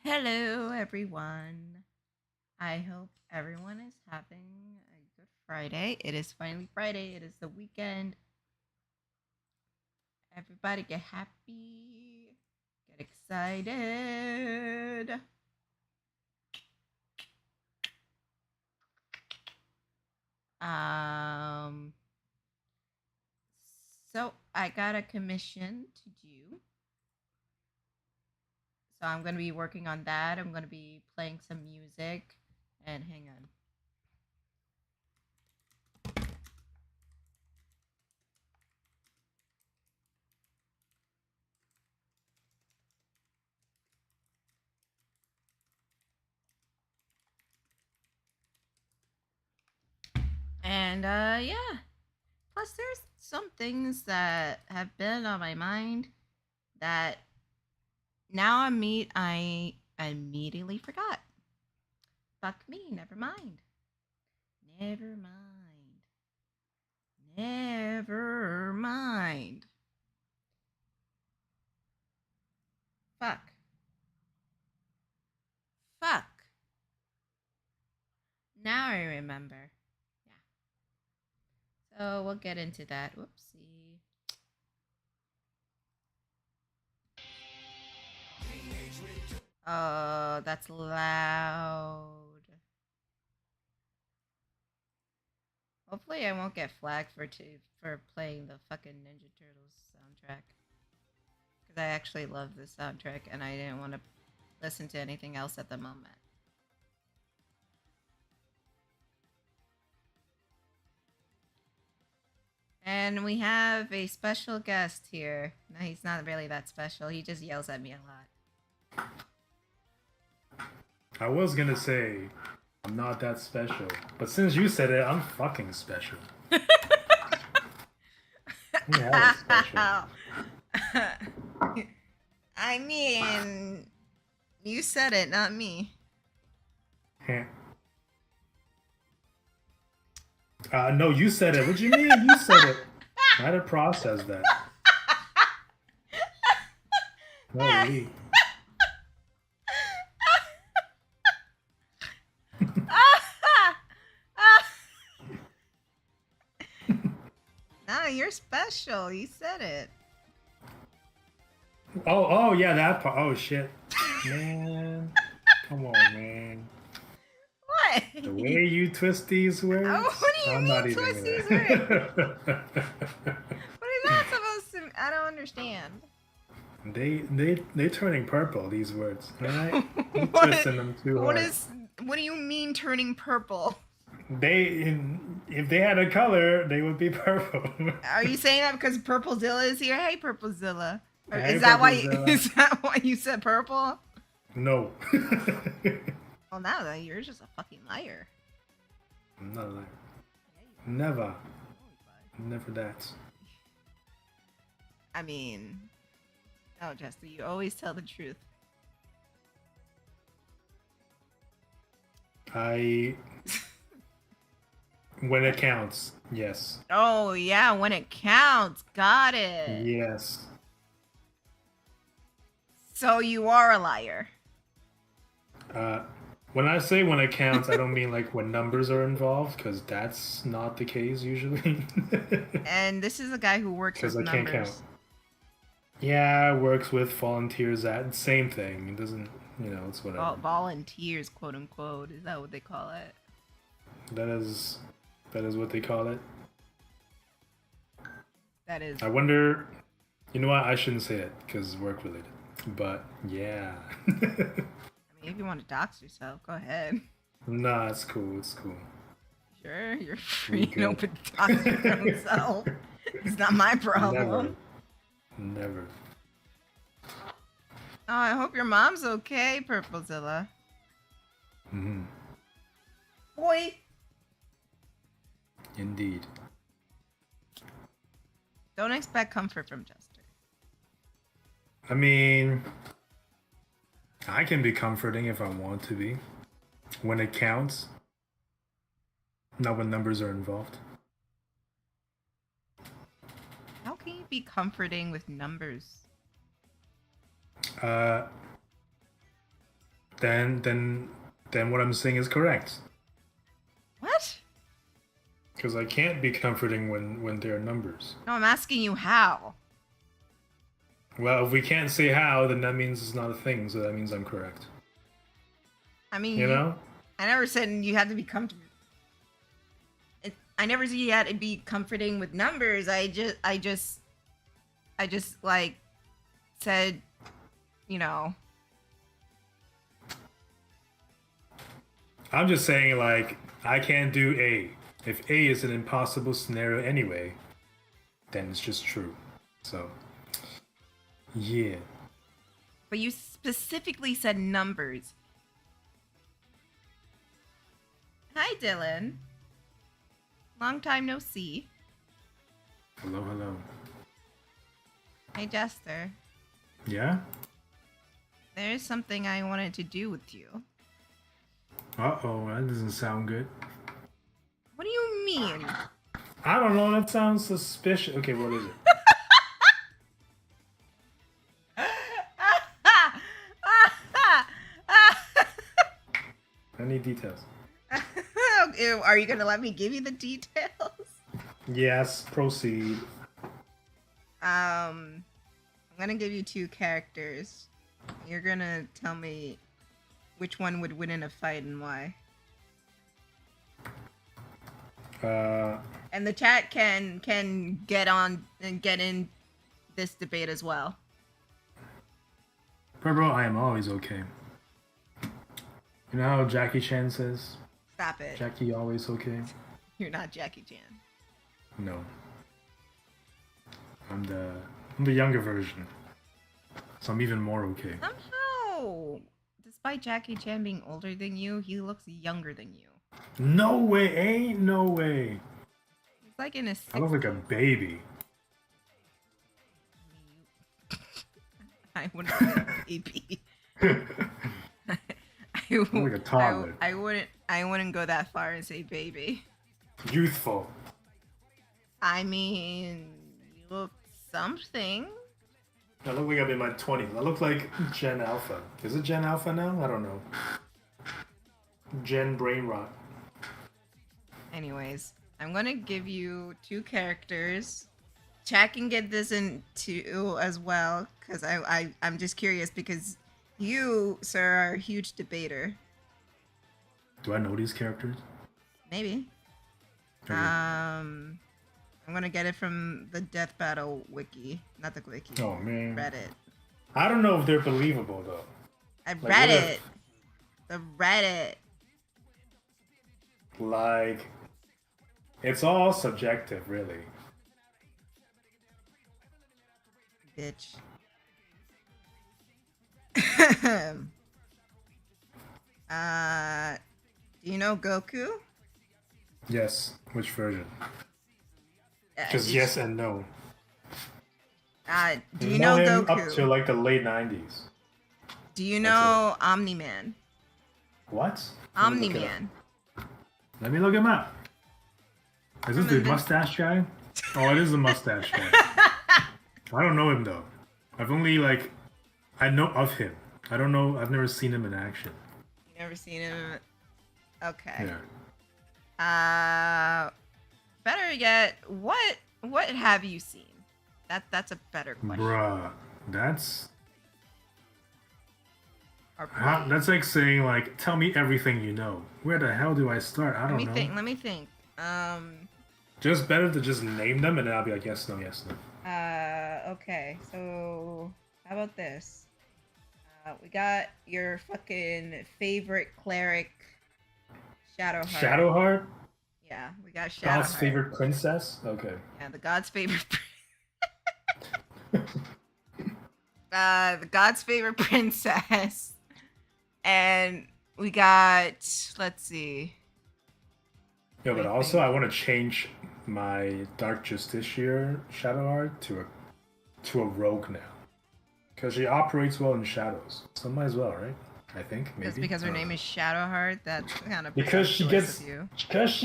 Hello, everyone. I hope everyone is having a good Friday. It is finally Friday. It is the weekend. Everybody get happy, get excited. Um, so I got a commission to do. So I'm going to be working on that. I'm going to be playing some music. And hang on. And yeah. Plus, there's some things that have been on my mind that now I immediately forgot. Fuck me, never mind. Never mind. Never mind. Fuck. Fuck. Now I remember. Yeah. So we'll get into that. Whoopsie. Oh, that's loud. Hopefully I won't get flagged for playing the fucking Ninja Turtles soundtrack. Because I actually love this soundtrack and I didn't want to listen to anything else at the moment. And we have a special guest here. No, he's not really that special. He just yells at me a lot. I was gonna say I'm not that special, but since you said it, I'm fucking special. Yeah, special. I mean, you said it, not me. No, you said it. What do you mean? You said it. I had to process that. Holy. No, you're special. You said it. Oh, yeah, that part. Oh, shit. Man. Come on, man. What? The way you twist these words. Oh, what do you I'm mean not even twist gonna... these words? What is that supposed to mean? I don't understand. They're turning purple, these words. Alright? You're twisting them too hard. What do you mean turning purple? If they had a color, they would be purple. Are you saying that because Purplezilla is here? Hey, Purplezilla. Hey, Is that Purplezilla. is that why you said purple? No. Well, now that you're just a fucking liar. I'm not a liar. Never. Never that. I mean, no, Jester, you always tell the truth. When it counts, yes. Oh, yeah, when it counts. Got it. Yes. So you are a liar. When I say when it counts, I don't mean like when numbers are involved, because that's not the case usually. And this is a guy who works with numbers. Because I can't count. Yeah, works with volunteers at same thing. It doesn't, it's whatever. Volunteers, quote unquote. Is that what they call it? That is what they call it. That is. I wonder. You know what? I shouldn't say it because work related. But yeah. I mean, if you want to dox yourself, go ahead. Nah, it's cool. It's cool. Sure, you're free to dox your own self. It's not my problem. Never. Oh, I hope your mom's okay, Purplezilla. Mm-hmm. Boy. Indeed. Don't expect comfort from Jester. I mean, I can be comforting if I want to be. When it counts. Not when numbers are involved. How can you be comforting with numbers? then what I'm saying is correct. What? Because I can't be comforting when they're numbers. No, I'm asking you how. Well, if we can't say how, then that means it's not a thing. So that means I'm correct. I mean, You know? I never said you had to be comfortable. I never said you had to be comforting with numbers. I just like said, you know. I'm just saying, like, I can't do A. If A is an impossible scenario anyway, then it's just true. So, yeah. But you specifically said numbers. Hi, Dylan. Long time no see. Hello, hello. Hey, Jester. Yeah? There's something I wanted to do with you. Uh-oh, that doesn't sound good. What do you mean? I don't know, that sounds suspicious. Okay, what is it? I need details. Are you going to let me give you the details? Yes, proceed. I'm going to give you 2 characters. You're going to tell me which one would win in a fight and why. And the chat can get on and get in this debate as well. Bro, I am always okay. You know how Jackie Chan says? Stop it. Jackie always okay? You're not Jackie Chan. No. I'm the younger version. So I'm even more okay. Somehow, despite Jackie Chan being older than you, he looks younger than you. No way, ain't no way. He's like in his 60s. I look like a baby. I wouldn't say baby. I look like a toddler. I wouldn't go that far and say baby. Youthful. I mean, you look something. I look like I'm in my 20s. I look like Gen Alpha. Is it Gen Alpha now? I don't know. Gen Brain Rot. Anyways, I'm gonna give you 2 characters. Chat can get this into as well, because I'm just curious, because you, sir, are a huge debater. Do I know these characters? Maybe. Okay. I'm gonna get it from the Death Battle wiki, not the wiki. Oh man. Reddit. I don't know if they're believable though. I Like, read what it. if- The Reddit. Like, it's all subjective, really. Bitch. Do you know Goku? Yes. Which version? Just yes and no. Do you know him Goku? up to like the late 90s. Do you know Omni-Man? What? Omni-Man. Let me look him up. Is this the mustache guy? Oh, it is the mustache guy. I don't know him though. I've only I know of him. I don't know. I've never seen him in action. You never seen him? Okay. Yeah. Better yet, what have you seen? That's a better question. Bruh, that's Or that's like saying tell me everything you know. Where the hell do I start? I don't know. Let me think. Just better to just name them and then I'll be like yes, no, yes, no. Okay. So how about this? We got your fucking favorite cleric, Shadowheart. Shadowheart? Yeah, we got Shadowheart. God's favorite princess? Okay. Yeah, the God's favorite. The God's favorite princess, and we got. Let's see. Yeah, but also I want to change my Dark Justiciar Shadowheart to a rogue now, because she operates well in shadows. So might as well, right? I think maybe. Just because her name is Shadowheart, that's kind of because she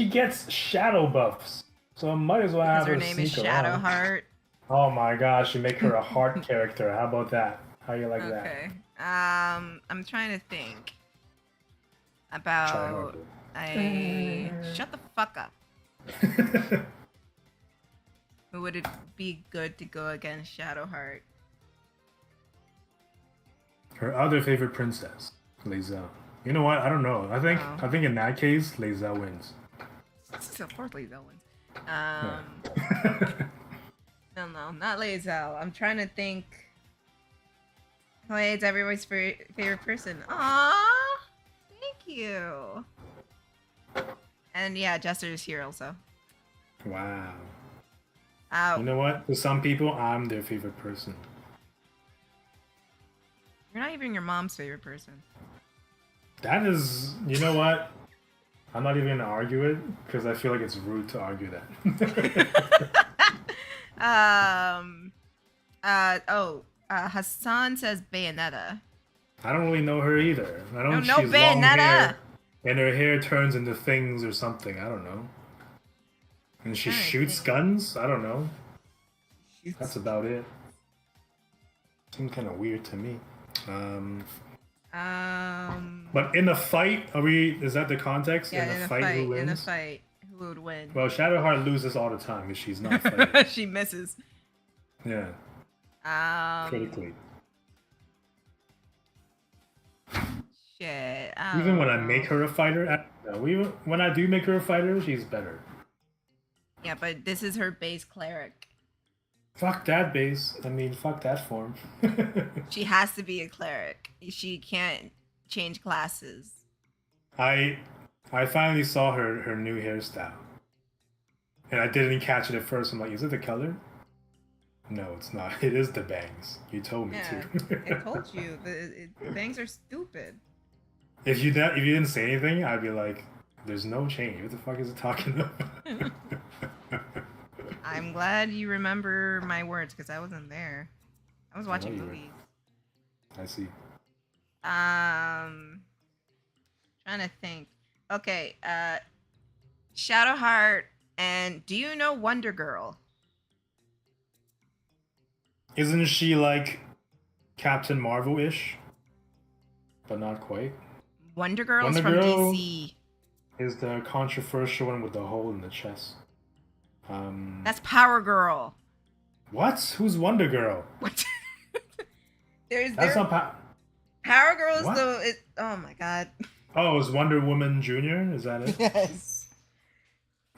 gets shadow buffs. So I might as well have her. Because her name is Shadowheart. Oh my gosh, you make her a heart character. How about that? How you like that? Okay. I'm trying to think. About shut the fuck up. Who would it be good to go against Shadowheart? Her other favorite princess, Lae'zel. You know what? I don't know. I think in that case, Lae'zel wins. Of course, Lae'zel wins. No, not Lae'zel. I'm trying to think. It's everyone's favorite person. Aww, thank you. And yeah, Jester's here also. Wow. Oh. You know what? For some people, I'm their favorite person. You're not even your mom's favorite person. That is, you know what? I'm not even gonna argue it because I feel like it's rude to argue that. Hassan says Bayonetta. I don't really know her either. I don't know. No, She's Bayonetta. Long hair, and her hair turns into things or something. I don't know. And she shoots guns. I don't know. That's about it. Seems kind of weird to me. But in a fight, is that the context? Yeah, in a fight, who wins? In a fight, who would win? Well, Shadowheart loses all the time because she's not fighting. She misses. Yeah. Critically. Shit. Even when I make her a fighter, when I do make her a fighter, she's better. Yeah, but this is her base cleric. Fuck that base. I mean, fuck that form. She has to be a cleric. She can't change classes. I finally saw her new hairstyle. And I didn't catch it at first. I'm like, is it the color? No, it's not. It is the bangs. You told me to. I told you. The bangs are stupid. If you didn't say anything, I'd be like, there's no change. What the fuck is it talking about? I'm glad you remember my words because I wasn't there. I was watching movies. I see. Trying to think. Okay, Shadowheart, and do you know Wonder Girl? Isn't she like Captain Marvel-ish? But not quite. Wonder Girl's from DC. Is the controversial one with the hole in the chest. That's Power Girl. What? Who's Wonder Girl? What? Not Power Girl is oh my god. Oh, is Wonder Woman Jr.? Is that it? Yes.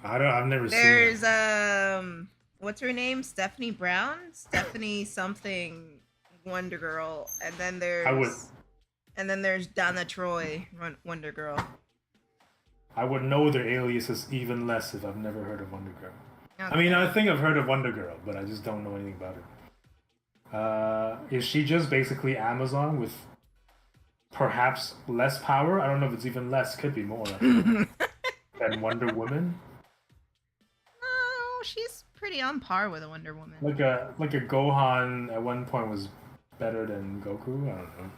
I've never seen it. There's what's her name? Stephanie Brown? Stephanie something Wonder Girl. And then there's Donna Troy, Wonder Girl. I would know their aliases even less if I've never heard of Wonder Girl. Okay. I mean, I think I've heard of Wonder Girl, but I just don't know anything about her. Is she just basically Amazon with perhaps less power? I don't know if it's even less. Could be more. Than Wonder Woman? No, she's pretty on par with a Wonder Woman. Like a Gohan at one point was better than Goku? I don't know.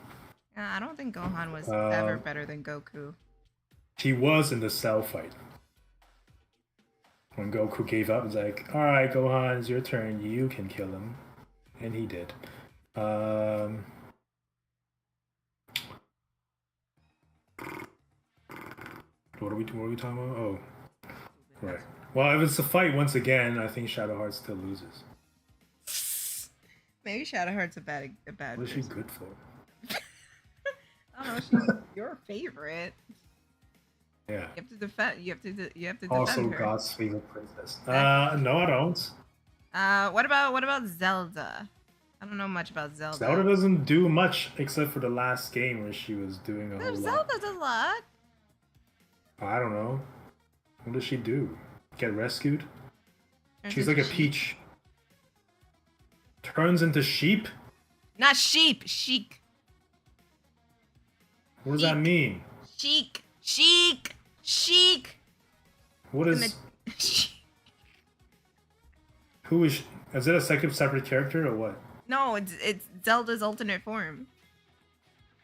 I don't think Gohan was ever better than Goku. He was in the Cell fight. When Goku gave up, it was like, alright, Gohan, it's your turn. You can kill him. And he did. What are we talking about? Oh. Right. Well, if it's a fight once again, I think Shadowheart still loses. Maybe Shadowheart's a bad What is she good for? I don't know, she's your favorite. Yeah. You have to defend. You have to defend also her. God's favorite princess. No, I don't. What about Zelda? I don't know much about Zelda. Zelda doesn't do much except for the last game where she was doing a whole lot. Zelda does a lot. I don't know. What does she do? Get rescued? She's like a peach. Turns into sheep? Not sheep. Sheik. What does that mean? Sheik. What is... Who is... Is it a second separate character or what? No, it's Zelda's alternate form.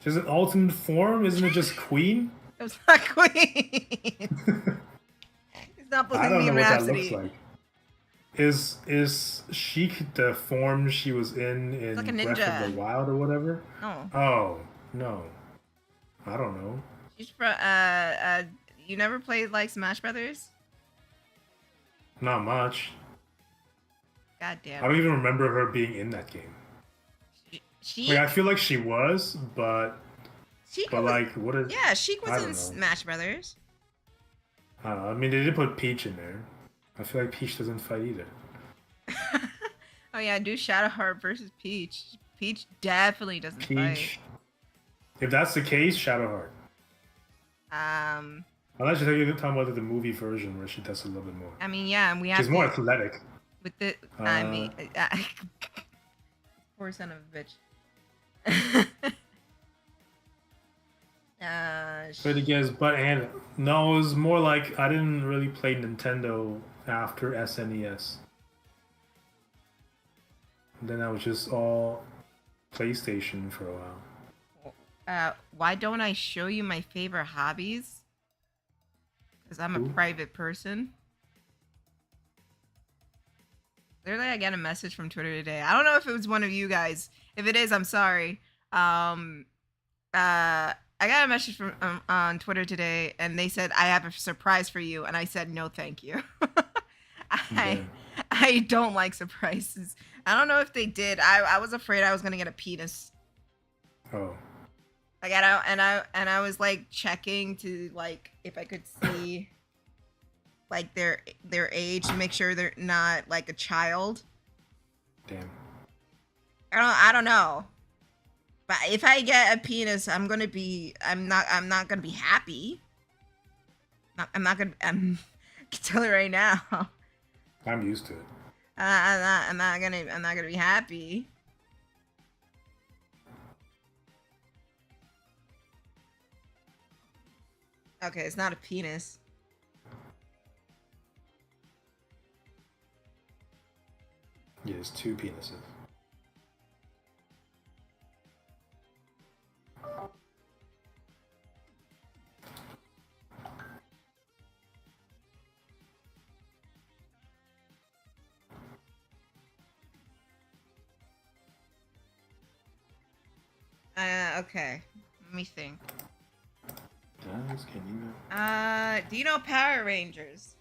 Is it alternate form? Isn't it just Queen? It's not Queen. It's not Bohemian Rhapsody. That looks like. Is Sheik the form she was in like a Breath ninja. of the Wild or whatever? No. Oh, no. I don't know. She's from you never played like Smash Brothers? Not much. God I damn don't it. even remember her being in that game. Sheik? Like I feel like she was, but Sheik was, like what is? yeah, Sheik I was don't in know. Smash Brothers. I don't know. I mean, they did put Peach in there. I feel like Peach doesn't fight either. Oh yeah, do Shadowheart versus Peach. Peach definitely doesn't Peach. If that's the case, Shadowheart. fight. Unless you're talking about the movie version where she does a little bit more. I mean, yeah, and we have She's more athletic. with the. I mean, poor son of a bitch. But again, and no, it was more like I didn't really play Nintendo after SNES. Then I was just all PlayStation for a while. Why don't I show you my favorite hobbies? Because I'm a private person. Literally, I got a message from Twitter today. I don't know if it was one of you guys. If it is, I'm sorry. I got a message from on Twitter today, and they said I have a surprise for you, and I said no, thank you. I don't like surprises. I don't know if they did. I was afraid I was gonna get a penis. Oh. Like I was like checking to like if I could see like their age to make sure they're not like a child. Damn. I don't know. But if I get a penis, I'm not gonna be happy. I'm not gonna. I can tell it right now. I'm used to it. I'm not gonna be happy. Okay, it's not a penis. Yeah, it's 2 penises. Okay. Let me think. Guys, can you? Do you know Power Rangers?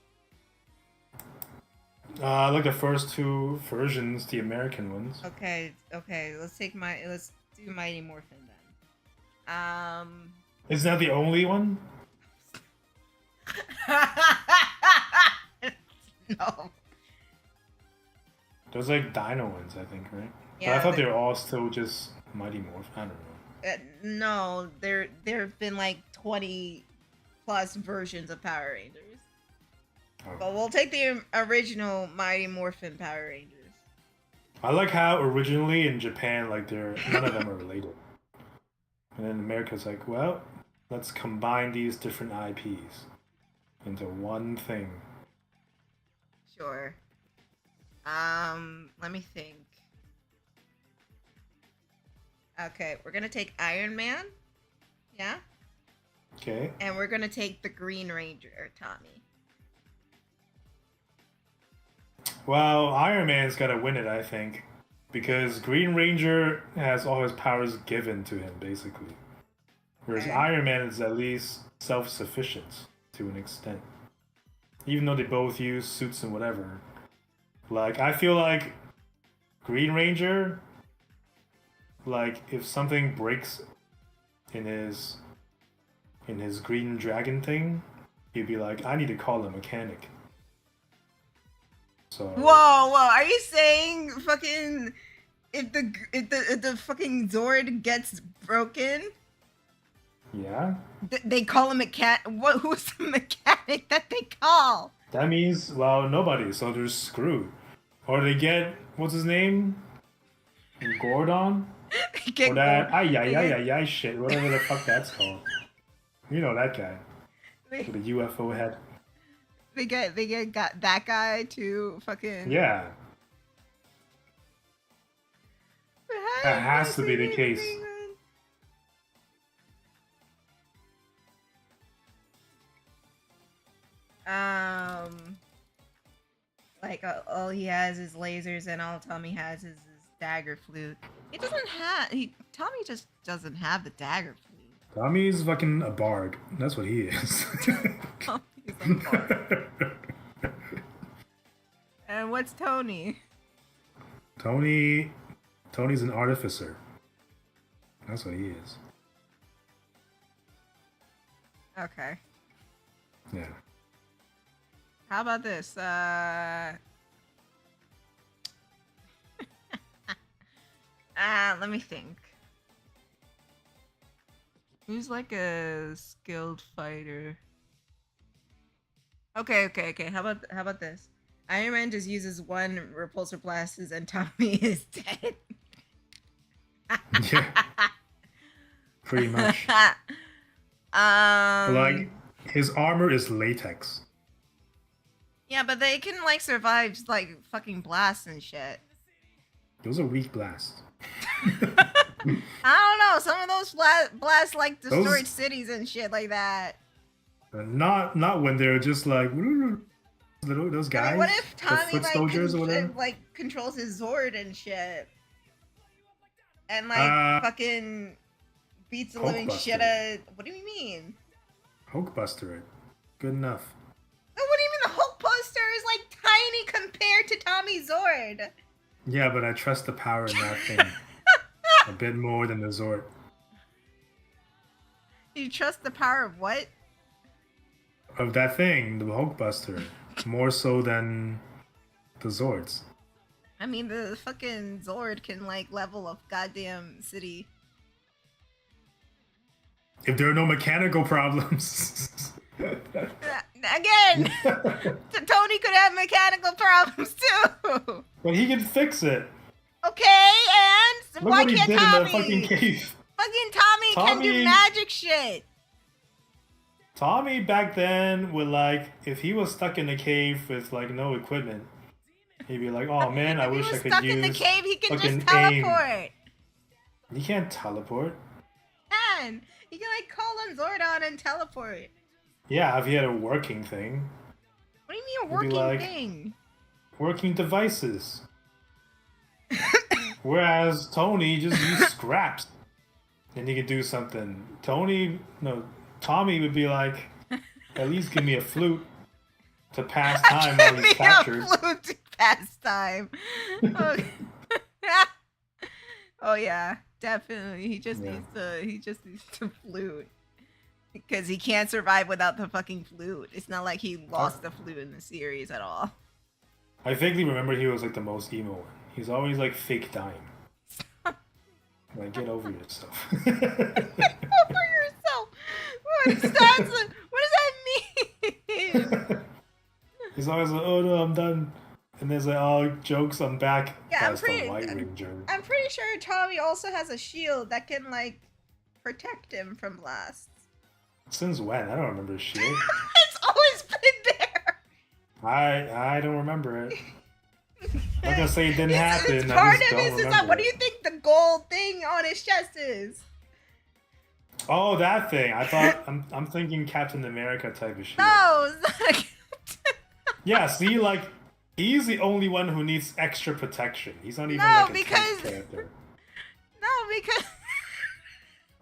Like the first 2 versions, the American ones. Okay. Let's do Mighty Morphin then. Is that the only one? No. There's like Dino ones, I think, right? Yeah, but I thought they were all still just Mighty Morphin. I don't know. No, there have been like 20 plus versions of Power Rangers. Oh. But we'll take the original Mighty Morphin Power Rangers. I like how originally in Japan, like none of them are related. And then America's like, well, let's combine these different IPs into one thing. Sure. Let me think. Okay, we're gonna take Iron Man. Yeah? Okay. And we're gonna take the Green Ranger, Tommy. Well, Iron Man's gotta win it, I think. Because Green Ranger has all his powers given to him, basically. Whereas Iron Man is at least self-sufficient to an extent. Even though they both use suits and whatever. Like, I feel like Green Ranger, like, if something breaks in his green dragon thing, he'd be like, I need to call a mechanic. So Whoa, are you saying fucking if the fucking Zord gets broken? Yeah. They call a mechanic. Who's the mechanic that they call? That means, well, nobody, so they're screwed. Or they get, what's his name? Gordon? Or that ay shit, whatever the fuck that's called. You know that guy. With a UFO head. They got that guy to fucking... Yeah. That has to be the case. Like all he has is lasers, and all Tommy has is his dagger flute. He doesn't have. Tommy just doesn't have the dagger flute. Tommy's fucking a bard. That's what he is. Tommy's a bard. And what's Tony? Tony's an artificer. That's what he is. Okay. Yeah. How about this? Let me think. Who's like a skilled fighter? Okay. How about this? Iron Man just uses one repulsor blasts and Tommy is dead. Yeah. Pretty much. Like his armor is latex. Yeah, but they can like survive like fucking blasts and shit. Those are weak blasts. I don't know. Some of those blasts like destroyed cities and shit like that. Not when they're just like those guys. I mean, what if Tommy like controls his Zord and shit, and like fucking beats the living shit out? What do you mean? Hulkbuster it. Good enough. No, what do you mean the Hulkbuster is like tiny compared to Tommy Zord? Yeah, but I trust the power in that thing a bit more than the Zord. You trust the power of what? Of that thing, the Hulkbuster, more so than the Zords. I mean, the fucking Zord can like level a goddamn city. If there are no mechanical problems. Again, Tony could have mechanical problems too. But he can fix it. Okay, and Look why what he can't did Tommy? In the fucking cave. Fucking Tommy can do magic shit. Tommy back then would like, if he was stuck in a cave with like no equipment, he'd be like, "Oh man, I wish I could use." Stuck in the cave, he can just aim. teleport. He can't teleport. Man, he can like call on Zordon and teleport. Yeah, if he had a working thing. What do you mean a working thing? Working devices. Whereas Tony just used scraps, and he could do something. Tommy would be like, at least give me a flute to pass time while he's captured. A flute to pass time. Oh yeah, definitely. He just needs to flute. Because he can't survive without the fucking flute. It's not like he lost the flute in the series at all. I vaguely remember he was like the most emo one. He's always like fake dying. Like, get over yourself. Get over yourself? What does that mean? He's always like, oh no, I'm done. And there's like, oh, jokes, I'm back. Yeah, I'm pretty sure Tommy also has a shield that can like protect him from blasts. Since when? I don't remember his shield. It's always been there. I don't remember it. I'm not gonna say it didn't happen. It's part of his design. What do you think the gold thing on his chest is? Oh, that thing. I thought I'm thinking Captain America type of shield. No, it's not. Yeah, see, like he's the only one who needs extra protection. He's not even because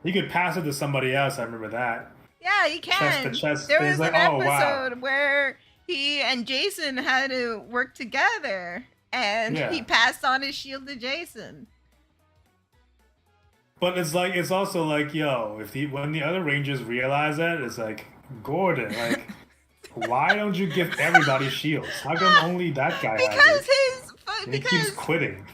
he could pass it to somebody else. I remember that. Yeah, he can. Chest to chest. There was like, an episode where he and Jason had to work together, and he passed on his shield to Jason. But it's also like, yo, when the other Rangers realize that, it's like, Gordon, like, why don't you give everybody shields? How come only that guy has it? He keeps quitting.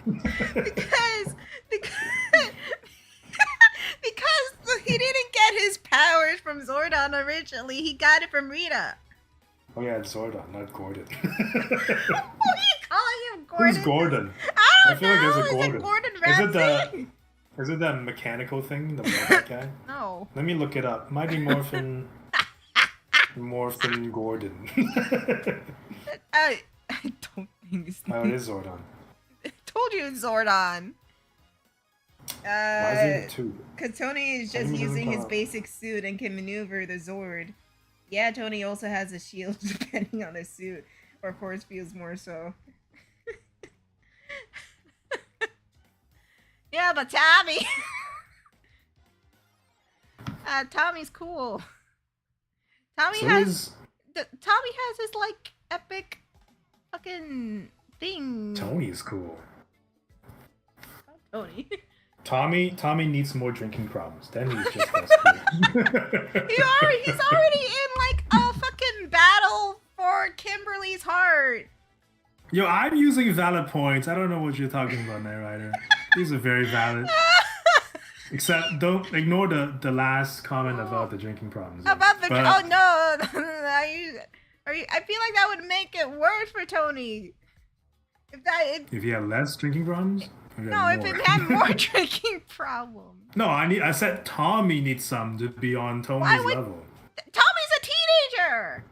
because he didn't get his powers from Zordon originally. He got it from Rita. Oh yeah, it's Zordon, not Gordon. Why are you calling him Gordon? Who's Gordon? I feel like there's a Gordon. Is it that mechanical thing, the robot guy? No. Let me look it up. Mighty Morphin Gordon. I don't think it's. Oh, it is Zordon. I told you it's Zordon. Why is it two? Because Tony is just using his basic suit and can maneuver the Zord. Yeah, Tony also has a shield depending on his suit, or force fields more so. Yeah, but Tommy. Tommy's cool. Tommy So has his like epic fucking thing. Tony's cool. Tony. Tommy needs more drinking problems. Then he's just less cool. He's already in like a fucking battle for Kimberly's heart. Yo, I'm using valid points. I don't know what you're talking about, Night Rider. These are very valid. Except don't ignore the last comment about the drinking problems. About the oh no, I feel like that would make it worse for Tony. If he had less drinking problems. No, if it had more drinking problems. No, I said Tommy needs some to be on Tony's level. Tommy's a teenager.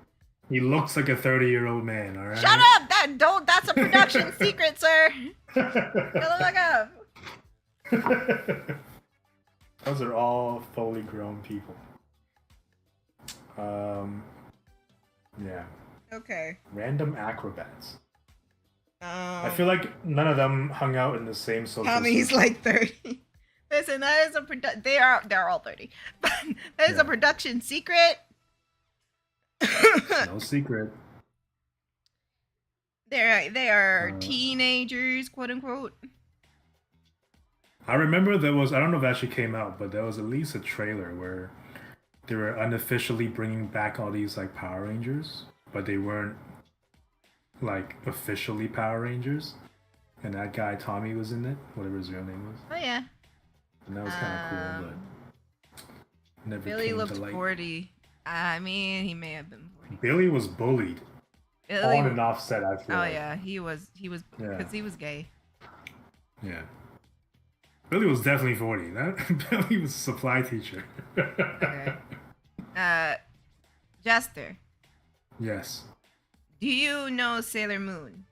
He looks like a 30-year-old man. All right. Shut up! That's a production secret, sir. Shut the fuck up. Those are all fully grown people. Yeah. Okay. Random acrobats. I feel like none of them hung out in the same social. Tommy's like 30. Listen, that is a they're all 30. But that is a production secret. No secret. They are teenagers, quote unquote. I remember there was, I don't know if it actually came out, but there was at least a trailer where they were unofficially bringing back all these like Power Rangers, but they weren't like officially Power Rangers. And that guy Tommy was in it, whatever his real name was. Oh yeah. And that was kind of cool, but never Billy came looked to light. 40. I mean, he may have been 40. Billy was bullied. On and off set, I feel. Oh like. yeah, he was because he was gay. Yeah. Billy was definitely 40. Billy was a supply teacher. Okay. Jester. Yes. Do you know Sailor Moon?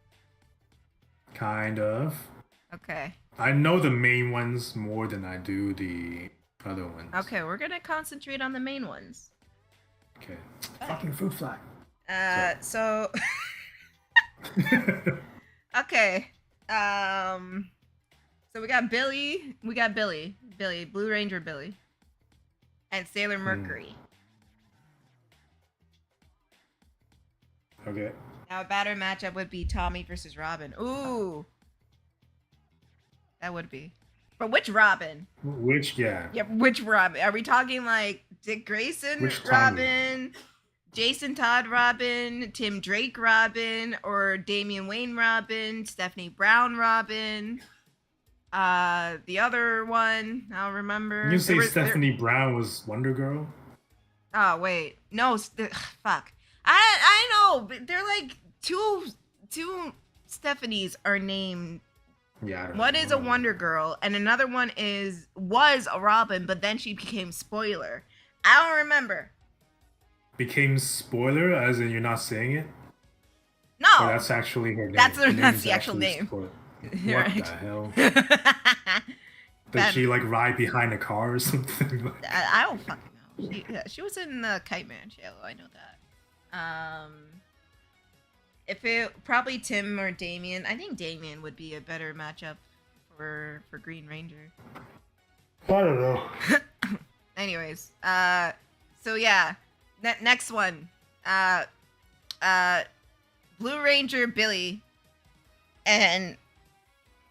Kind of. Okay. I know the main ones more than I do the other ones. Okay, we're gonna concentrate on the main ones. Okay. Fucking fruit fly. So. Okay. So we got Billy, Blue Ranger Billy, and Sailor Mercury. Okay. Now a better matchup would be Tommy versus Robin. Ooh. That would be. But which Robin? Which, yeah. Yeah, which Robin? Are we talking like Dick Grayson Robin, Jason Todd Robin, Tim Drake Robin, or Damian Wayne Robin, Stephanie Brown Robin? The other one, I'll remember. You say Stephanie Brown was Wonder Girl? Oh wait, no, fuck. I know, but they're like two Stephanies are named. Yeah. One is a Wonder Girl, and another one was a Robin, but then she became Spoiler. I don't remember. Became Spoiler, as in you're not saying it? No. Or that's actually her name. That's the actual name. What Right. the hell? Did she like ride behind a car or something? I don't fucking know. She was in the Kite Man show. I know that. If it probably Tim or Damien, I think Damien would be a better matchup for Green Ranger. I don't know. Anyways, so yeah, next one, Blue Ranger Billy and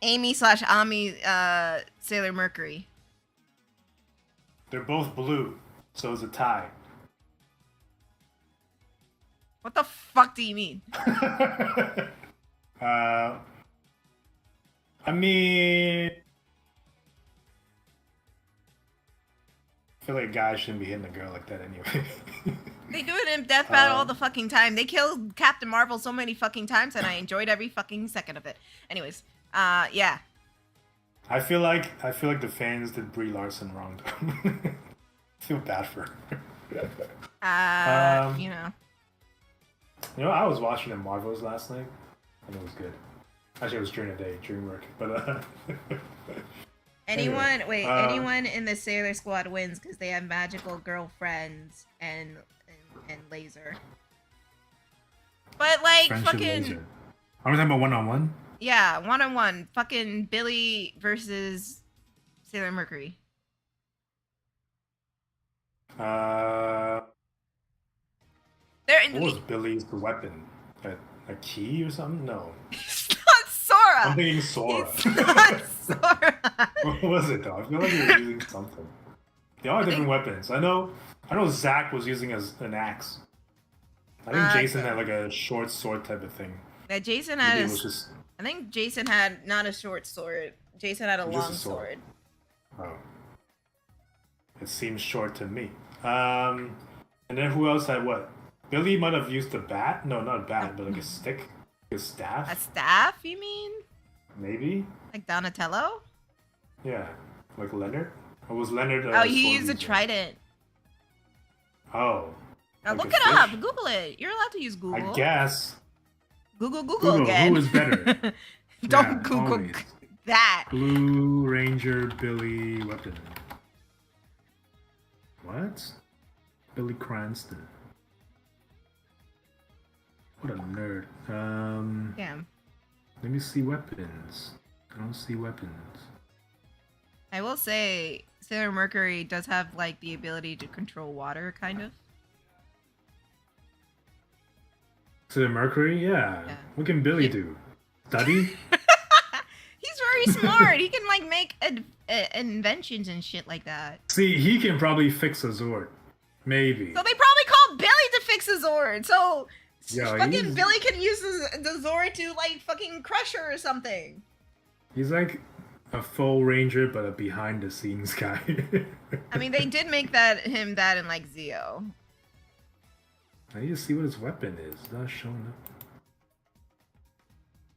Amy/Ami Sailor Mercury. They're both blue, so it's a tie. What the fuck do you mean? I mean, I feel like guys shouldn't be hitting a girl like that anyway. They do it in Death Battle all the fucking time. They killed Captain Marvel so many fucking times, and I enjoyed every fucking second of it. Anyways, yeah. I feel like the fans did Brie Larson wrong. I feel bad for her. You know. You know, I was watching the Marvels last night, and it was good. Actually, it was during the day, during work. But anyone in the Sailor Squad wins because they have magical girlfriends and laser. But like Friendship fucking. laser. Are we talking about one-on-one? Yeah, 1-on-1. Fucking Billy versus Sailor Mercury. Uh, They're in what was Billy's weapon? A key or something? No. It's not Sora. I'm thinking Sora. It's not Sora. What was it though? I feel like he was using something. They all have different weapons. I know Zach was using an axe. I think Jason had like a short sword type of thing. Yeah, Jason Maybe had. it was just I think Jason had not a short sword. Jason had a long sword. Oh. It seems short to me. And then who else had what? Billy might have used a bat. No, not a bat, but like a stick, a staff. A staff, you mean? Maybe. Like Donatello? Yeah, like Leonard. Or was Leonard? Oh, he used a trident. Oh. Now like look it up. Google it. You're allowed to use Google. I guess. Google again. Who is better? Don't Google always. that. Blue Ranger Billy weapon. What? Billy Cranston. What a nerd. Damn. Let me see weapons. I don't see weapons. I will say, Sailor Mercury does have like the ability to control water, kind of. Sailor Mercury? Yeah. What can Billy do? Study? He's very smart. He can like make inventions and shit like that. See, he can probably fix a Zord. Maybe. So they probably called Billy to fix a Zord. So Yeah, fucking Billy can use the Zord to like fucking crush her or something. He's like a full ranger, but a behind the scenes guy. I mean, they did make him that in like Zeo. I need to see what his weapon is. It's not showing up.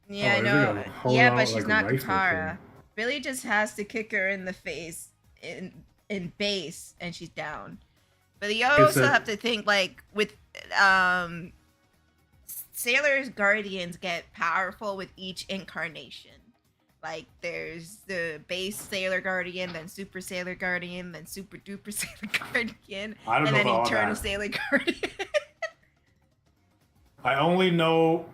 Yeah, I know. Yeah, but she's not Katara. Billy just has to kick her in the face in base, and she's down. But you also have to think like with Sailor's Guardians get powerful with each incarnation. Like there's the base Sailor Guardian, then Super Sailor Guardian, then Super Duper Sailor Guardian, and then Eternal Sailor Guardian. I only know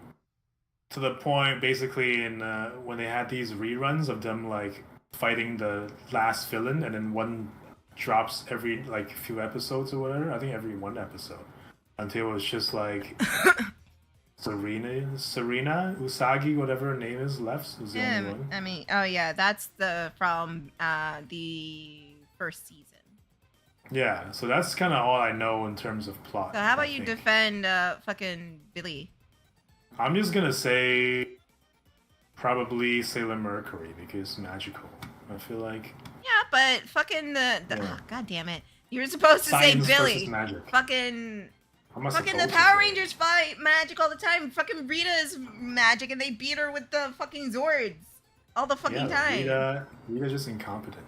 to the point basically in when they had these reruns of them like fighting the last villain, and then one drops every like few episodes or whatever. I think every one episode until it was just like Serena Usagi, whatever her name is, left. Was the only one. I mean, oh yeah, that's from the first season. Yeah, so that's kind of all I know in terms of plot. So how about you defend fucking Billy? I'm just gonna say probably Sailor Mercury because magical. I feel like. Yeah, but fucking God damn it! You're supposed to say Billy. Magic. Fucking the Power Rangers fight magic all the time. Fucking Rita is magic, and they beat her with the fucking Zords all the fucking time. Rita's just incompetent.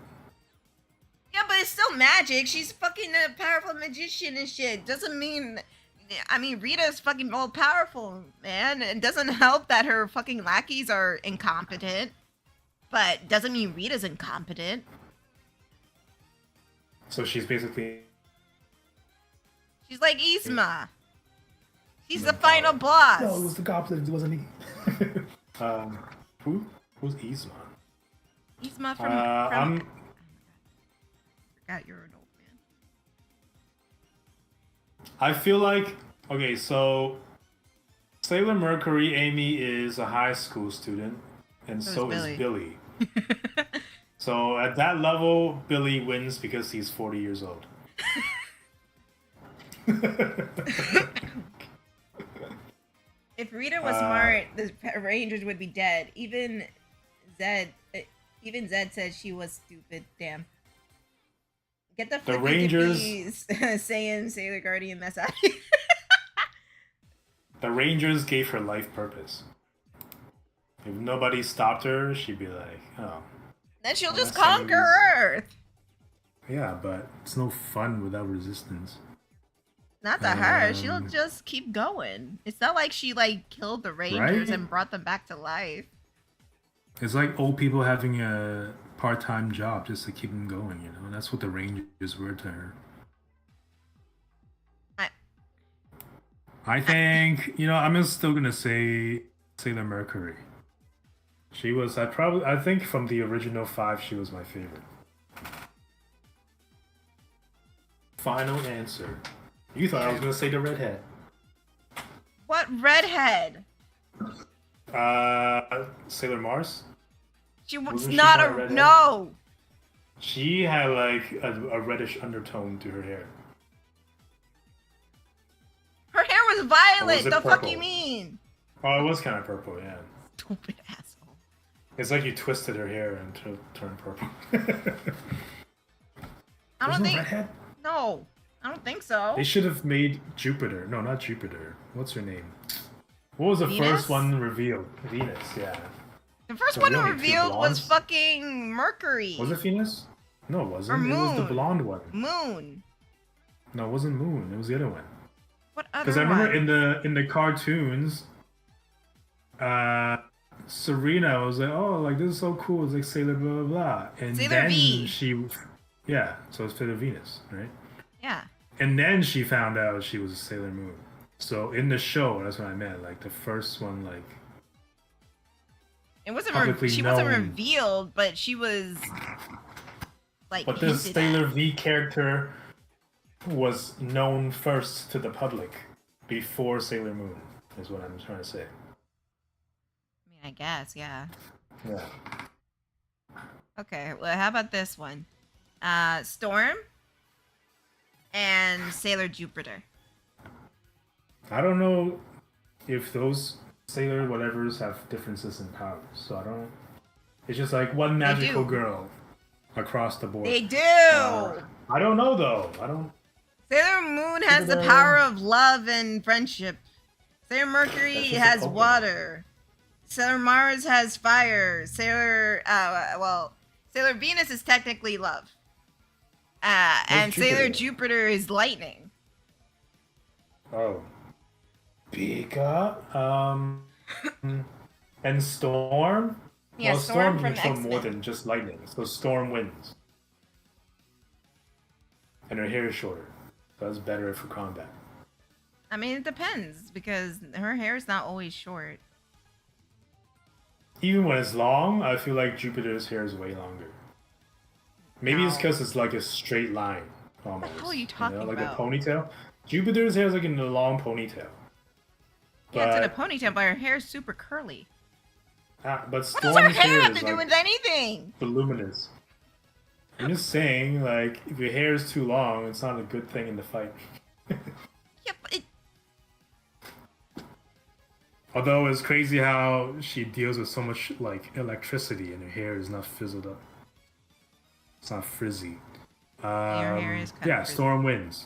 Yeah, but it's still magic. She's fucking a powerful magician and shit. Doesn't mean... I mean, Rita's fucking all powerful, man. It doesn't help that her fucking lackeys are incompetent. But doesn't mean Rita's incompetent. So she's basically... She's like Yzma. She's the final boss. No, it was the goblin. It wasn't me. Who's Yzma? Yzma from... You're an old man. I feel like okay, so Sailor Mercury Amy is a high school student, and so is Billy. So at that level, Billy wins because he's 40 years old. If Rita was smart, the Rangers would be dead. Even Zed said she was stupid. Damn. Get the Rangers saying Sailor Guardian mess out of here. The Rangers gave her life purpose. If nobody stopped her, she'd be like, oh. Then she'll just conquer Earth. Yeah, but it's no fun without resistance. Not to her. She'll just keep going. It's not like she like killed the Rangers and brought them back to life. It's like old people having a part-time job just to keep them going, you know? And that's what the Rangers were to her. I think, you know, I'm still gonna say Sailor Mercury. She was, I think from the original 5, she was my favorite. final answer. You thought I was gonna say the redhead. What redhead? Sailor Mars. She was Wasn't she not not a a redhead? no. She had like a reddish undertone to her hair. Her hair was violet. it The fuck purple? you mean? Oh, it was kind of purple, yeah. Stupid asshole. It's like you twisted her hair and turned purple. I don't No think. redhead? No, I don't think so. They should have made Jupiter. No, not Jupiter. What's her name? What was the Venus? first one revealed? Venus, yeah. The first So one we only have two revealed was blondes? fucking Mercury. Was it Venus? No, it wasn't. Or It was the Moon. blonde one. Moon. No, it wasn't Moon. It was the other one. What other Because I remember one? in the cartoons, Serena was like, "Oh, like this is so cool. It's like Sailor blah blah blah." And Sailor then V. yeah. So it's Sailor Venus, right? Yeah. And then she found out she was a Sailor Moon. So in the show, that's what I meant. Like the first one, like It wasn't. Publicly She wasn't known. revealed, but she was like. but this hinted Sailor at. V character was known first to the public before Sailor Moon. Is what I'm trying to say. I mean, I guess, yeah. Yeah. Okay. Well, how about this one? Storm and Sailor Jupiter. I don't know if those Sailor whatevers have differences in powers, so I don't. It's just like one magical do. girl across the board. They do. I don't know though. I don't. Sailor Moon has the power of love and friendship. Sailor Mercury That's just a has Pokemon. water. Sailor Mars has fire. Sailor Venus is technically love. And Sailor Jupiter is lightning. Oh. Pika. And Storm. Yeah, well, Storm Storm from can show more X-Men. than just lightning. So Storm wins. And her hair is shorter. So that's better for combat. I mean, it depends because her hair is not always short. Even when it's long, I feel like Jupiter's hair is way longer. Maybe it's No. because it's like a straight line, almost. hell are you talking like about? a ponytail. Jupiter's hair is like in a long ponytail. Yeah, it's in a But- ponytail, but her hair is super curly. But What does Storm's her hair have is to do like with anything? voluminous. I'm just saying, like, if your hair is too long, it's not a good thing in the fight. Yeah, but it, Although it's crazy how she deals with so much like electricity and her hair is not fizzled up. It's not frizzy. Your hair is kinda yeah, frizzy. Storm wins.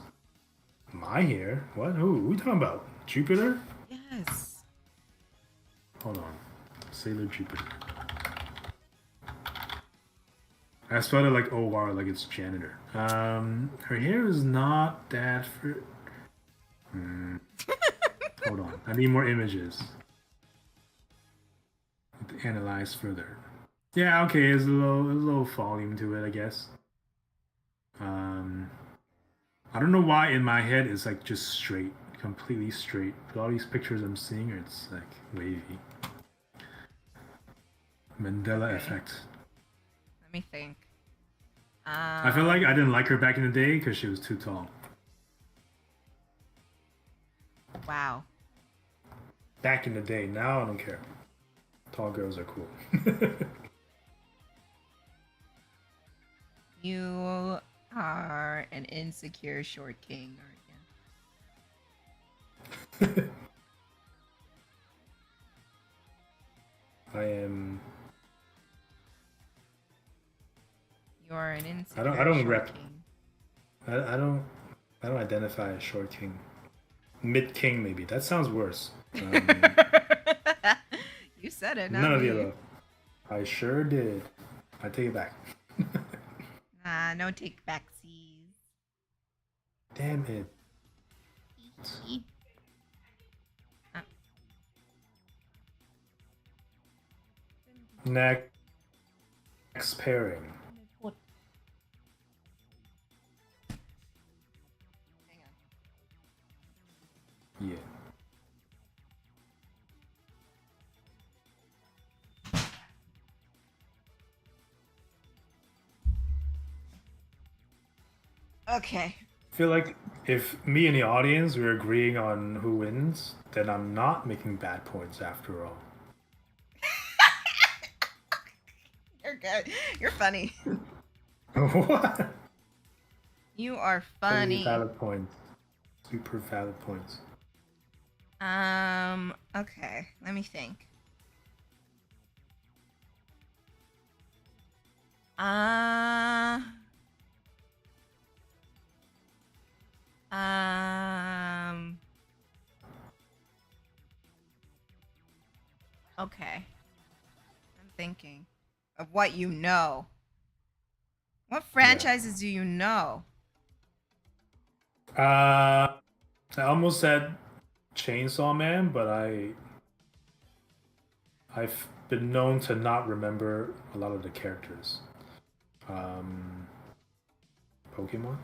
My hair? What? Who? What are we talking about? Jupiter? yes. Hold on. Sailor Jupiter. I spelled it like O-R, like it's janitor. Her hair is not that Hold on. I need more images. Have to analyze further. Yeah, okay, there's a little volume to it, I guess. I don't know why in my head it's like just straight, completely straight. But all these pictures I'm seeing, it's like wavy. Mandela effect. Let me think. I feel like I didn't like her back in the day because she was too tall. Wow. Back in the day, now I don't care. Tall girls are cool. You are an insecure short king, aren't you? I am. You are an insecure I don't short rep. king. I don't identify as short king. Mid king maybe. That sounds worse. You said it, not None of me. the above. I sure did. I take it back. Nah, no take backsies. Damn it. Next pairing. Hang on. Yeah. Okay. feel like if me and the audience we're agreeing on who wins, then I'm not making bad points after all. You're good. You're funny. What? You are Very funny. valid points. Super valid points. Okay. Let me think. Okay. I'm thinking of what you know. What franchises do you know? I almost said Chainsaw Man, but I've been known to not remember a lot of the characters. Pokemon?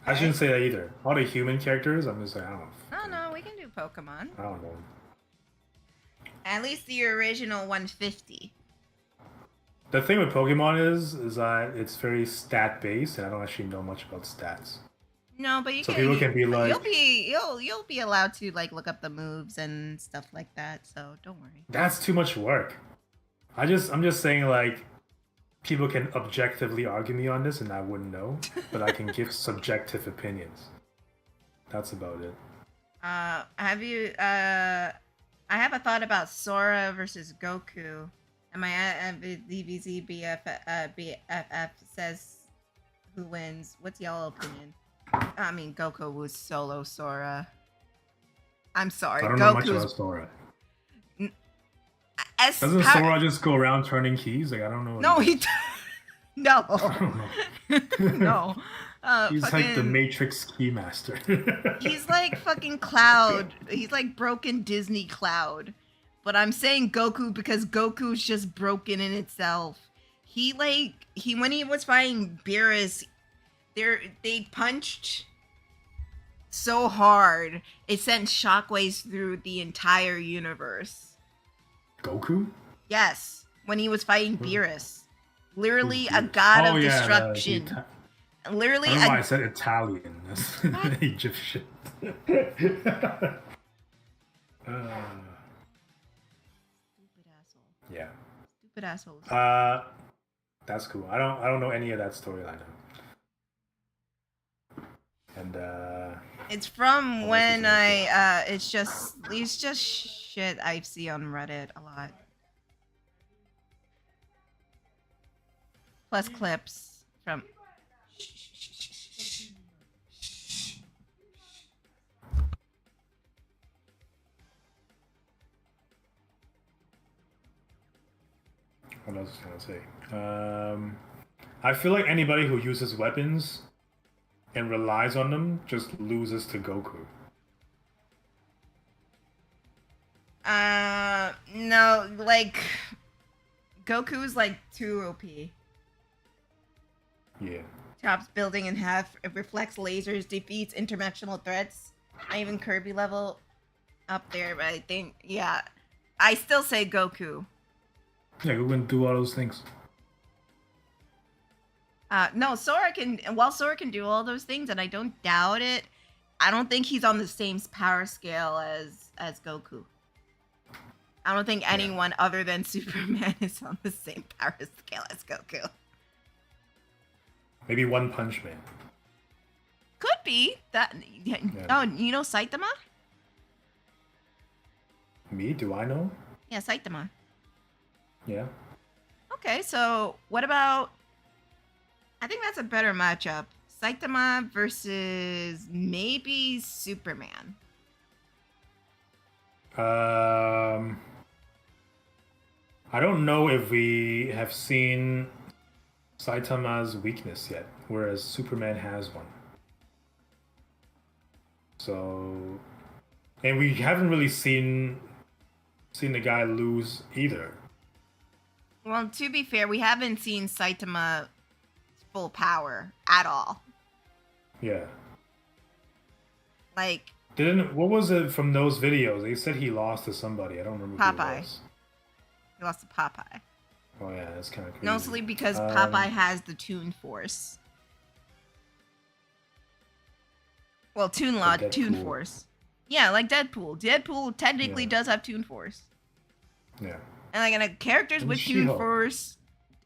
I shouldn't say that either. All the human characters, I'm just like, I don't know. Oh no, we can do Pokemon. I don't know. At least the original 150. The thing with Pokemon is that it's very stat based, and I don't actually know much about stats. No, but you So can. people can be like, you'll be allowed to like look up the moves and stuff like that. So don't worry. that's too much work. I'm just saying like people can objectively argue me on this, and I wouldn't know, but I can give subjective opinions. That's about it. Have you? I have a thought about Sora versus Goku. And my DBZ BFF says who wins. What's y'all opinion? I mean, Goku was solo Sora. I'm sorry. I don't know much about Sora. Doesn't Sora just go around turning keys? Like I don't know. No, he. No. I don't know. No. He's like the Matrix key master. He's like fucking Cloud. He's like broken Disney Cloud. But I'm saying Goku because Goku's just broken in itself. He when he was fighting Beerus, they punched so hard it sent shockwaves through the entire universe. Goku? Yes, when he was fighting Beerus. Literally a god of destruction. Literally I don't know why I said Italian. That's Egyptian. Stupid asshole. Yeah. Stupid assholes. That's cool. I don't know any of that storyline. And it's from when it's just shit I see on Reddit a lot. Plus clips from. What else was I gonna say? I feel like anybody who uses weapons and relies on them just loses to Goku. No, like Goku's like too OP. Yeah. Chops building in half, it reflects lasers, defeats interdimensional threats. Not even Kirby level up there, but I think I still say Goku. Yeah, Goku can do all those things. No, Sora can do all those things, and I don't doubt it. I don't think he's on the same power scale as Goku. I don't think anyone other than Superman is on the same power scale as Goku. Maybe One Punch Man. Could be that. Oh, you know Saitama? Me? Do I know? Yeah, Saitama. Yeah. Okay, so what about? I think that's a better matchup. Saitama versus maybe Superman. I don't know if we have seen Saitama's weakness yet, whereas Superman has one. So, and we haven't really seen the guy lose either. Well, to be fair, we haven't seen Saitama full power at all. Yeah. Like. What was it from those videos? They said he lost to somebody. I don't remember who it was. He lost to Popeye. Oh yeah, that's kind of crazy. Mostly because Popeye has the Toon Force. Well, Toon Law, Toon Force. Yeah, like Deadpool. Deadpool technically does have Toon Force. Yeah. And like, characters with Toon Force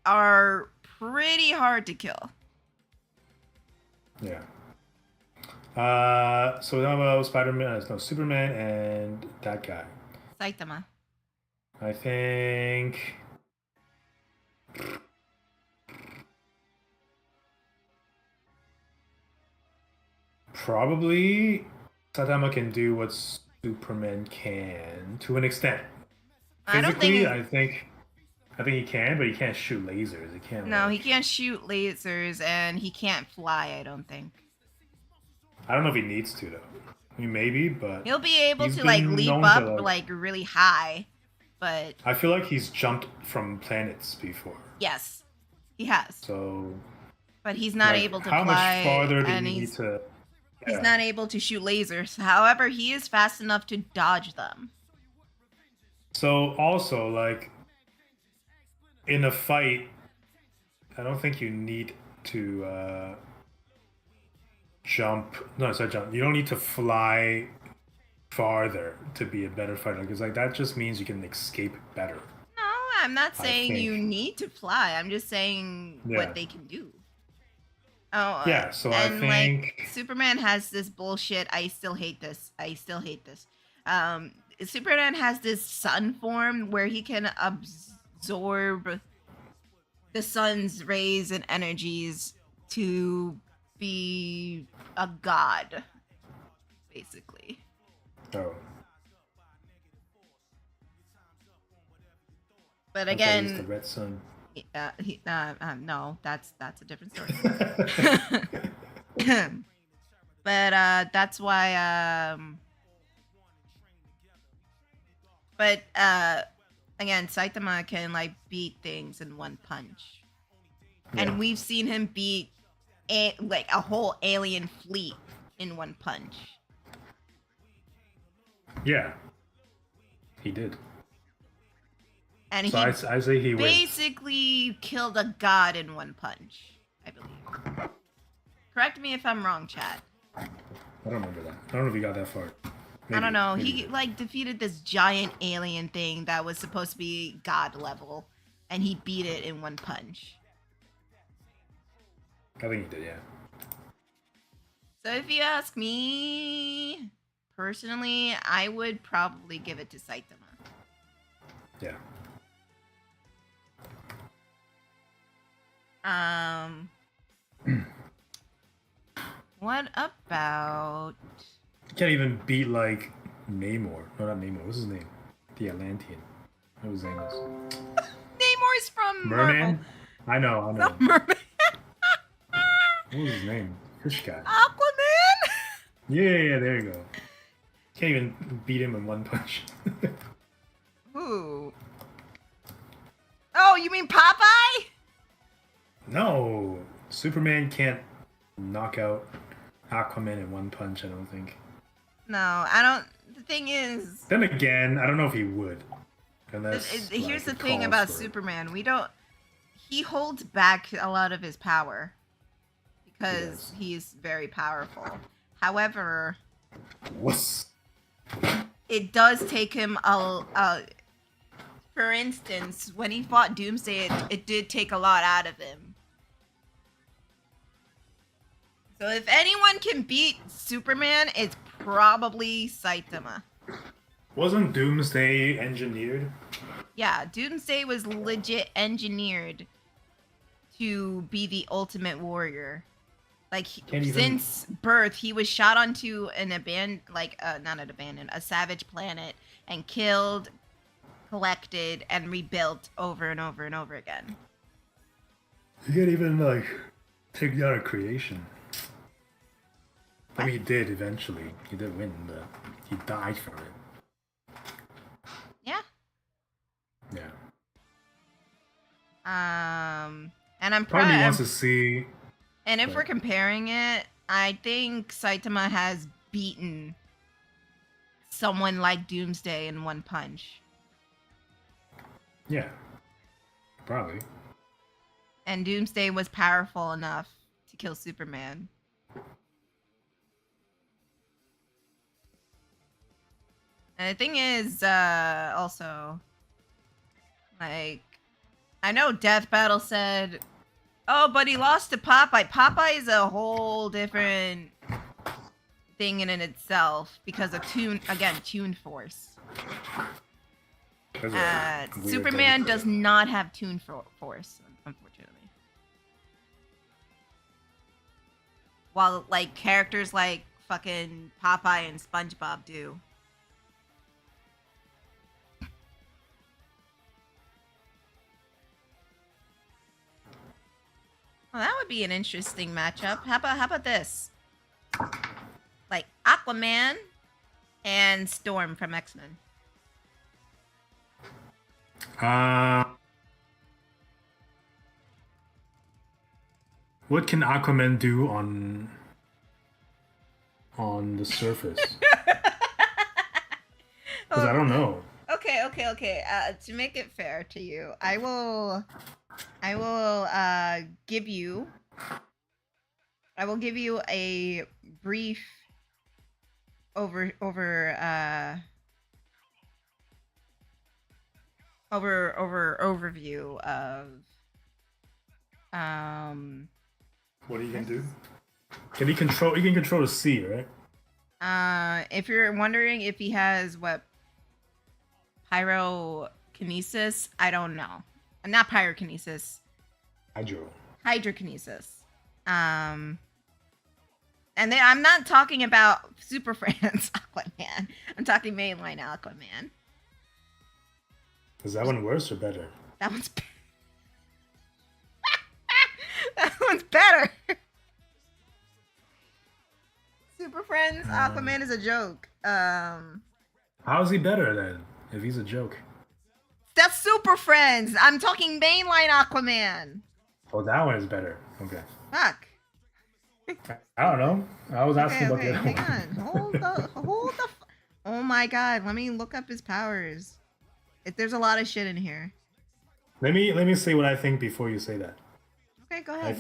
are pretty hard to kill. Yeah. So now about Spider-Man, no, Superman and that guy. Saitama. I think probably Saitama can do what Superman can to an extent. Physically, I think he can, but he can't shoot lasers. He can't. No, he can't shoot lasers, and he can't fly. I don't think. I don't know if he needs to though. I mean, maybe, but he'll be able to like leap up like really high, but I feel like he's jumped from planets before. Yes, he has. So, but he's not able to how fly. How much farther do you need to? Yeah. He's not able to shoot lasers. However, he is fast enough to dodge them. So also, like, in a fight, I don't think you need to jump. No, sorry, jump. You don't need to fly farther to be a better fighter, because like that just means you can escape better. No, I'm not saying you need to fly. I'm just saying what they can do. Oh, yeah. So I think like, Superman has this bullshit. I still hate this. Superman has this sun form where he can absorb the sun's rays and energies to be a god, basically. Oh. But again, the red sun. No, that's a different story. But that's why. But again, Saitama can like beat things in one punch, and we've seen him beat like a whole alien fleet in one punch. Yeah, he did. And so I say he basically killed a god in one punch, I believe. Correct me if I'm wrong, chat. I don't remember that. I don't know if he got that far. Maybe, I don't know. He like defeated this giant alien thing that was supposed to be god level, and he beat it in one punch. I think he did, yeah. So if you ask me, personally, I would probably give it to Saitama. Yeah. What about? You can't even beat like Namor. No, not Namor. What's his name? The Atlantean. What was his name? Namor's from Merman. Marvel. I know. Merman. What was his name? Fish guy. Aquaman. Yeah. There you go. Can't even beat him in one punch. Ooh. Oh, you mean Popeye? No, Superman can't knock out Aquaman in one punch, I don't think. No, I don't. The thing is... Then again, I don't know if he would. Here's the thing about Superman. He holds back a lot of his power. Because he's very powerful. However... It does take him for instance, when he fought Doomsday, it did take a lot out of him. So if anyone can beat Superman, it's probably Saitama. Wasn't Doomsday engineered? Yeah, Doomsday was legit engineered to be the ultimate warrior. Like, since birth, he was shot onto an a savage planet and killed, collected, and rebuilt over and over and over again. He can't even, like, take down a creation. I mean, he did eventually. He did win, but he died from it. Yeah. Yeah. And I'm probably wants to see. And if we're comparing it, I think Saitama has beaten someone like Doomsday in one punch. Yeah. Probably. And Doomsday was powerful enough to kill Superman. And the thing is, also, like, I know Death Battle said, oh, but he lost to Popeye. Popeye is a whole different thing in itself because of Tune Force. Superman does not have Tune Force, unfortunately. While, like, characters like fucking Popeye and SpongeBob do. Well, that would be an interesting matchup. How about this? Like Aquaman and Storm from X-Men. What can Aquaman do on the surface? Because I don't know. Okay. To make it fair to you, I will give you a brief overview of what he can do. Can he control? He can control the sea, right? If you're wondering if he has pyrokinesis, I don't know. Not pyrokinesis. Hydrokinesis. And then I'm not talking about Super Friends Aquaman. I'm talking mainline Aquaman. Is that one worse or better? That one's that one's better. Super Friends Aquaman is a joke. How is he better then? If he's a joke. That's Super Friends. I'm talking mainline Aquaman. Oh, that one is better. Okay. Fuck. I don't know. I was asking about the other hang one. on. Hold the. Oh my god. Let me look up his powers. There's a lot of shit in here. Let me say what I think before you say that. Okay, go ahead.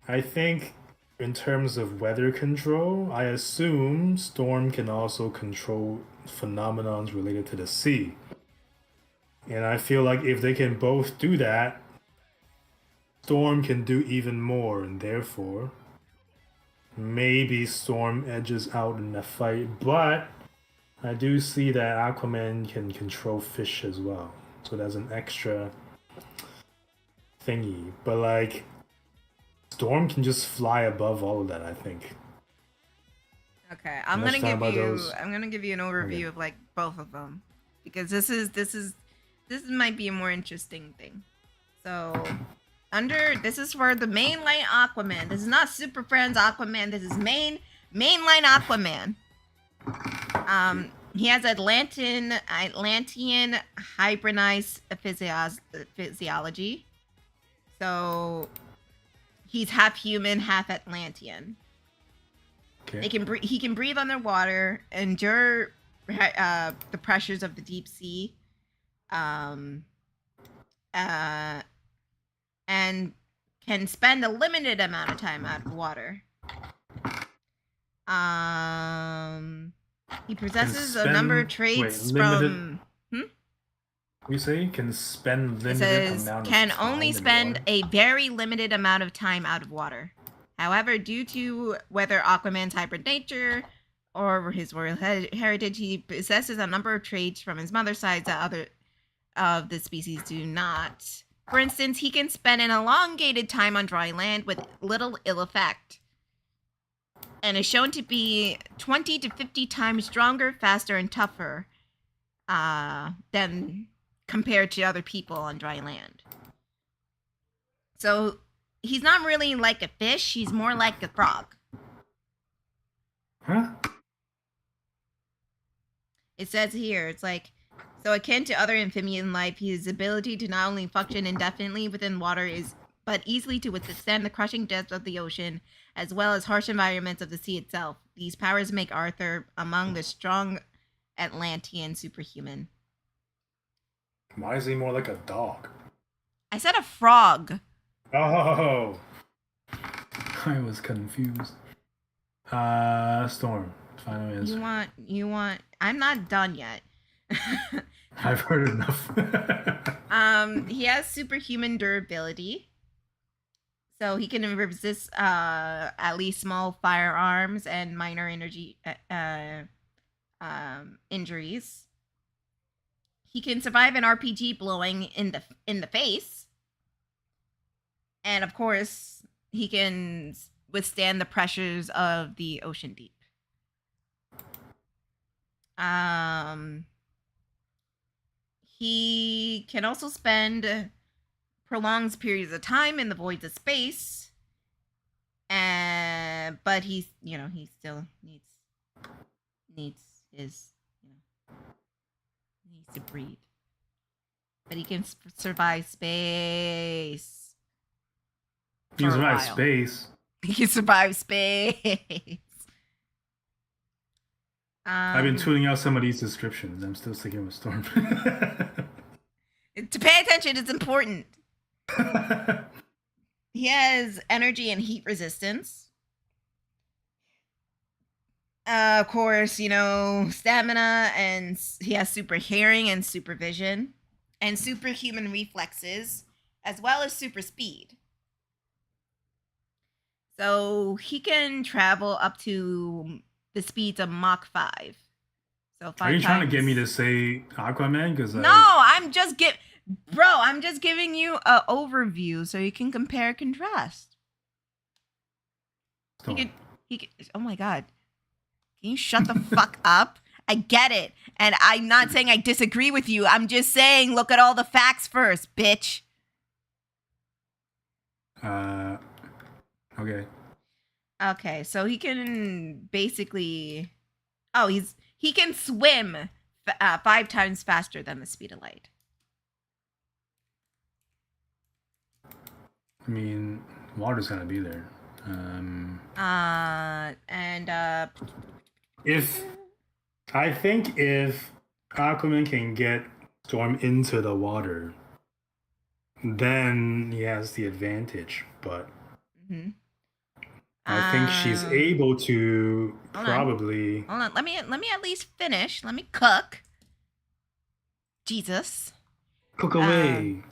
I think in terms of weather control, I assume Storm can also control phenomenons related to the sea. And I feel like if they can both do that, Storm can do even more, and therefore maybe Storm edges out in the fight. But I do see that Aquaman can control fish as well, so that's an extra thingy. But like, Storm can just fly above all of that, I think. Okay, I'm gonna give you an overview of like both of them, because this might be a more interesting thing. So this is for the mainline Aquaman. This is not Super Friends Aquaman. This is mainline Aquaman. He has Atlantean hybridized physiology. So he's half human, half Atlantean. Okay. He can breathe underwater, endure the pressures of the deep sea, and can spend a limited amount of time out of water. He possesses a number of traits from. You say can spend limited amount of can time only in spend water? a very limited amount of time out of water. However, due to whether Aquaman's hybrid nature or his royal heritage, he possesses a number of traits from his mother's side that other of the species do not. For instance, he can spend an elongated time on dry land with little ill effect, and is shown to be 20 to 50 times stronger, faster, and tougher than compared to other people on dry land. So he's not really like a fish, he's more like a frog. Huh? It says here, it's like, so akin to other amphibian life, his ability to not only function indefinitely within water but easily to withstand the crushing depths of the ocean, as well as harsh environments of the sea itself. These powers make Arthur among the strong Atlantean superhuman. Why is he more like a dog? I said a frog. Oh, I was confused. Storm. Final answer. You want. I'm not done yet. I've heard enough. He has superhuman durability, so he can resist at least small firearms and minor energy injuries. He can survive an RPG blowing in the face, and of course, he can withstand the pressures of the ocean deep. He can also spend prolonged periods of time in the voids of space, but he still needs his, needs to breathe. But he can survive space. He can survive space. He can survive space. I've been tuning out some of these descriptions. I'm still sticking with Storm. To pay attention, it's important. He has energy and heat resistance. Of course, stamina, and he has super hearing and supervision, and superhuman reflexes, as well as super speed. So he can travel up to the speeds of Mach 5. So 5 Are you trying to times. get me to say Aquaman? Because No, I'm just giving you an overview so you can compare and contrast. He could, oh my god. Can you shut the fuck up? I get it. And I'm not saying I disagree with you. I'm just saying look at all the facts first, bitch. Okay. Okay, so he can basically he can swim 5 times faster than the speed of light. I mean, water's gonna be there. If Aquaman can get Storm into the water, then he has the advantage. But I think she's able to probably. Hold on. Let me at least finish. Let me cook. Jesus. Cook away.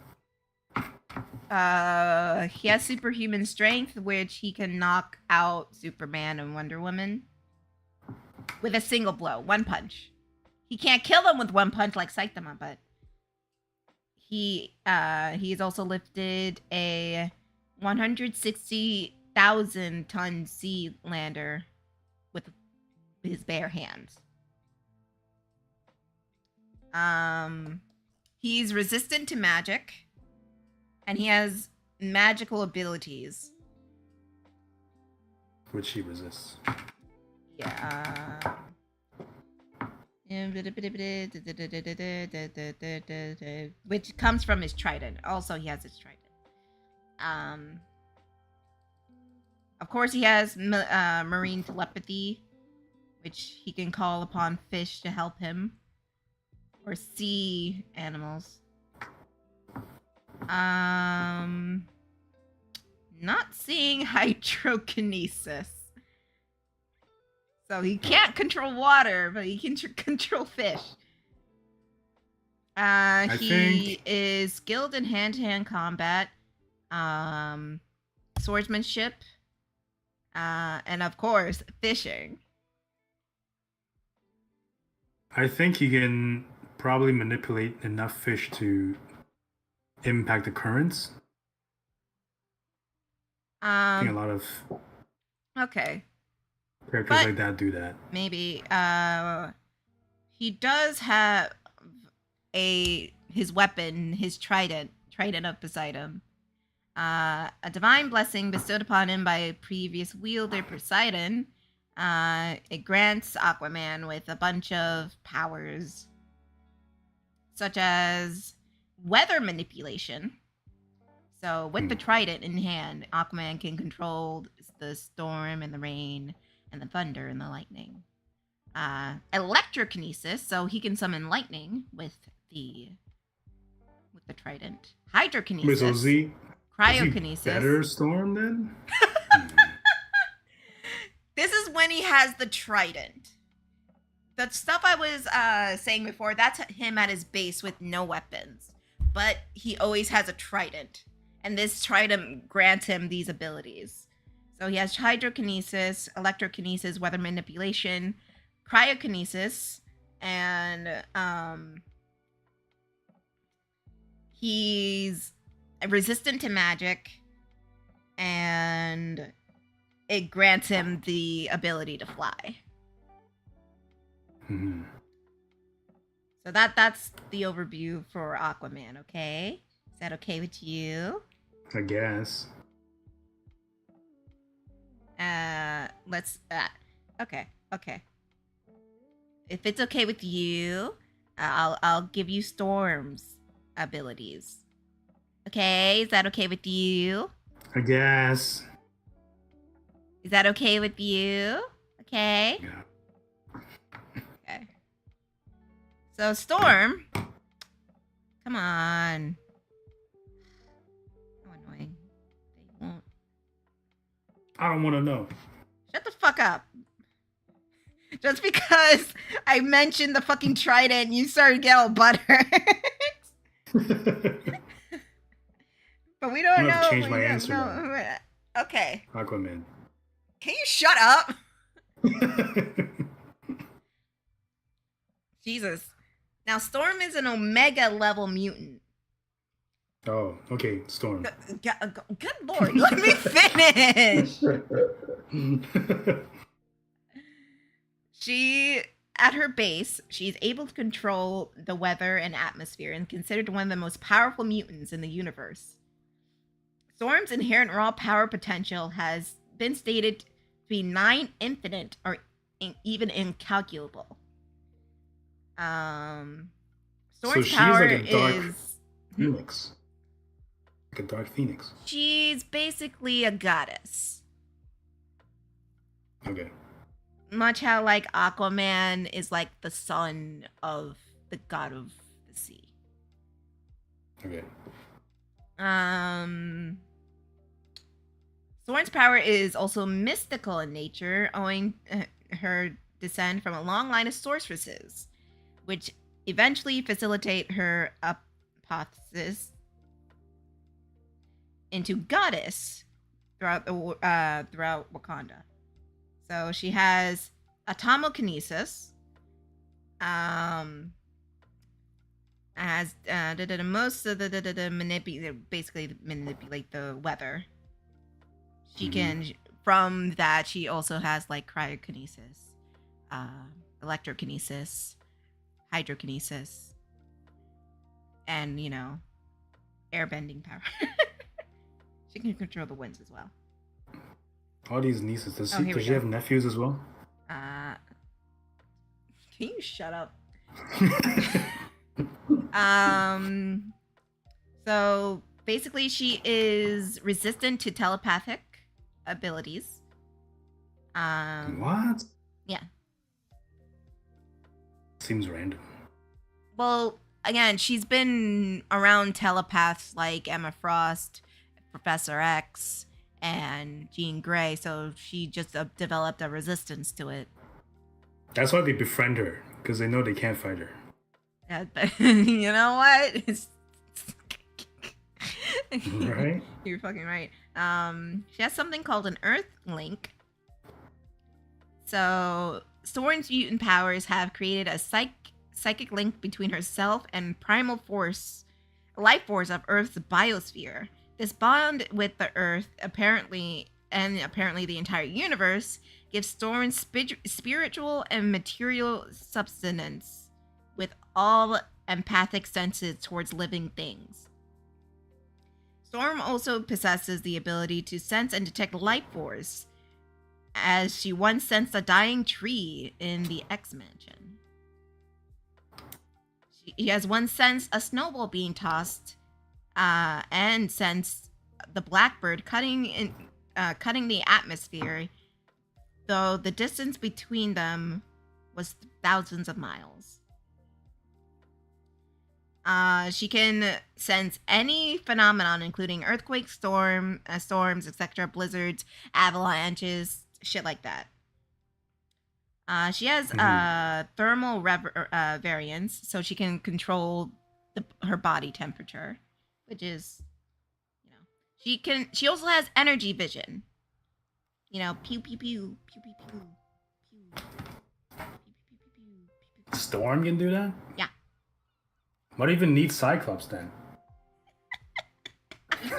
He has superhuman strength, which he can knock out Superman and Wonder Woman with a single blow, one punch. He can't kill them with one punch like Saitama, but he's also lifted a 160,000-ton sea lander with his bare hands. He's resistant to magic. And he has magical abilities. Which he resists. Yeah. Which comes from his trident. Also, he has his trident. Of course, he has marine telepathy, which he can call upon fish to help him. Or sea animals. Not seeing hydrokinesis. So he can't control water, but he can control fish. He is skilled in hand-to-hand combat, swordsmanship, and of course, fishing. I think he can probably manipulate enough fish to impact the currents. I think a lot of characters like that do that. Maybe. He does have his weapon, his trident up beside him. A divine blessing bestowed upon him by a previous wielder, Poseidon. It grants Aquaman with a bunch of powers, such as weather manipulation. So with the trident in hand, Aquaman can control the storm and the rain and the thunder and the lightning. Electrokinesis, so he can summon lightning with the trident. Hydrokinesis. Wait, so cryokinesis. Is he better Storm then? This is when he has the trident. the stuff I was saying before, that's him at his base with no weapons. But he always has a trident. And this trident grants him these abilities. So he has hydrokinesis, electrokinesis, weather manipulation, cryokinesis, and he's resistant to magic, and it grants him the ability to fly. Hmm. So that's the overview for Aquaman, okay? Is that okay with you? I guess. Okay. If it's okay with you, I'll give you Storm's abilities. Okay, is that okay with you? I guess. Is that okay with you? Okay. Yeah. Okay. So Storm, come on. How annoying. They won't. I don't want to know. Shut the fuck up. Just because I mentioned the fucking trident, you started to get all butthurt. But we don't I'm gonna know. have to change we my don't answer know. Okay. Aquaman. Can you shut up? Jesus. Now, Storm is an Omega level mutant. Oh, okay, Storm. Good lord, let me finish. She, at her base, she's able to control the weather and atmosphere and considered one of the most powerful mutants in the universe. Storm's inherent raw power potential has been stated to be nigh infinite or even incalculable. Storm's So she's power like a dark is phoenix. Like a dark phoenix. she's basically a goddess. Okay. Much how like Aquaman is like the son of the god of the sea. Okay. Storm's power is also mystical in nature, owing her descent from a long line of sorceresses, which eventually facilitate her apotheosis into goddess throughout Wakanda. So she has atomokinesis, has most of the basically manipulate the weather. She can, from that, she also has like cryokinesis, electrokinesis, hydrokinesis, and airbending power. She can control the winds as well. All these nieces. Does here we she go. have nephews as well? Can you shut up? So basically she is resistant to telepathic abilities. What? Yeah. Seems random. Well, again, she's been around telepaths like Emma Frost, Professor X, and Jean Grey, so she just developed a resistance to it. That's why they befriend her, because they know they can't fight her. Yeah, but you know what? Right? You're fucking right. She has something called an Earth Link. So Storm's mutant powers have created a psychic link between herself and primal life force of Earth's biosphere. This bond with the Earth, apparently the entire universe, gives Storm spiritual and material substance with all empathic senses towards living things. Storm also possesses the ability to sense and detect life force, as she once sensed a dying tree in the X-Mansion. She has once sensed a snowball being tossed, and sensed the blackbird cutting the atmosphere, though the distance between them was thousands of miles. She can sense any phenomenon, including earthquakes, storms, etc., blizzards, avalanches, shit like that. She has thermal variance, so she can control her body temperature, which is, you know, she can. She also has energy vision. You know, pew pew pew pew pew pew pew. Storm can do that? Yeah. What even needs Cyclops then?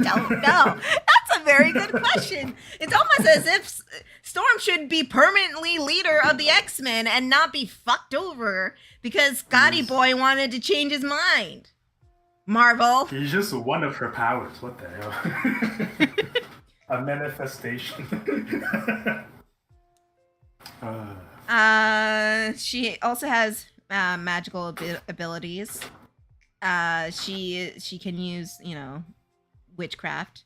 Don't know. That's a very good question. It's almost as if Storm should be permanently leader of the X-Men and not be fucked over because Scotty Boy wanted to change his mind. Marvel. He's just one of her powers. What the hell? A manifestation. She also has magical abilities. She can use, you know, witchcraft.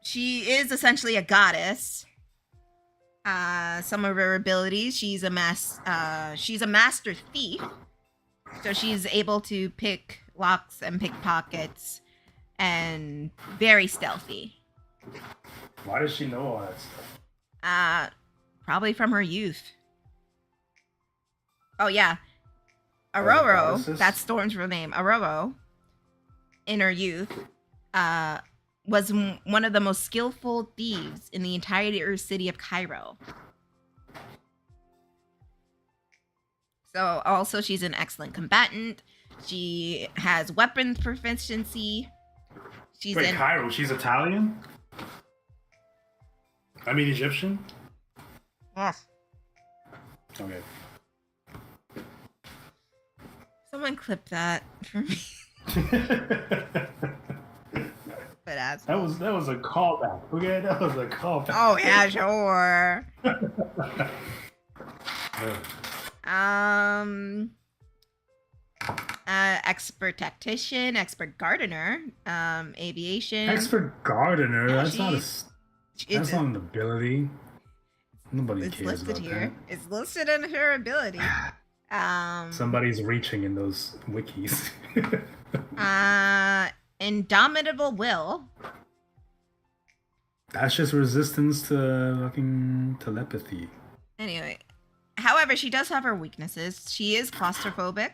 She is essentially a goddess. Some of her abilities, she's a master thief. So she's able to pick locks and pickpockets and very stealthy. Why does she know all that stuff? Probably from her youth. Oh yeah. Aurora, that's Storm's real name. Aurora, in her youth, was one of the most skillful thieves in the entire city of Cairo. So also she's an excellent combatant. She has weapons proficiency. Wait, Cairo, she's Italian? I mean Egyptian? Yes. Okay. Someone clip that for me. But that was a callback. Okay, that was a callback. Oh yeah, sure. Expert tactician, expert gardener, aviation. Expert gardener. Yeah, that's not an ability. Nobody it's cares listed about here. that. It's listed in her ability. Somebody's reaching in those wikis. Indomitable will. That's just resistance to fucking telepathy. Anyway, however, she does have her weaknesses. She is claustrophobic.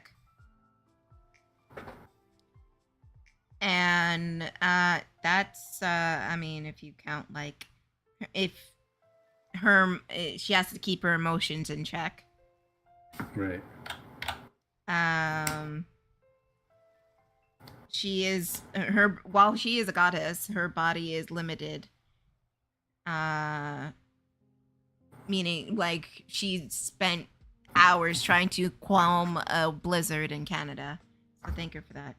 And that's I mean, if you count like if she has to keep her emotions in check. Right. She is while she is a goddess, her body is limited. Meaning like she spent hours trying to calm a blizzard in Canada. So thank her for that.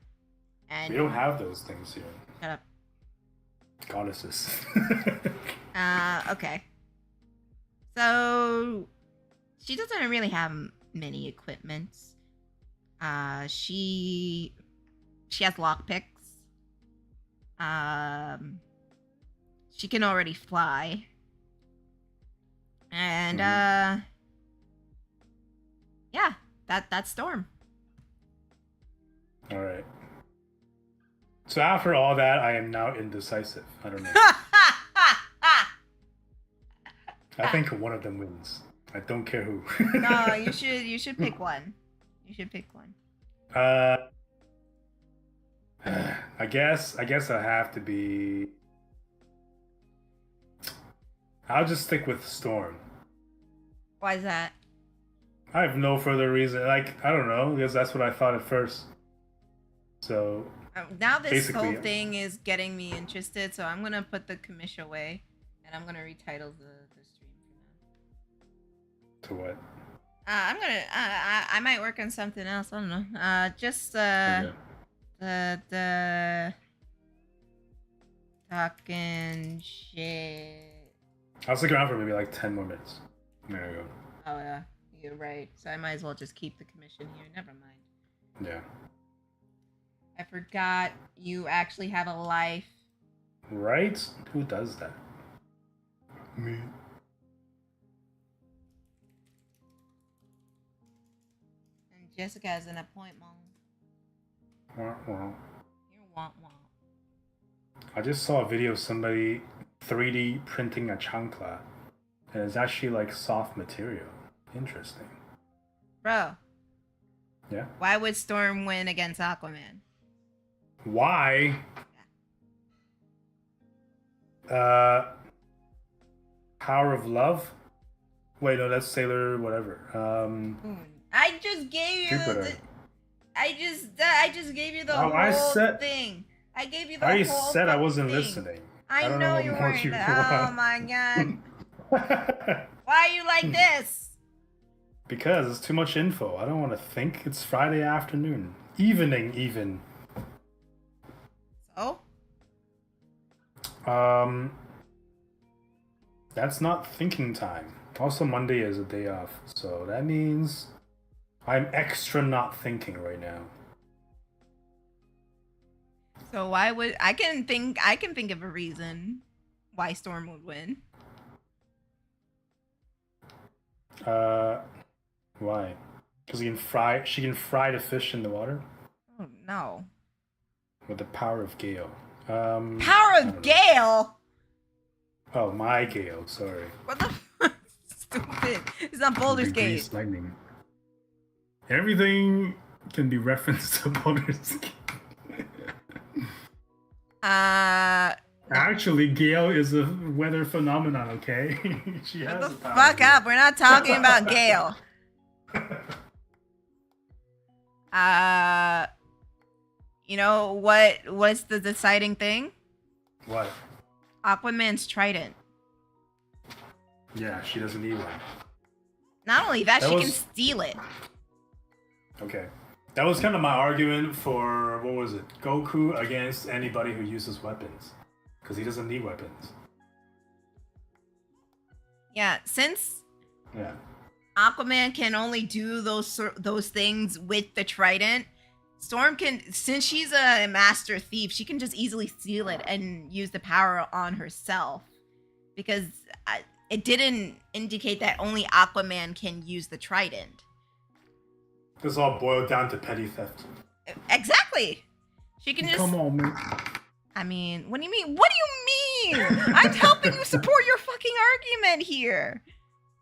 And we don't have those things here. Shut up. Goddesses. Okay. So she doesn't really have many equipments. She has lockpicks. She can already fly. And yeah, that's Storm. All right. So after all that, I am now indecisive. I don't know. I think one of them wins. I don't care who. No, you should pick one. You should pick one. I guess I have to be. I'll just stick with Storm. Why is that? I have no further reason. Like, I don't know, because that's what I thought at first. So now this whole thing is getting me interested, so I'm gonna put the commish away, and I'm gonna retitle the stream To for now. what? I'm gonna. I might work on something else. I don't know. Just the talking shit. I'll stick around for maybe like 10 more minutes. There you go. Oh yeah, you're right. So I might as well just keep the commission here. Never mind. Yeah. I forgot you actually have a life. Right? Who does that? Me. And Jessica has an appointment. Wah, wah. You're want. I just saw a video of somebody 3D printing a chancla And it's actually like soft material. Interesting. Bro, Yeah. why would Storm win against Aquaman? Why? Power of love? Wait, no, that's Sailor whatever. I just gave you Jupiter. I just gave you the Oh, whole thing. I gave you the I already whole said I fucking wasn't thing. listening. I don't know what you more weren't. you Oh want. my god. Why are you like this? Because it's too much info. I don't want to think. It's Friday afternoon. Evening, even. So? That's not thinking time. Also, Monday is a day off. So that means I'm extra not thinking right now. So why would I can think of a reason why Storm would win. Why? Because she can fry the fish in the water Oh no. with the power of Gale. Power of Gale? Oh, my Gale, sorry. What the fuck? Stupid. It's not Boulder's Gate. Grease lightning. Everything can be referenced to Boulder's Gate. Actually, Gale is a weather phenomenon, okay? She has Shut the the power fuck of Gale. up. We're not talking about Gale. You know what's the deciding thing? What? Aquaman's trident. Yeah, she doesn't need one. Not only that, That she was- can steal it. Okay. That was kind of my argument for, what was it? Goku against anybody who uses weapons. Because he doesn't need weapons. Yeah, since Yeah. Aquaman can only do those things with the trident, Storm can, since she's a master thief, she can just easily steal it and use the power on herself. Because it didn't indicate that only Aquaman can use the trident. This all boiled down to petty theft. Exactly. She can just. Come on, man. I mean, what do you mean? What do you mean? I'm helping you support your fucking argument here.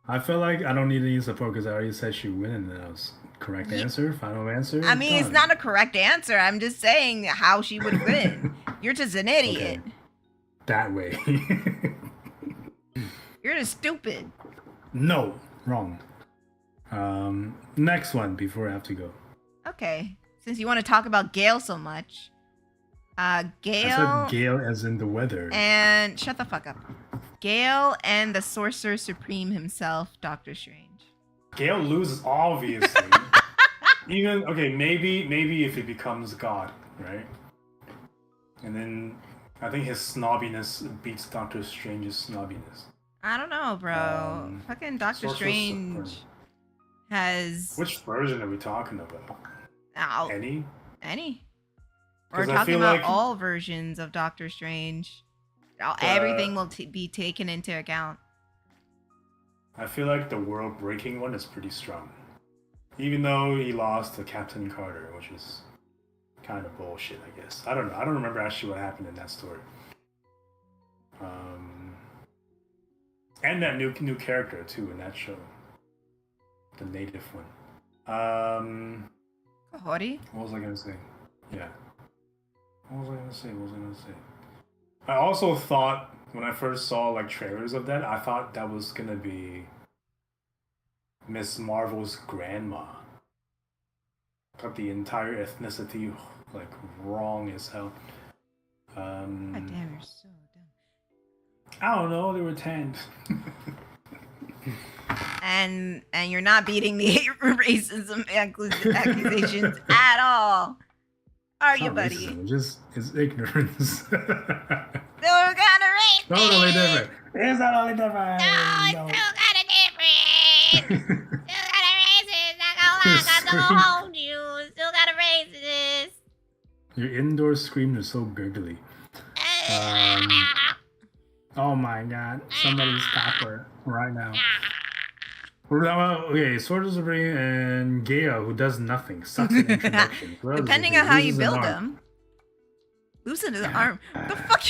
I feel like I don't need any support because I already said she win and that was correct answer, final answer. I mean, it's done. not a correct answer. I'm just saying how she would win. You're just an idiot. Okay. That way. You're just stupid. No, wrong. Next one before I have to go. Okay. Since you want to talk about Gale so much. Gale. I said Gale as in the weather. And shut the fuck up. Gale and the Sorcerer Supreme himself, Doctor Strange. Gale loses, obviously. Even, okay, maybe if he becomes God, right? And then I think his snobbiness beats Doctor Strange's snobbiness. I don't know, bro. Fucking Doctor Sorcerer Strange Supreme. has. Which version are we talking about? Ow. Any? We're 'Cause I talking feel about like- all versions of Doctor Strange. Everything will be taken into account. I feel like the world-breaking one is pretty strong. Even though he lost to Captain Carter, which is kind of bullshit, I guess. I don't know. I don't remember actually what happened in that story. And that new character too in that show, the native one. Kohori? What was I gonna say? Yeah. What was I gonna say? I also thought when I first saw like trailers of that, I thought that was gonna be Miss Marvel's grandma. Got the entire ethnicity like wrong as hell. God damn, you're so dumb. I don't know, they were tanned. And you're not beating the racism accusations at all. Are you, buddy? Racism, it's ignorance. Still kind of racist. Totally different. It's totally different. No, it's still kind of different. Still kind of racist. Not gonna lie, got to hold you. Still kind of racist. Your indoor screams are so gurgly. Oh my god, somebody stop her right now. Okay, Sword of Supreme and Gale, who does nothing, sucks at introduction. Depending on how you build them. Loosen his arm. The fuck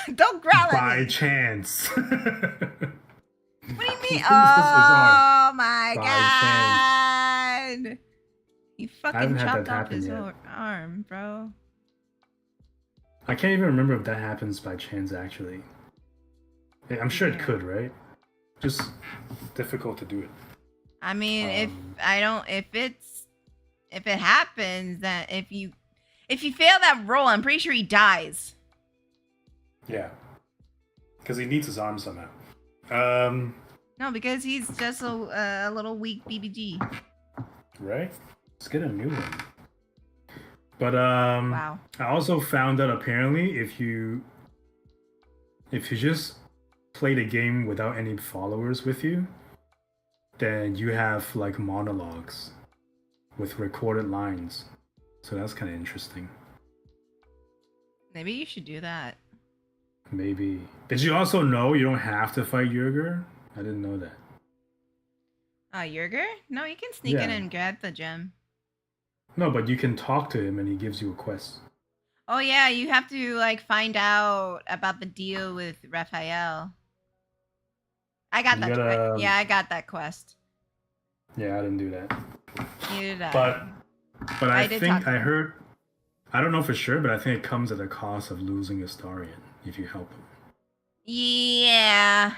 you Don't growl at By me. chance. What do you mean? His Oh my By god! He fucking haven't had chopped that off happen his yet. whole arm, bro. I can't even remember if that happens by chance, actually. I'm sure it Yeah. could, right? Just difficult to do it. I mean, if it happens, that if you fail that roll, I'm pretty sure he dies. Yeah. Because he needs his arm somehow. No, because he's just a little weak BBG. Right? Let's get a new one. But Wow. I also found that apparently if you just play the game without any followers with you, then you have like monologues with recorded lines. So that's kind of interesting. Maybe you should do that. Maybe. Did you also know you don't have to fight Yerger? I didn't know that. Yerger? No, you can sneak in Yeah. and grab the gem. No, but you can talk to him and he gives you a quest. Oh yeah, you have to like find out about the deal with Raphael. I got You that. gotta- Yeah, I got that quest. Yeah, I didn't do that. Neither did I. But I did think talk to I him. heard, I don't know for sure, but I think it comes at the cost of losing Astarion if you help him. Yeah.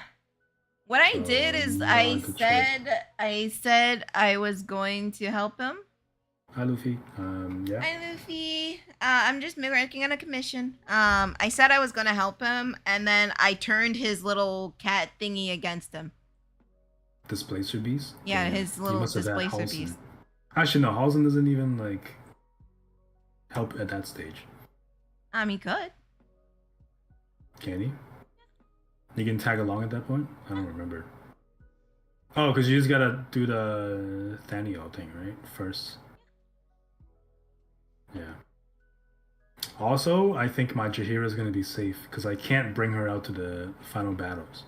What I So, did is not I a good choice. said I was going to help him. Hi, Luffy. Yeah. Hi, Luffy. I'm just working on a commission. I said I was gonna help him, and then I turned his little cat thingy against him. Displacer Beast? Yeah, Damn. his He little must have had displacer Halsin. beast. Actually, no, Halsin doesn't even, like, help at that stage. He could. Can he? You can tag along at that point? I don't remember. Oh, because you just gotta do the Thaniel thing, right? First. Yeah. Also, I think my Jaheira is going to be safe because I can't bring her out to the final battles.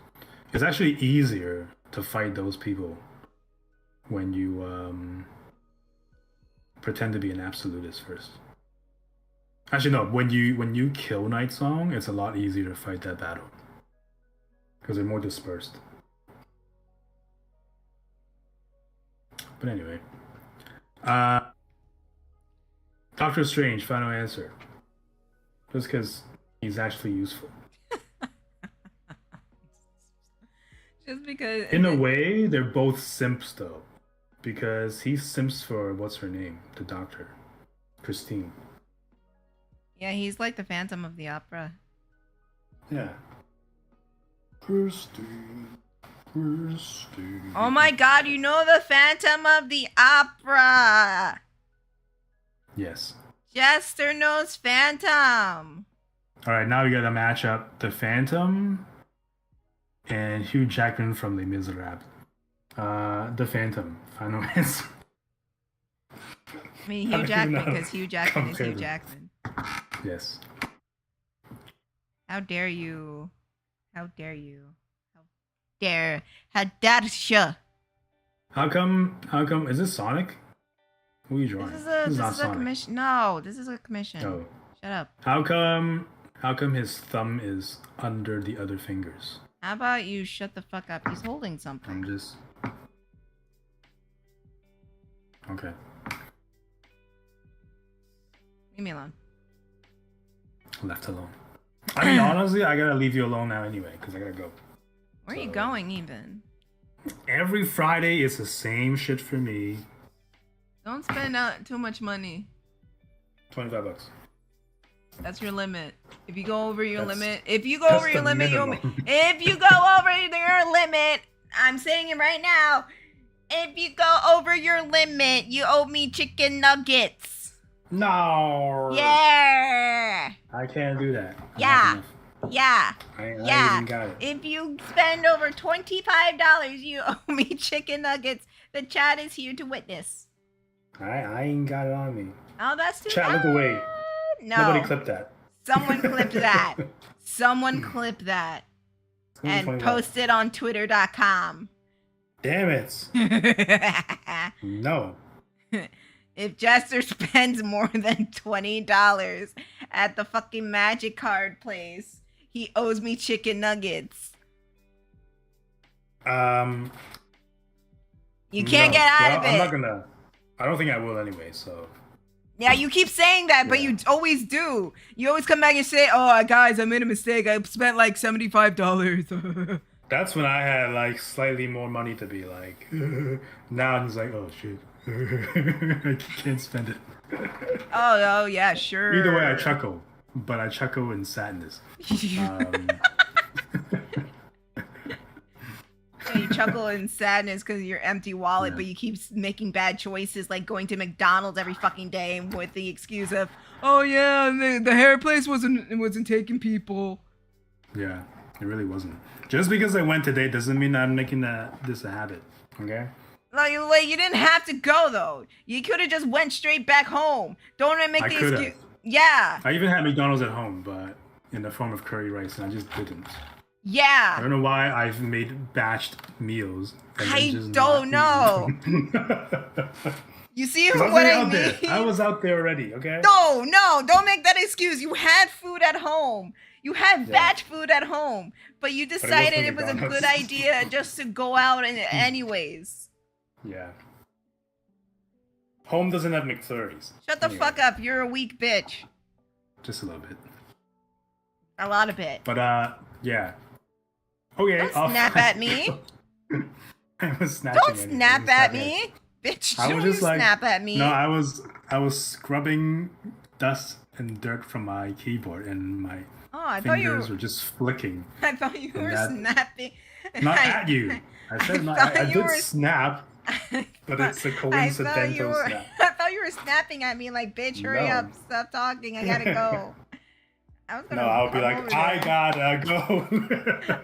It's actually easier to fight those people when you pretend to be an absolutist first. Actually, no. When you kill Night Song, it's a lot easier to fight that battle because they're more dispersed. But anyway, Doctor Strange, final answer. Just because he's actually useful. Just because. In a way, they're both simps though, because he simps for what's her name, the doctor, Christine. Yeah, he's like the Phantom of the Opera. Yeah. Christine. Oh my god, you know the Phantom of the Opera! Yes. Jester knows Phantom! Alright, now we gotta match up the Phantom and Hugh Jackman from Les Miserables. The Phantom, final answer. I mean, I Hugh don't Jackman, know. because Hugh Jackman is Compare Hugh them. Jackman. Yes. How dare you? How dare you? How dare you? How come is this Sonic? Who are you drawing? This is not a Sonic. commission. No, this is a commission. Oh. Shut up. How come his thumb is under the other fingers? How about you shut the fuck up? He's holding something. I'm just okay. Leave me alone. Left alone. I mean, honestly, I gotta leave you alone now anyway, because I gotta go. Where are you So- going, even? Every Friday is the same shit for me. Don't spend too much money. $25. That's your limit. If you go over your That's- limit, if you go that's over your the limit, minimum. if you go over your limit, I'm saying it right now. If you go over your limit, you owe me chicken nuggets. No. Yeah. I can't do that. I Yeah. have enough. Yeah. I Yeah. even got it. If you spend over $25, you owe me chicken nuggets. The chat is here to witness. I ain't got it on me. Oh, that's too Chat, bad. look away. No. Nobody clipped that. Someone clip that. Someone clip that. And 2021. post it on twitter.com. Damn it. No. If Jester spends more than $20 at the fucking magic card place, He owes me chicken nuggets. You can't get out of it. I'm not gonna. I don't think I will anyway. So. Yeah, you keep saying that, but you always do. You always come back and say, "Oh, guys, I made a mistake. I spent like $75." That's when I had like slightly more money to be like. Now I'm just like, oh shit, I can't spend it. Oh yeah, sure. Either way, I chuckle, but I chuckle in sadness. You chuckle in sadness because of your empty wallet, but you keep making bad choices, like going to McDonald's every fucking day with the excuse of, "Oh yeah, the hair place wasn't taking people." Yeah, it really wasn't. Just because I went today doesn't mean I'm making this a habit. Okay. Like you didn't have to go though. You could have just went straight back home. Don't make the excuse. Yeah. I even had McDonald's at home, but in the form of curry rice, and I just didn't. Yeah. I don't know why I've made batched meals. I don't know. You see what I mean? There. I was out there already, okay? No, don't make that excuse. You had food at home. You had batch food at home, but you decided it was a good idea just to go out anyways. Yeah. Home doesn't have McFlurries. Shut the fuck up. You're a weak bitch. Just a little bit. A lot of it. But yeah. Okay. Don't snap at me. I was snatching. Don't snap at me, bitch. I was just like, snap at me. No, I was scrubbing dust and dirt from my keyboard, and my fingers were just flicking. I thought you were snapping. Not at you. I said not. I did snap, but it's a coincidental snap. I thought you were snapping at me like, bitch, hurry up, stop talking, I gotta go. I'll be like, I gotta go.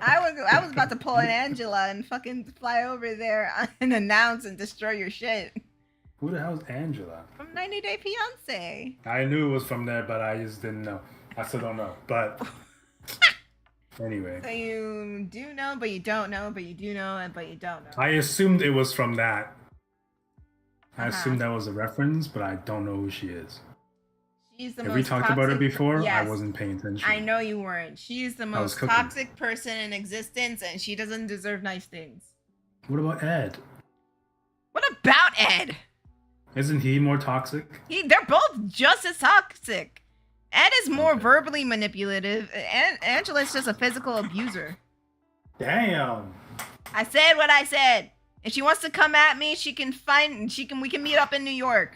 I was about to pull an Angela and fucking fly over there and announce and destroy your shit. Who the hell is Angela? From 90 Day Fiance. I knew it was from there, but I just didn't know. I still don't know, but anyway. So you do know, but you don't know, but you do know, but you don't know. I assumed it was from that. I assumed that was a reference, but I don't know who she is. She's the Have we talked about her before? Yes. I wasn't paying attention. I know you weren't. She's the most toxic person in existence, and she doesn't deserve nice things. What about Ed? What about Ed? Isn't he more toxic? They're both just as toxic. Ed is more verbally manipulative, and Angela's just a physical abuser. Damn. I said what I said. If she wants to come at me, we can meet up in New York.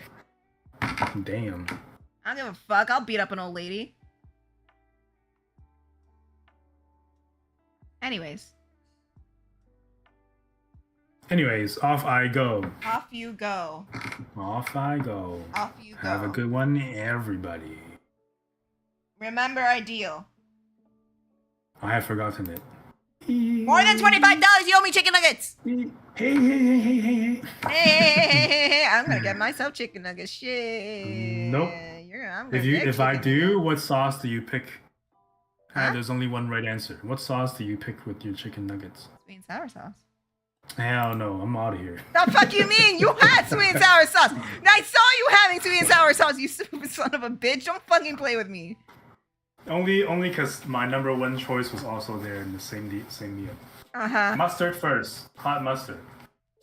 Damn. I don't give a fuck. I'll beat up an old lady. Anyways, off I go. Off you go. Off I go. Off you go. Have a good one, everybody. Remember our deal. I have forgotten it. More than $25, you owe me chicken nuggets. Hey. I'm gonna get myself chicken nuggets. Shit. Nope. If I do, what sauce do you pick? Huh? There's only one right answer. What sauce do you pick with your chicken nuggets? Sweet and sour sauce. Hell no, I'm out of here. The fuck you mean? You had sweet and sour sauce. I saw you having sweet and sour sauce, you stupid son of a bitch. Don't fucking play with me. Only because my number one choice was also there in the same meal. Mustard first, hot mustard,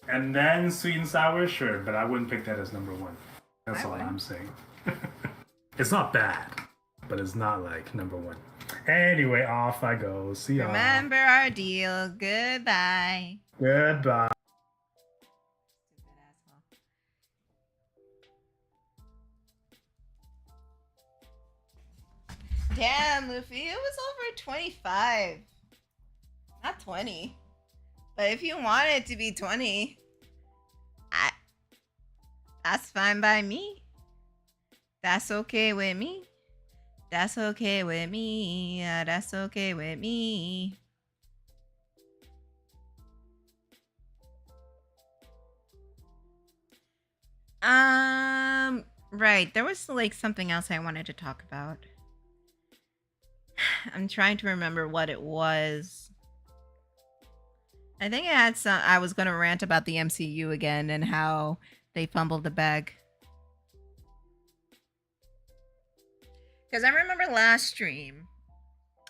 and then sweet and sour. Sure, but I wouldn't pick that as number one. That's all I'm saying. It's not bad, but it's not like number one. Anyway, off I go. See y'all. Remember our deal. Goodbye. Goodbye. Damn, Luffy, it was over 25. Not 20. But if you want it to be 20, that's fine by me. That's okay with me. That's okay with me. That's okay with me. Right. There was like something else I wanted to talk about. I'm trying to remember what it was. I think I was going to rant about the MCU again and how they fumbled the bag. Because I remember last stream,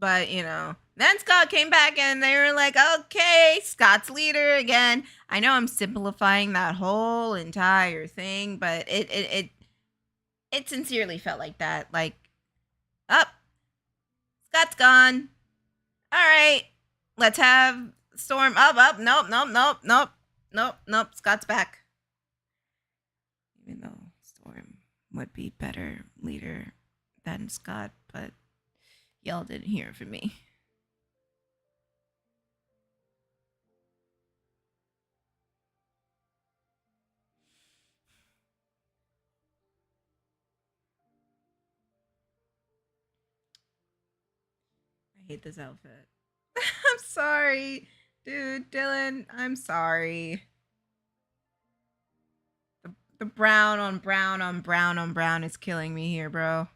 But, you know, then Scott came back and they were like, okay, Scott's leader again. I know I'm simplifying that whole entire thing, but it sincerely felt like that. Like, up, Scott's gone. All right, let's have Storm up. Nope. Scott's back. Even though Storm would be better leader than Scott, but y'all didn't hear from me. I hate this outfit. I'm sorry, dude, Dylan. I'm sorry. The brown on brown on brown on brown is killing me here, bro.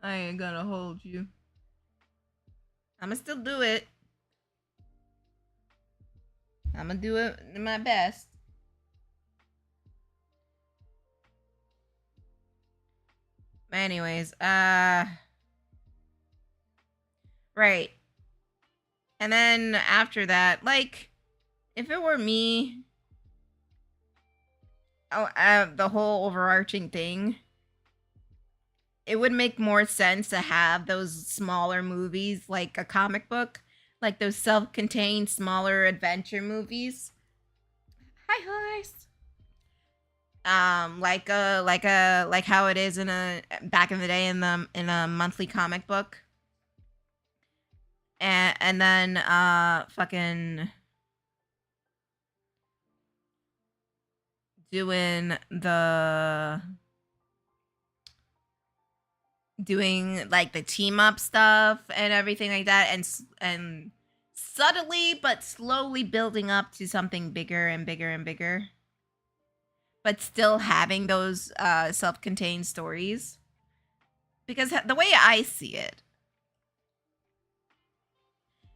I ain't gonna hold you. I'ma still do it. I'ma do it my best. Anyways, right. And then after that, like, if it were me, the whole overarching thing, it would make more sense to have those smaller movies like a comic book, like those self-contained smaller adventure movies. Hi, horse. Like how it is in a back in the day in a monthly comic book. And then fucking doing like the team up stuff and everything like that, and subtly but slowly building up to something bigger and bigger and bigger, but still having those self-contained stories. Because the way I see it,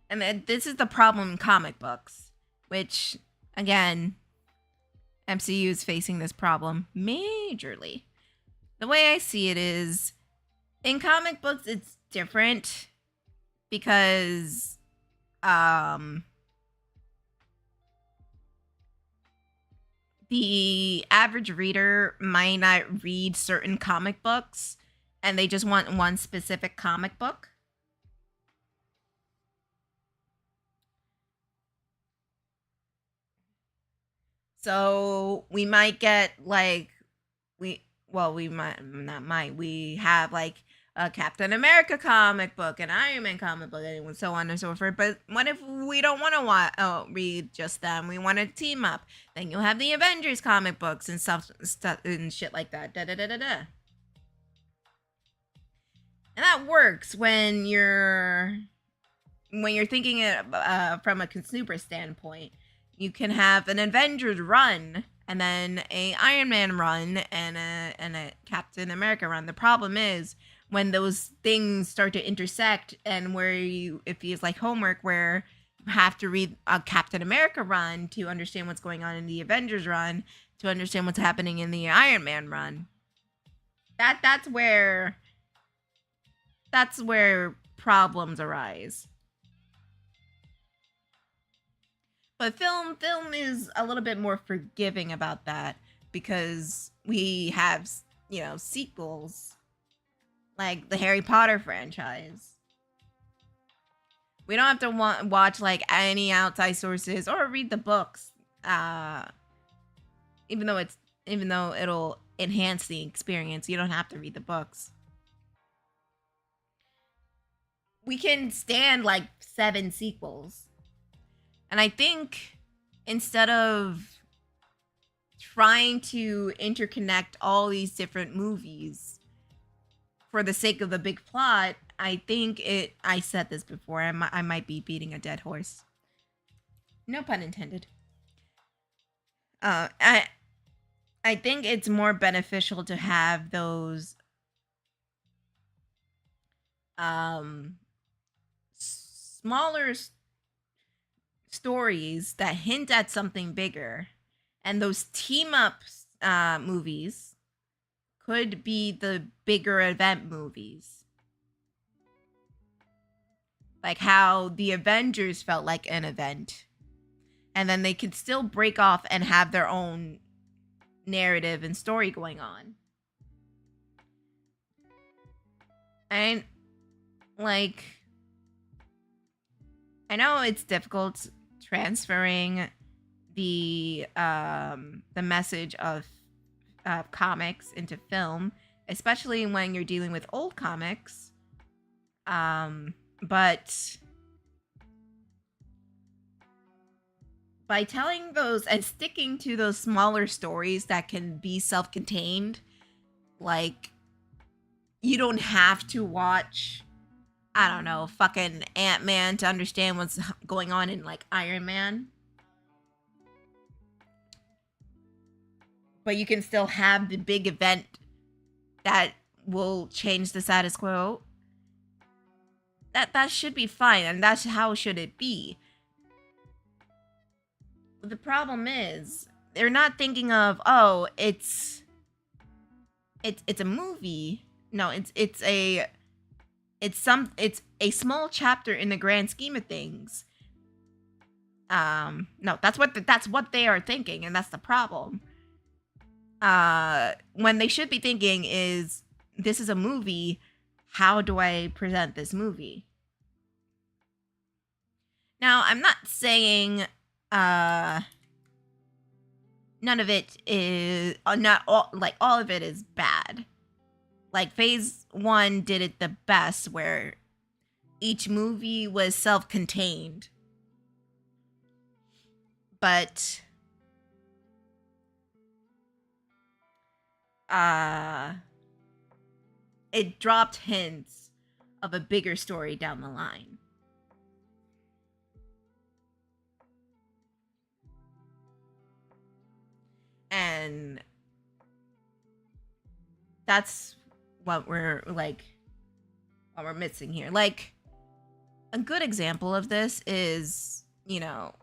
and this is the problem in comic books, which, again, MCU is facing this problem majorly. The way I see it is, in comic books, it's different because the average reader might not read certain comic books and they just want one specific comic book. So we might get like we have like a Captain America comic book, an Iron Man comic book, and so on and so forth. But what if we don't want to read just them? We want to team up. Then you'll have the Avengers comic books and stuff and shit like that. Da da da da da. And that works when you're thinking it from a consumer standpoint. You can have an Avengers run and then a Iron Man run and a Captain America run. The problem is when those things start to intersect, and where it feels like homework, where you have to read a Captain America run to understand what's going on in the Avengers run, to understand what's happening in the Iron Man run. That's where problems arise. But film is a little bit more forgiving about that because we have, sequels like the Harry Potter franchise. We don't have to watch like any outside sources or read the books, even though it'll enhance the experience. You don't have to read the books. We can stand like 7 sequels. And I think instead of trying to interconnect all these different movies for the sake of the big plot, I said this before, I might be beating a dead horse. No pun intended. I think it's more beneficial to have those smaller stories that hint at something bigger, And those team up movies could be the bigger event movies. Like how the Avengers felt like an event. And then they could still break off and have their own narrative and story going on. And like, I know it's difficult transferring the message of comics into film, especially when you're dealing with old comics. But by telling those and sticking to those smaller stories that can be self-contained, like, you don't have to watch, I don't know, fucking Ant-Man to understand what's going on in, like, Iron Man. But you can still have the big event that will change the status quo. That should be fine, and that's how should it be. The problem is, they're not thinking of, oh, it's a movie. No, it's a small chapter in the grand scheme of things. No, that's what they are thinking, and that's the problem. When they should be thinking is, this is a movie, how do I present this movie? Now, I'm not saying none of it is not all, like, all of it is bad. Like, phase 1 did it the best, where each movie was self-contained. But it dropped hints of a bigger story down the line. And that's what we're missing here. Like, a good example of this is, you know,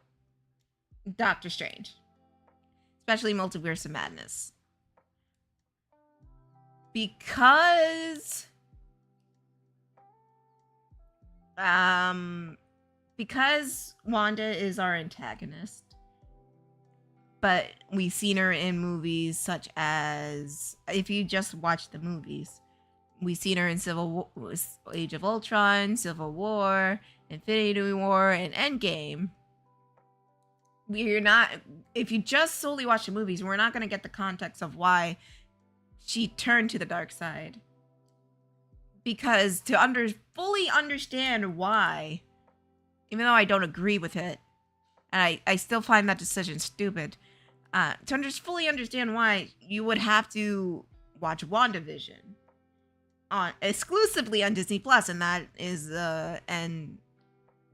Doctor Strange, especially Multiverse of Madness. Because Wanda is our antagonist, but we've seen her in movies such as, if you just watch the movies, we've seen her in Age of Ultron, Civil War, Infinity War, and Endgame. If you just solely watch the movies, we're not going to get the context of why she turned to the dark side. Because to fully understand why, even though I don't agree with it, and I still find that decision stupid, to fully understand why, you would have to watch WandaVision exclusively on Disney Plus, and that is and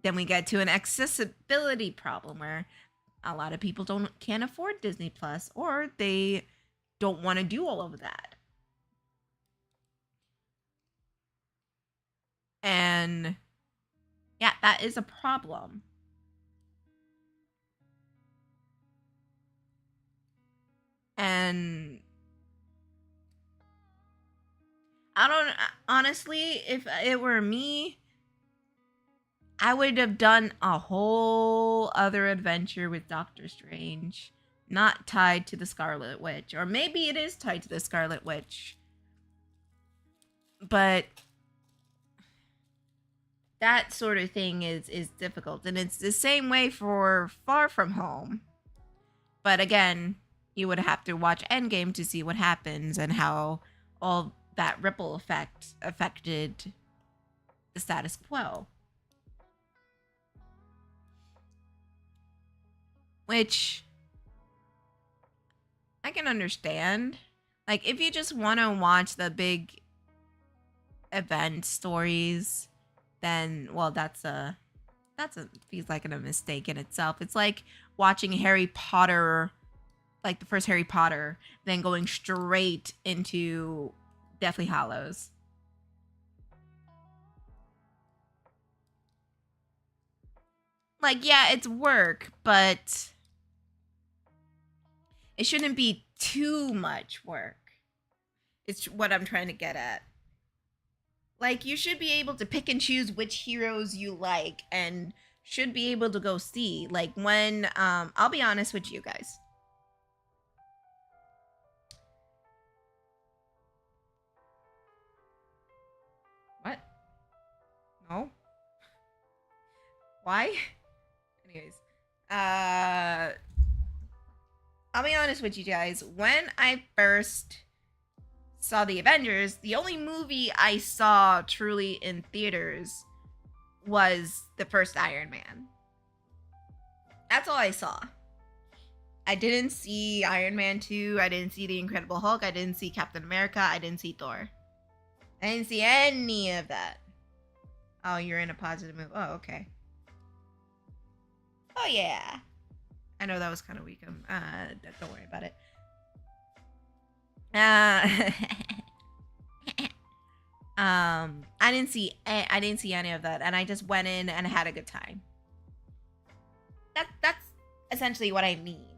then we get to an accessibility problem where a lot of people can't afford Disney Plus, or they don't want to do all of that. And yeah, that is a problem. And honestly, if it were me, I would have done a whole other adventure with Doctor Strange, not tied to the Scarlet Witch. Or maybe it is tied to the Scarlet Witch. But that sort of thing is difficult. And it's the same way for Far From Home. But again, you would have to watch Endgame to see what happens and how all that ripple effect affected the status quo. Which I can understand. Like, if you just want to watch the big event stories, then, well, that's feels like a mistake in itself. It's like watching Harry Potter, like the first Harry Potter, then going straight into Deathly Hallows. Like, yeah, it's work, but It shouldn't be too much work. It's what I'm trying to get at. Like, you should be able to pick and choose which heroes you like and should be able to go see. Like, when, I'll be honest with you guys. What? No? Why? Anyways, I'll be honest with you guys. When I first saw the Avengers, the only movie I saw truly in theaters was the first Iron Man. That's all I saw. I didn't see Iron Man 2. I didn't see The Incredible Hulk. I didn't see Captain America. I didn't see Thor. I didn't see any of that. Oh, you're in a positive mood. Oh, okay. Oh, yeah. I know that was kind of weak. Don't worry about it. I didn't see any of that, and I just went in and had a good time. That's essentially what I mean.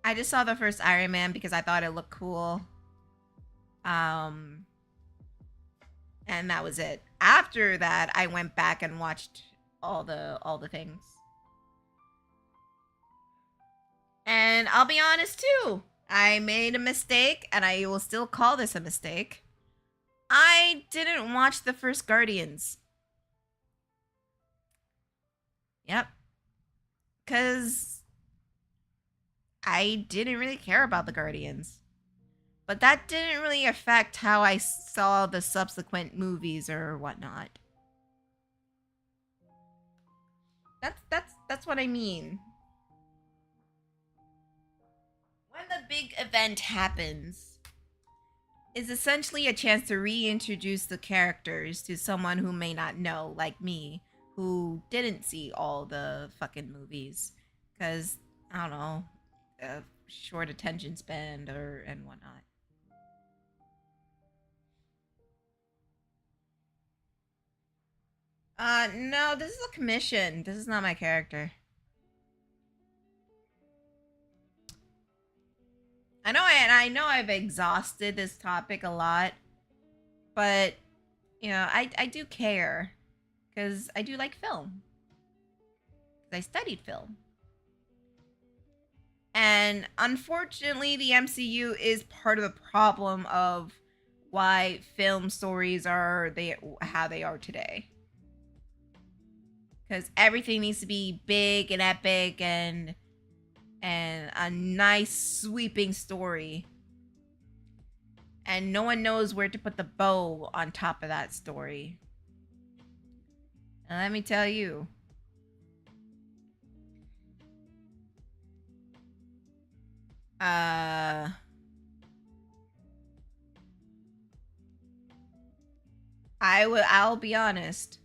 I just saw the first Iron Man because I thought it looked cool. And that was it. After that, I went back and watched all the things. And I'll be honest too. I made a mistake, and I will still call this a mistake. I didn't watch the first Guardians. Yep. Because I didn't really care about the Guardians. But that didn't really affect how I saw the subsequent movies or whatnot. That's what I mean. When the big event happens, is essentially a chance to reintroduce the characters to someone who may not know, like me, who didn't see all the fucking movies. Because, I don't know, a short attention span and whatnot. No, this is a commission. This is not my character. I know I've exhausted this topic a lot, but you know, I do care because I do like film. I studied film. And unfortunately, the MCU is part of the problem of why film stories are how they are today. Because everything needs to be big and epic and a nice sweeping story. And no one knows where to put the bow on top of that story. And let me tell you, I'll be honest.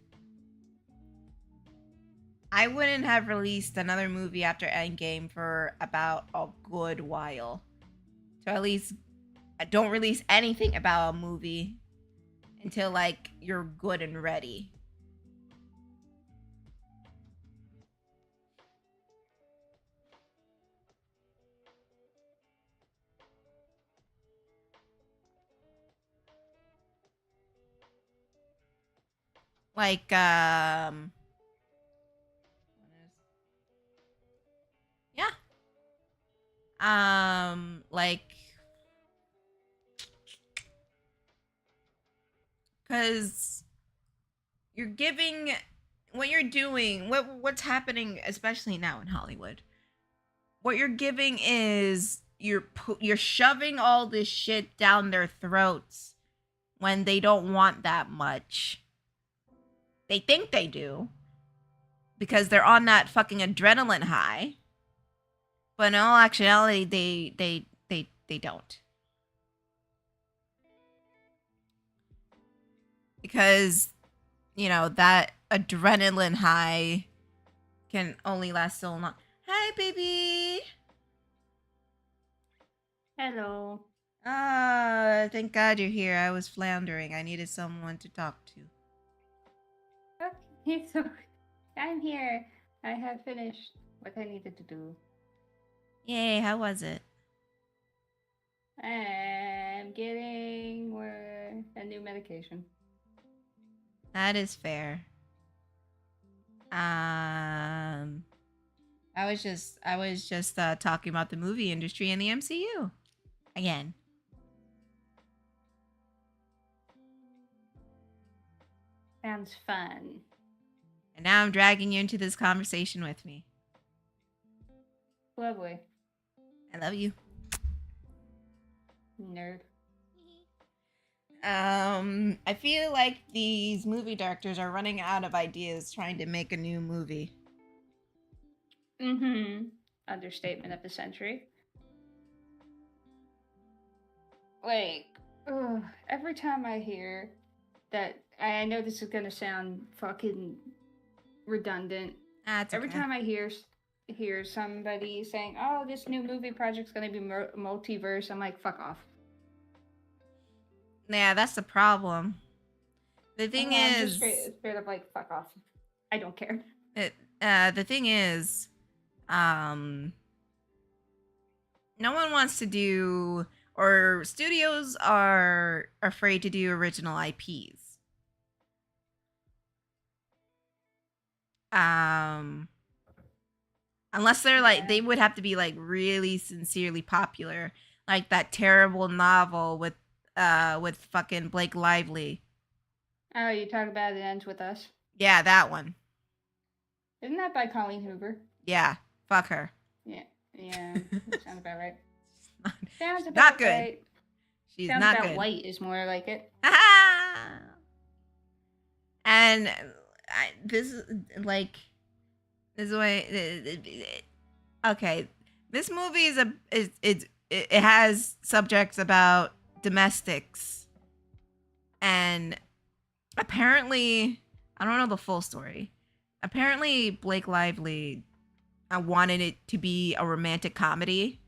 I wouldn't have released another movie after Endgame for about a good while. So at least don't release anything about a movie until like you're good and ready. Like yeah. Like, because you're giving what you're doing, what's happening, especially now in Hollywood. What you're giving is you're shoving all this shit down their throats when they don't want that much. They think they do because they're on that fucking adrenaline high. But in all actuality, they don't. Because, you know, that adrenaline high can only last so long. Hi, baby. Hello. Thank God you're here. I was floundering. I needed someone to talk to. Okay, so I'm here. I have finished what I needed to do. Yay, how was it? I'm getting a new medication. That is fair. I was just talking about the movie industry and the MCU again. Sounds fun. And now I'm dragging you into this conversation with me. Lovely. I love you. Nerd. I feel like these movie directors are running out of ideas trying to make a new movie. Mm-hmm. Understatement of the century. Like, every time I hear that, I know this is gonna sound fucking redundant. Every time I hear somebody saying, "Oh, this new movie project's gonna be multiverse," I'm like, "Fuck off." Yeah, that's the problem. The thing is, I'm just straight up like, "Fuck off." I don't care. The thing is, no one wants to do, or studios are afraid to do original IPs. Unless they're like, they would have to be like really sincerely popular, like that terrible novel with fucking Blake Lively. Oh, you talk about It Ends With Us? Yeah, that one. Isn't that by Colleen Hoover? Yeah, fuck her. Yeah, that sounds about right. Sounds about not good. Right. She's sounds not about good. White is more like it. And this is way. Okay, this movie it has subjects about domestics, and apparently, I don't know the full story. Apparently, Blake Lively wanted it to be a romantic comedy.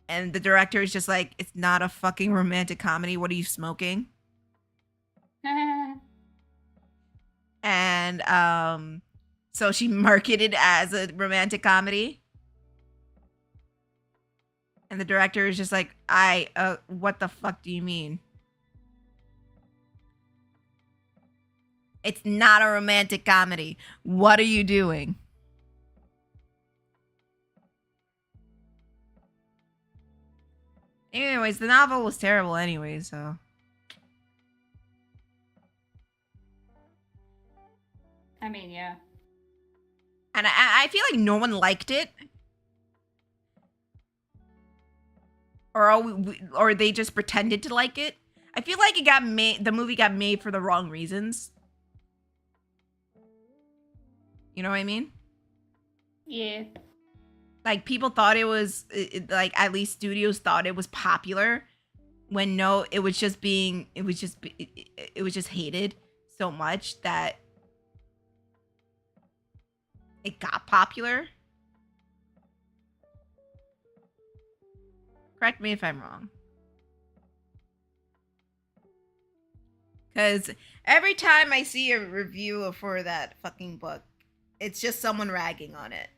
And the director is just like, it's not a fucking romantic comedy. What are you smoking? And so she marketed as a romantic comedy. And the director is just like, what the fuck do you mean? It's not a romantic comedy. What are you doing? Anyways, the novel was terrible anyway, so. I mean, yeah. And I feel like no one liked it. Or they just pretended to like it. I feel like the movie got made for the wrong reasons. You know what I mean? Yeah. Like, people thought it was, like, at least studios thought it was popular. When no, it was just hated so much that it got popular. Correct me if I'm wrong. Because every time I see a review for that fucking book, it's just someone ragging on it.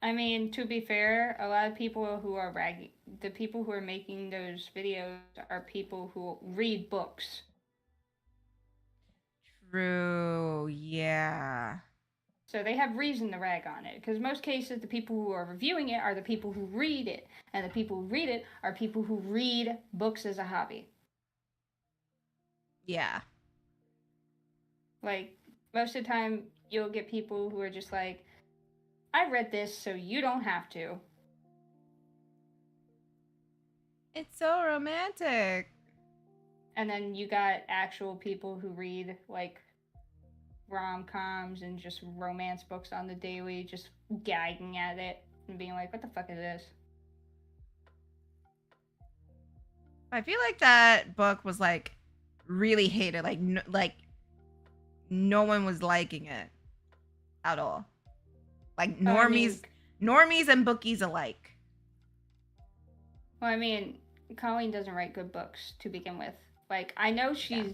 I mean, to be fair, a lot of people who are ragging, the people who are making those videos are people who read books. True, yeah. So they have reason to rag on it. Because most cases, the people who are reviewing it are the people who read it. And the people who read it are people who read books as a hobby. Yeah. Like, most of the time, you'll get people who are just like, I read this, so you don't have to. It's so romantic. And then you got actual people who read, like, rom-coms and just romance books on the daily, just gagging at it and being like, what the fuck is this? I feel like that book was, like, really hated. Like no one was liking it at all. Like, normies and bookies alike. Well, I mean, Colleen doesn't write good books to begin with. Like, I know she's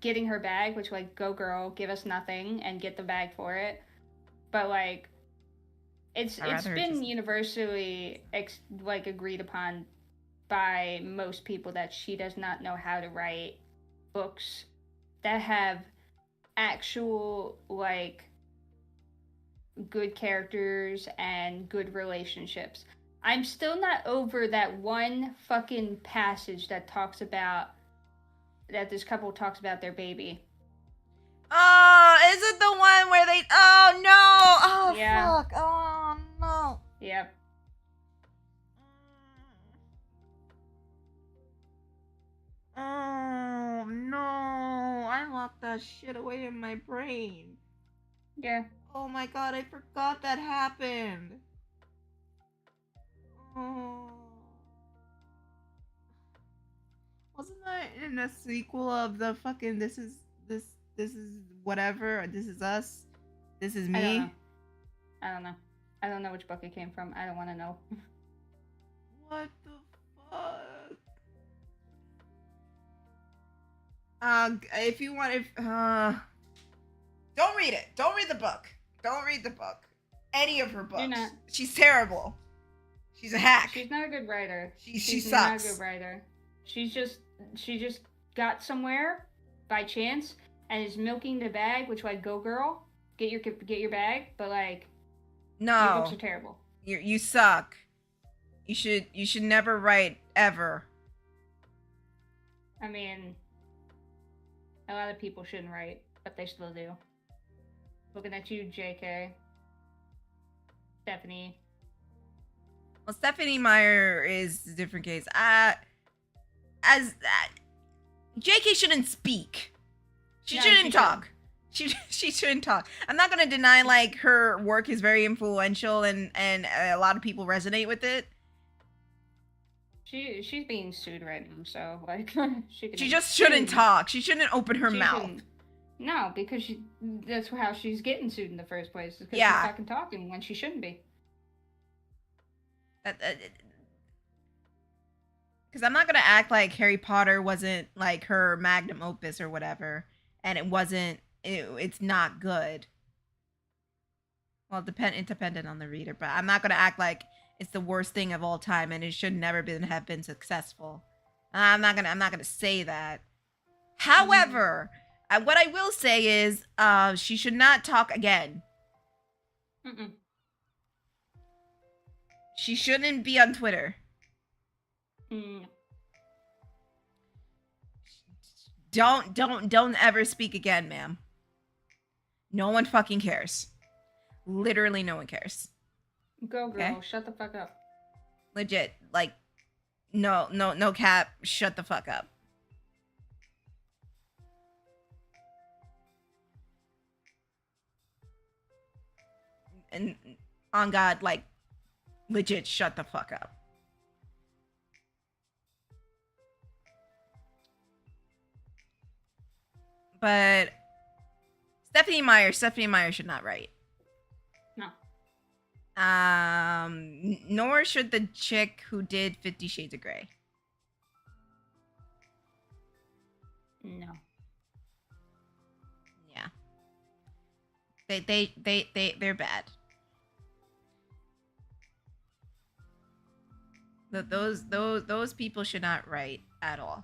getting her bag, which, like, go girl, give us nothing and get the bag for it. But, like, it's been universally, like, agreed upon by most people that she does not know how to write books that have actual, like, good characters and good relationships. I'm still not over that one fucking passage that this couple talks about their baby. Oh, is it the one where they... Oh, no! Oh, yeah. Fuck! Oh, no! Yep. Oh, no! I locked that shit away in my brain. Yeah. Oh my god, I forgot that happened. Oh. Wasn't that in a sequel of the fucking this is whatever, or This Is Us? This Is Me? I don't know. I don't know which book it came from. I don't want to know. What the fuck? If you want, don't read it. Don't read the book. Don't read the book. Any of her books. Do not. She's terrible. She's a hack. She's not a good writer. She She's sucks. not a good writer. She just got somewhere by chance and is milking the bag, which, like, go girl, get your bag, but, like, no, your books are terrible. You suck. You should never write ever. I mean, a lot of people shouldn't write, but they still do. Looking at you, JK. Stephanie. Well, Stephanie Meyer is a different case. JK shouldn't speak. She shouldn't talk. She shouldn't talk. I'm not gonna deny, like, her work is very influential and a lot of people resonate with it. She's being sued right now, so, like, she just shouldn't talk. She shouldn't open her mouth. No, because that's how she's getting sued in the first place. Because she's fucking talking when she shouldn't be. Because I'm not gonna act like Harry Potter wasn't, like, her magnum opus or whatever, and it's not good. Well, it depended on the reader, but I'm not gonna act like it's the worst thing of all time and it should never have been successful. I'm not gonna say that. However, what I will say is, she should not talk again. She shouldn't be on Twitter. Don't ever speak again, ma'am. No one fucking cares. Literally no one cares. Go girl, shut the fuck up. Legit, like, no cap, shut the fuck up. And on God, like, legit, shut the fuck up. But Stephanie Meyer should not write. No. Nor should the chick who did 50 Shades of Grey. No. Yeah. They're bad. Those people should not write at all.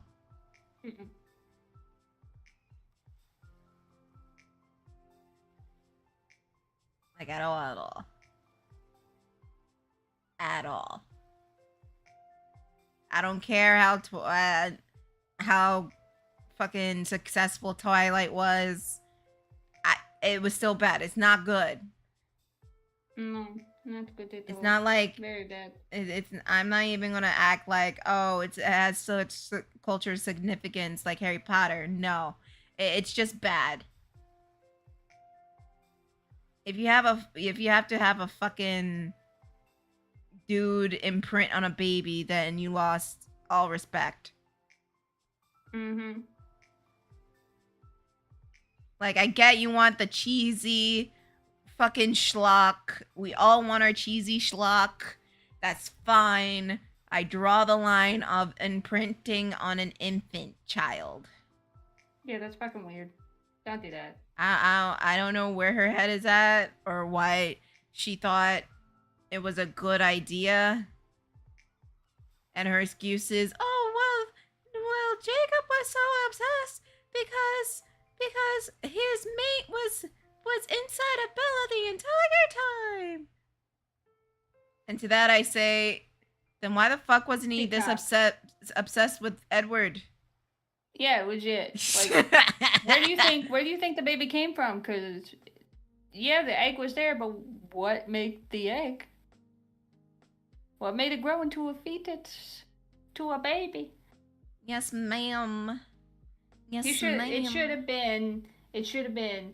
Like, at all. I don't care how fucking successful Twilight was. It was still bad. It's not good. No, not good at all. It's not like very bad. I'm not even gonna act like, oh, it has such cultural significance like Harry Potter. No, it's just bad. If you have to have a fucking dude imprint on a baby, then you lost all respect. Like, I get you want the cheesy fucking schlock. We all want our cheesy schlock. That's fine. I draw the line of imprinting on an infant child. Yeah, that's fucking weird. Don't do that. I don't know where her head is at or why she thought it was a good idea. And her excuse is, oh well, Jacob was so obsessed because his mate was inside of Bella the entire time. And to that I say, then why the fuck wasn't he this obsessed with Edward? Yeah, legit. Like, where do you think the baby came from? Because yeah, the egg was there, but what made the egg? What made it grow into a fetus, to a baby? Yes, ma'am. Yes, ma'am. It should have been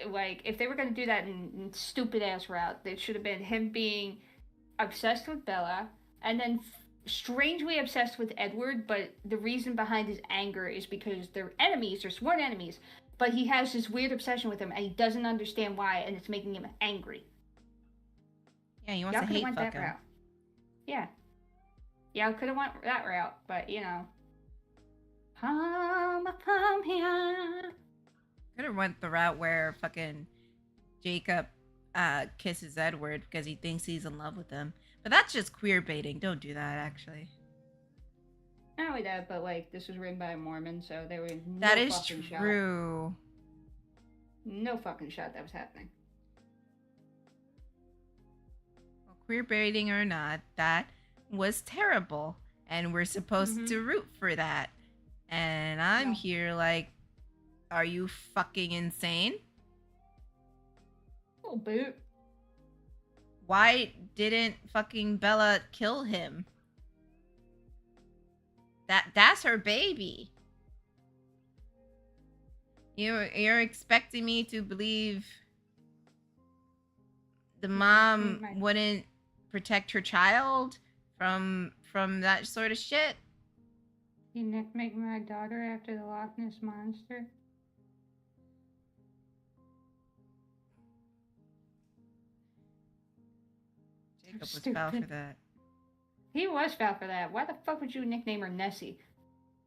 like, if they were gonna do that in stupid ass route, it should have been him being obsessed with Bella and then strangely obsessed with Edward, but the reason behind his anger is because they're enemies, they're sworn enemies, but he has this weird obsession with him and he doesn't understand why, and it's making him angry. Yeah, he wants to hate fuck him. Route. Yeah, I could have went that route, but you know, come here. Could have went the route where fucking Jacob kisses Edward because he thinks he's in love with him. But that's just queer baiting. Don't do that, actually. Not only that, but like, this was written by a Mormon, so there was no that is fucking true. Shot. No fucking shot that was happening. Well, queer baiting or not, that was terrible. And we're supposed to root for that. And I'm here like, are you fucking insane? Oh, boot. Why didn't fucking Bella kill him? That's her baby. You're expecting me to believe the mom wouldn't protect her child from that sort of shit? You nicknamed my daughter after the Loch Ness Monster? Jacob was foul for that. He was foul for that. Why the fuck would you nickname her Nessie?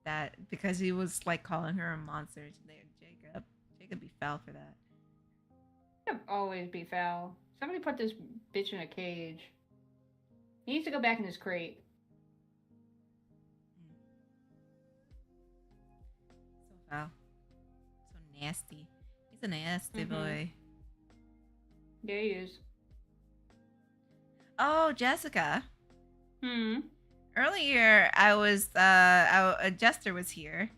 That because he was like calling her a monster. Jacob be foul for that. He'll always be foul. Somebody put this bitch in a cage. He needs to go back in his crate. So foul. So nasty. He's a nasty boy. Yeah, he is. Oh, Jessica. Hmm. Earlier, Jester was here.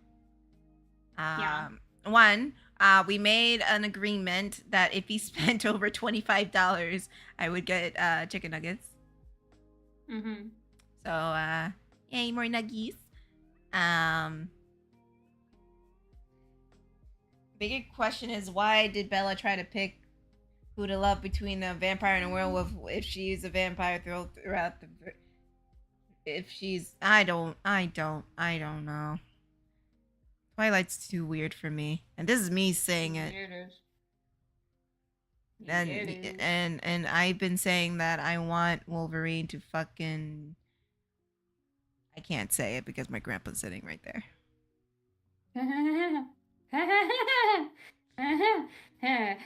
Yeah. We made an agreement that if he spent over $25, I would get chicken nuggets. Mm-hmm. So, yay, more nuggies. Bigger question is, why did Bella try to pick who to love between a vampire and a werewolf if she's a vampire throughout the... If she's... I don't know. Twilight's too weird for me. And this is me saying it. It is. And I've been saying that I want Wolverine to fucking... I can't say it because my grandpa's sitting right there.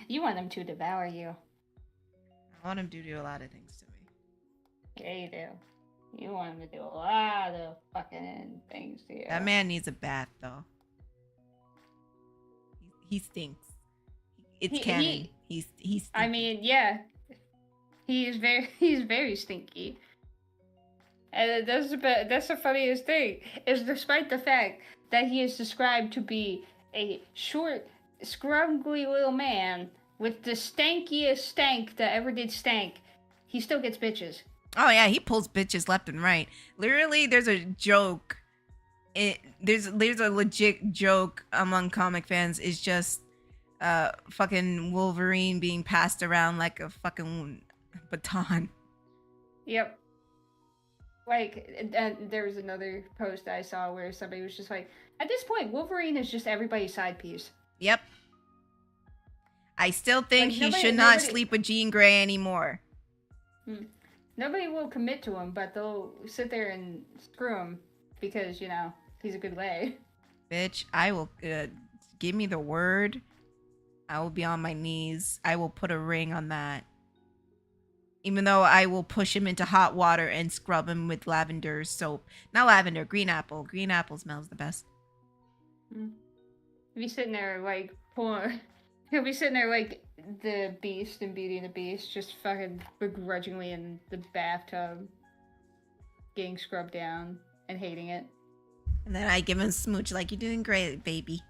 You want him to devour you. I want him to do a lot of things to me. Yeah, you do. You want him to do a lot of fucking things to you. That man needs a bath, though. He stinks. It's canon. He's stinky. I mean, yeah. He's very stinky. And that's the funniest thing, is despite the fact that he is described to be a short, scrumbly little man with the stankiest stank that ever did stank, he still gets bitches. Oh yeah, he pulls bitches left and right. Literally, there's a joke. There's a legit joke among comic fans. Is just fucking Wolverine being passed around like a fucking baton. Yep. Like, there was another post I saw where somebody was just like, at this point, Wolverine is just everybody's side piece. Yep. I still think he should not sleep with Jean Grey anymore. Nobody will commit to him, but they'll sit there and screw him because, you know, he's a good way. Bitch, I will give me the word. I will be on my knees. I will put a ring on that. Even though I will push him into hot water and scrub him with lavender soap. Not lavender, green apple. Green apple smells the best. He'll be sitting there like he'll be sitting there like the Beast in Beauty and the Beast, just fucking begrudgingly in the bathtub, getting scrubbed down and hating it. And then I give him a smooch like, you're doing great, baby.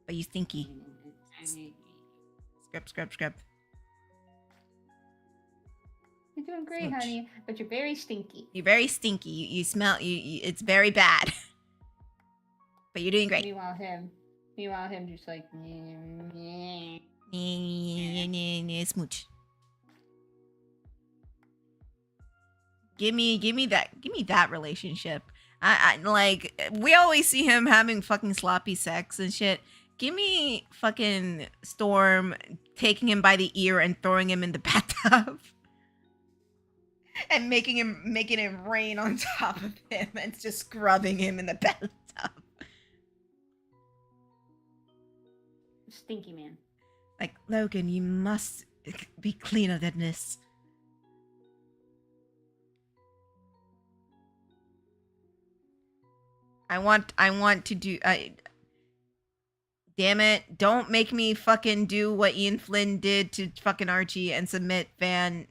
But you stinky. Scrub, scrub, scrub. You're doing great, honey, but you're very stinky. You're very stinky. You smell, it's very bad. But you're doing great. Meanwhile, him just like, smooch. Give me that relationship. I like, we always see him having fucking sloppy sex and shit. Give me fucking Storm taking him by the ear and throwing him in the bathtub. And making it rain on top of him and just scrubbing him in the bathtub. Stinky man. Like, Logan, you must be cleaner than this. I want to do. Damn it! Don't make me fucking do what Ian Flynn did to fucking Archie and submit fan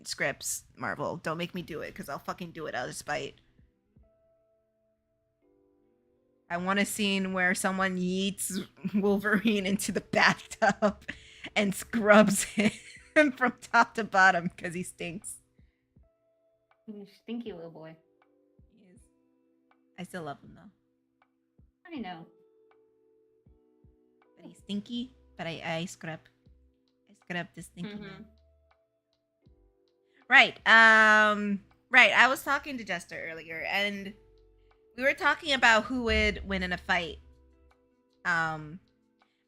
scripts. Marvel, don't make me do it, because I'll fucking do it out of spite. I want a scene where someone yeets Wolverine into the bathtub and scrubs him from top to bottom because he stinks. You stinky little boy. He is. I still love him though. I know. But he's stinky, but I scrub. I scrub the stinky man. Right. Right. I was talking to Jester earlier, and we were talking about who would win in a fight. And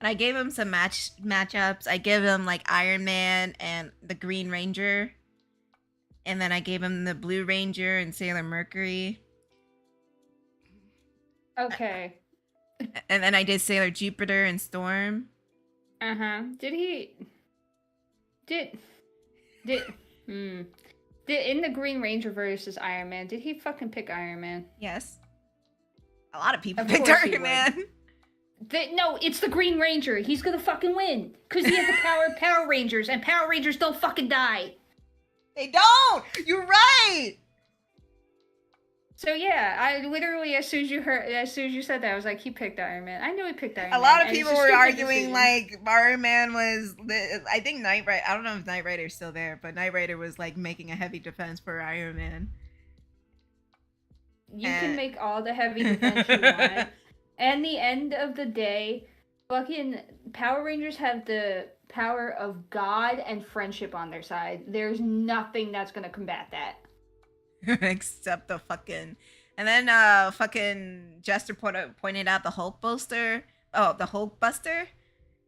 I gave him some matchups. I gave him like Iron Man and the Green Ranger. And then I gave him the Blue Ranger and Sailor Mercury. Okay. And then I did Sailor Jupiter and Storm. In the Green Ranger versus Iron Man, did he fucking pick Iron Man? Yes. A lot of people picked Iron Man. No, it's the Green Ranger. He's gonna fucking win. Because he has the power of Power Rangers, and Power Rangers don't fucking die. They don't! You're right! So yeah, I literally, as soon as you said that, I was like, he picked Iron Man. I knew he picked Iron Man. A lot of people were arguing like Iron Man was, I think Knight Rider, I don't know if Knight Rider's still there, but Knight Rider was like making a heavy defense for Iron Man. You can make all the heavy defense you want. And the end of the day, fucking Power Rangers have the power of God and friendship on their side. There's nothing that's gonna combat that. Except the fucking... And then fucking Jester pointed out the Hulk Buster. Oh, the Hulk Buster.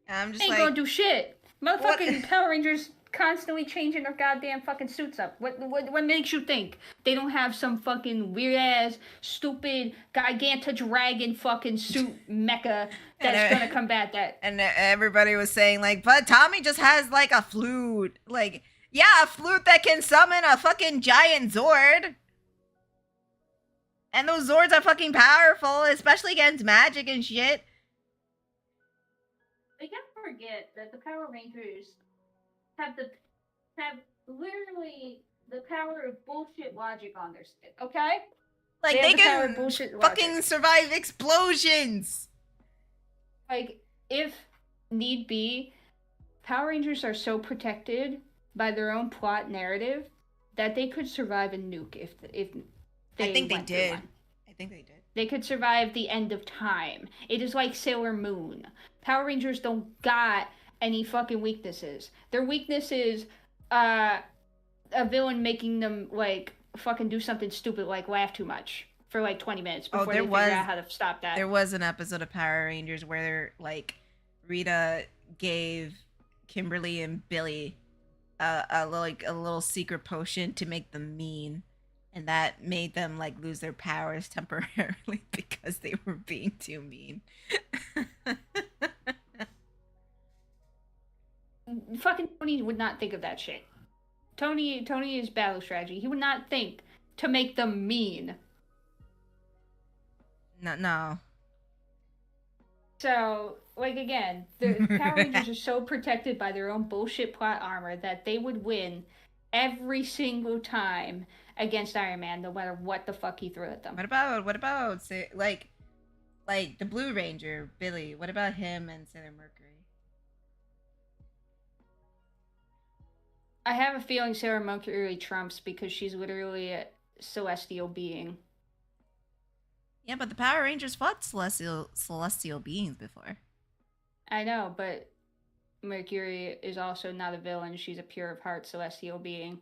And I'm just ain't gonna do shit. Motherfucking Power Rangers constantly changing their goddamn fucking suits up. What makes you think they don't have some fucking weird ass, stupid, Giganta dragon fucking suit mecha that's gonna combat that? And everybody was saying like, but Tommy just has like a flute. Like, yeah, a flute that can summon a fucking giant Zord. And those Zords are fucking powerful, especially against magic and shit. I can't forget that the Power Rangers have literally the power of bullshit logic on their stick, okay? Like, they can fucking survive explosions! Like, if need be, Power Rangers are so protected by their own plot narrative that they could survive a nuke if they I think they did. I think they did. They could survive the end of time. It is like Sailor Moon. Power Rangers don't got any fucking weaknesses. Their weakness is a villain making them like fucking do something stupid like laugh too much for like 20 minutes before they figure out how to stop that. There was an episode of Power Rangers where like Rita gave Kimberly and Billy a little secret potion to make them mean. and that made them like lose their powers temporarily because they were being too mean. Fucking Tony would not think of that shit. Tony is battle strategy. He would not think to make them mean. No. So, like, again, the Power Rangers are so protected by their own bullshit plot armor that they would win every single time against Iron Man, no matter what the fuck he threw at them. What about say like the Blue Ranger, Billy? What about him and Sailor Mercury? I have a feeling Sailor Mercury trumps because she's literally a celestial being. Yeah, but the Power Rangers fought celestial beings before. I know, but Mercury is also not a villain. She's a pure of heart celestial being.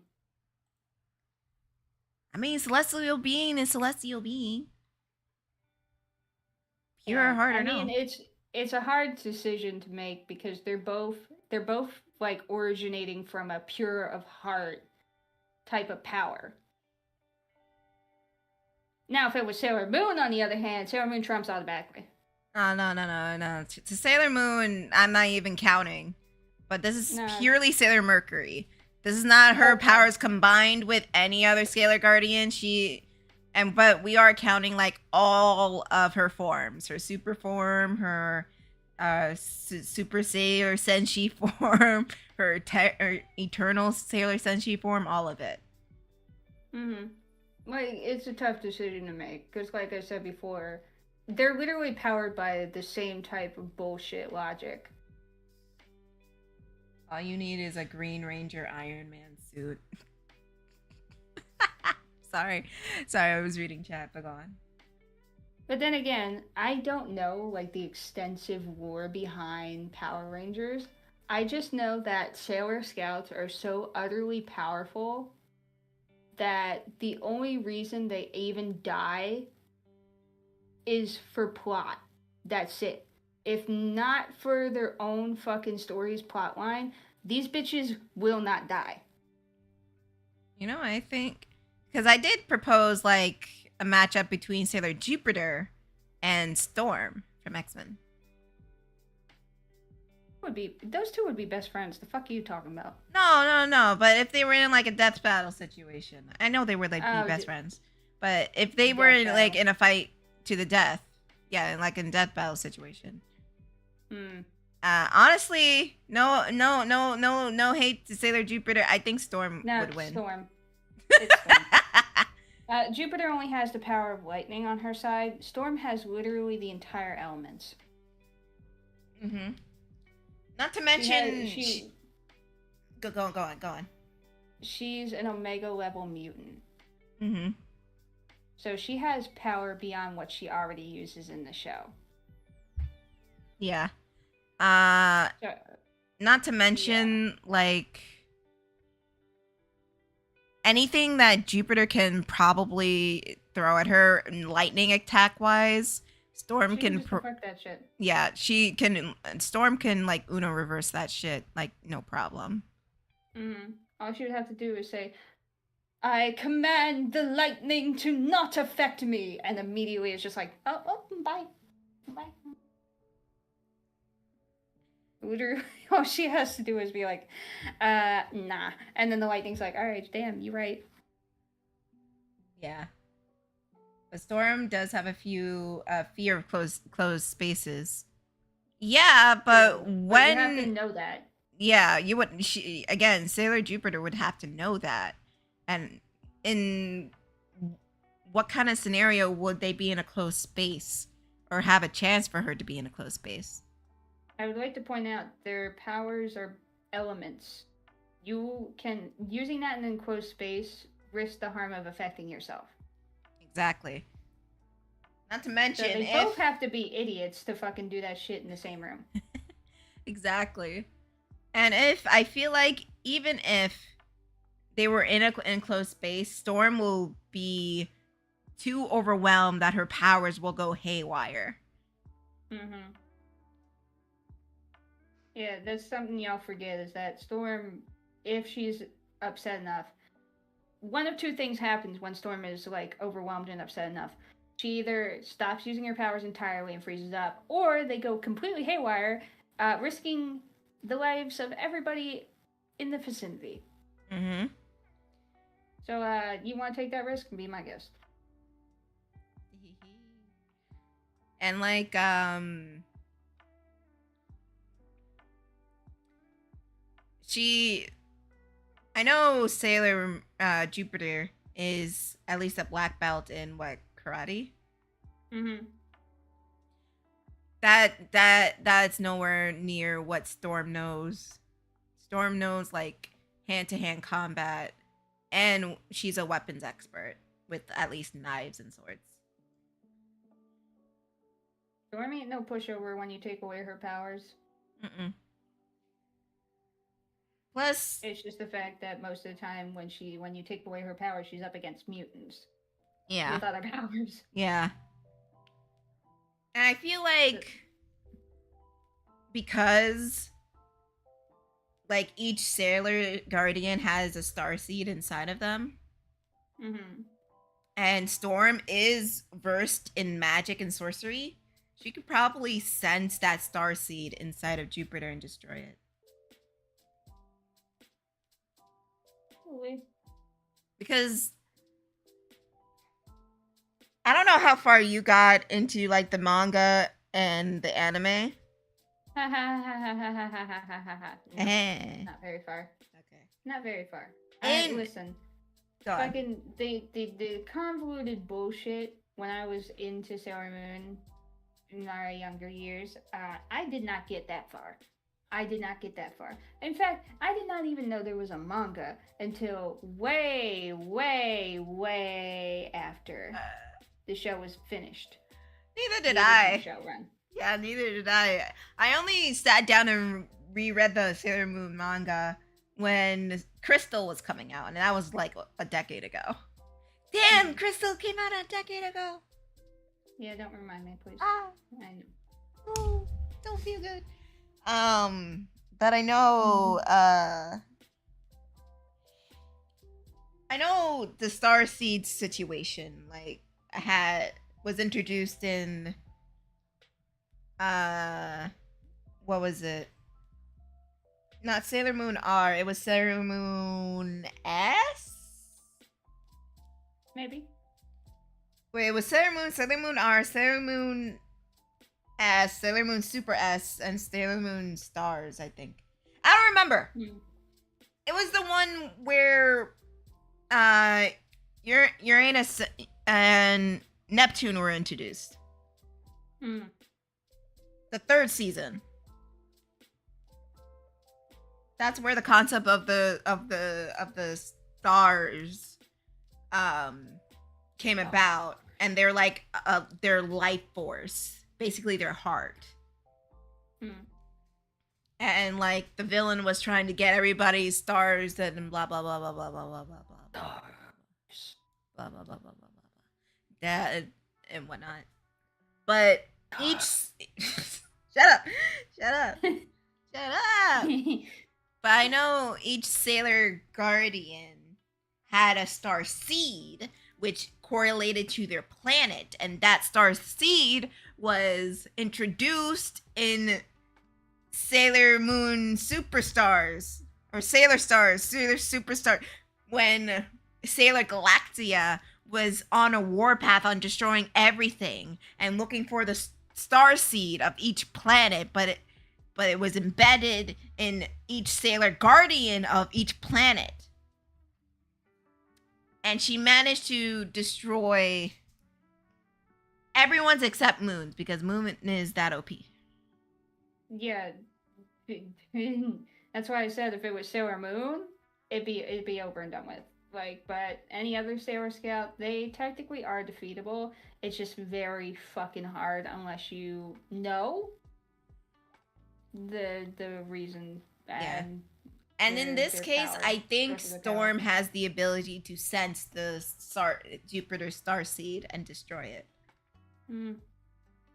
I mean, celestial being is celestial being. Pure heart or no? I mean, it's a hard decision to make because they're both like originating from a pure of heart type of power. Now, if it was Sailor Moon, on the other hand, Sailor Moon trumps automatically. No. To Sailor Moon, I'm not even counting. But this is purely Sailor Mercury. This is not her powers combined with any other Scalar Guardian. But we are counting like all of her forms. Her super form, her Super Sailor Senshi form, her Eternal Sailor Senshi form, all of it. Mm-hmm. Like, it's a tough decision to make, because like I said before, they're literally powered by the same type of bullshit logic. All you need is a Green Ranger Iron Man suit. Sorry, I was reading chat, but go on. But then again, I don't know, like, the extensive lore behind Power Rangers. I just know that Sailor Scouts are so utterly powerful that the only reason they even die is for plot. That's it. If not for their own fucking story's plotline, these bitches will not die. You know, I think... Because I did propose, like, a matchup between Sailor Jupiter and Storm from X-Men. Those two would be best friends. The fuck are you talking about? No. But if they were in like a death battle situation, I know they would like be best friends. But if they were like in a fight to the death, yeah, like in a death battle situation. Honestly, no hate to Sailor Jupiter. I think Storm would win. Storm. It's Storm. Jupiter only has the power of lightning on her side. Storm has literally the entire elements. Mm-hmm. Not to mention, Go on. She's an Omega level mutant. Mm-hmm. So she has power beyond what she already uses in the show. Yeah. Not to mention, like, anything that Jupiter can probably throw at her, lightning attack-wise, Storm can fuck that shit. Yeah, she can. Storm can like Uno reverse that shit, like no problem. All she would have to do is say, "I command the lightning to not affect me," and immediately it's just like, "Oh, bye." Literally, all she has to do is be like, "Nah," and then the lightning's like, "All right, damn, you're right." Yeah. But Storm does have a few fear of closed spaces. Yeah, but when you have to know that. Yeah, you would. Again, Sailor Jupiter would have to know that. And in what kind of scenario would they be in a closed space, or have a chance for her to be in a closed space? I would like to point out their powers are elements. You can, using that in an enclosed space, risk the harm of affecting yourself. Exactly. Not to mention, so they both have to be idiots to fucking do that shit in the same room. Exactly. And I feel like even if they were in an enclosed space, Storm will be too overwhelmed that her powers will go haywire. Mm-hmm. Yeah, that's something y'all forget, is that Storm, if she's upset enough, one of two things happens when Storm is like overwhelmed and upset enough. She either stops using her powers entirely and freezes up, or they go completely haywire, risking the lives of everybody in the vicinity. Mm-hmm. So, you want to take that risk and be my guest? And like, I know Sailor Jupiter is at least a black belt in what, karate? Mm-hmm. That's nowhere near what Storm knows. Storm knows like hand-to-hand combat, and she's a weapons expert with at least knives and swords. Storm ain't no pushover when you take away her powers. Mm-mm. Plus, it's just the fact that most of the time when you take away her powers, she's up against mutants. Yeah. With other powers. Yeah. And I feel like because like each Sailor Guardian has a star seed inside of them. Mm-hmm. And Storm is versed in magic and sorcery. She could probably sense that star seed inside of Jupiter and destroy it. Really? Because I don't know how far you got into like the manga and the anime. Not very far. Okay. Not very far. And listen. go on. Fucking the convoluted bullshit when I was into Sailor Moon in our younger years, I did not get that far. In fact, I did not even know there was a manga until way, way, way after the show was finished. Neither did I. Show run. Yeah, neither did I. I only sat down and reread the Sailor Moon manga when Crystal was coming out, and that was like a decade ago. Damn, Crystal came out a decade ago. Yeah, don't remind me, please. Ah. I know. Oh, don't feel good. But I know, I know the Starseed situation, like, was introduced in, what was it? Not Sailor Moon R, it was Sailor Moon S? Maybe. Wait, it was Sailor Moon R, Sailor Moon S, Sailor Moon Super S, and Sailor Moon Stars, I think. I don't remember. It was the one where Uranus and Neptune were introduced. The third season. That's where the concept of the stars came about, and they're like their life force. Basically their heart. And like the villain was trying to get everybody's stars and blah blah blah blah blah blah blah blah blah blah blah blah blah blah blah that and whatnot. But each shut up. But I know each Sailor Guardian had a star seed which correlated to their planet, and that star seed was introduced in Sailor Moon Superstars, or Sailor Stars, Sailor Superstar, when Sailor Galactia was on a warpath on destroying everything and looking for the star seed of each planet, but it was embedded in each Sailor Guardian of each planet. And she managed to destroy everyone's except Moon's, because Moon is that OP. Yeah. That's why I said if it was Sailor Moon, it'd be over and done with. Like, but any other Sailor Scout, they technically are defeatable. It's just very fucking hard unless you know the reason. And in this case, power. I think Storm has the ability to sense the Jupiter star seed and destroy it.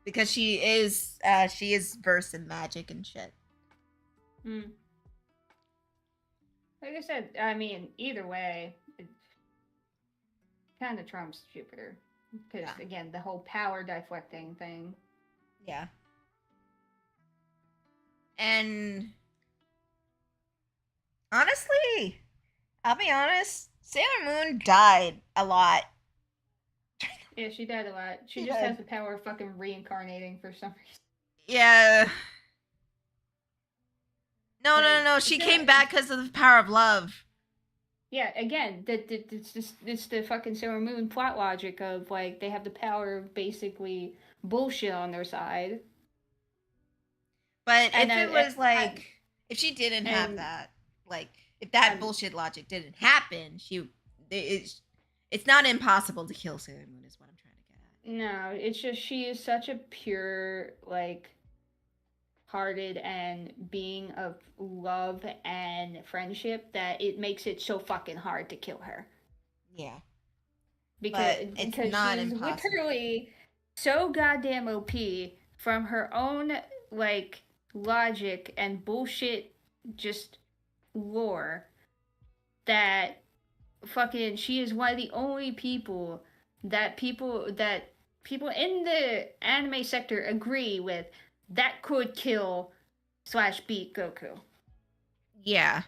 Because she is versed in magic and shit. Like I said, I mean, either way, kind of trumps Jupiter. Because, again, the whole power deflecting thing. Yeah. And honestly, I'll be honest, Sailor Moon died a lot. Yeah, she died a lot. She just has the power of fucking reincarnating for some reason. Yeah. No. She came back because of the power of love. Yeah, again, it's the fucking Sailor Moon plot logic of, like, they have the power of basically bullshit on their side. But if it was, like, if she didn't have that, like, if that bullshit logic didn't happen, it's not impossible to kill Sailor Moon, is what I'm trying to get at. No, it's just she is such a pure, like, hearted and being of love and friendship that it makes it so fucking hard to kill her. Yeah. Because she's literally so goddamn OP from her own, like, logic and bullshit just lore that fucking she is one of the only people that people in the anime sector agree with that could kill / beat Goku. Yeah.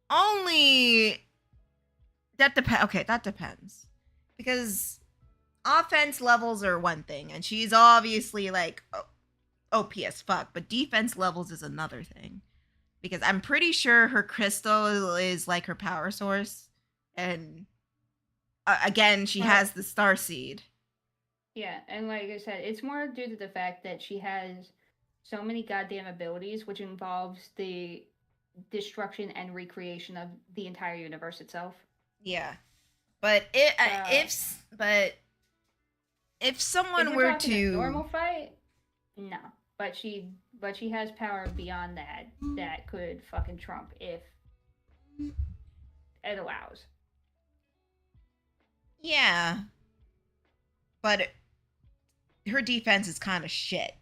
Only that depends. Okay, that depends. Because offense levels are one thing, and she's obviously like OP as fuck, but defense levels is another thing. Because I'm pretty sure her crystal is like her power source, and again, she has the star seed. Yeah, and like I said, it's more due to the fact that she has so many goddamn abilities, which involves the destruction and recreation of the entire universe itself. Yeah, but if someone were to normal fight, no, but she has power beyond that could fucking trump if it allows. Yeah, but her defense is kind of shit.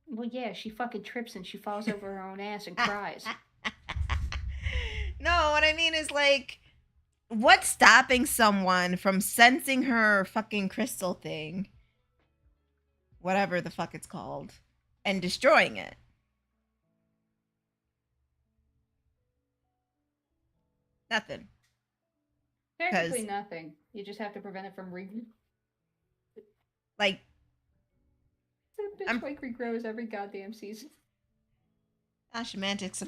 Well, yeah, she fucking trips and she falls over her own ass and cries. No, what I mean is, like, what's stopping someone from sensing her fucking crystal thing, whatever the fuck it's called, and destroying it? Nothing. Technically nothing. You just have to prevent it from like, that bitch like regrows every goddamn season. Semantics.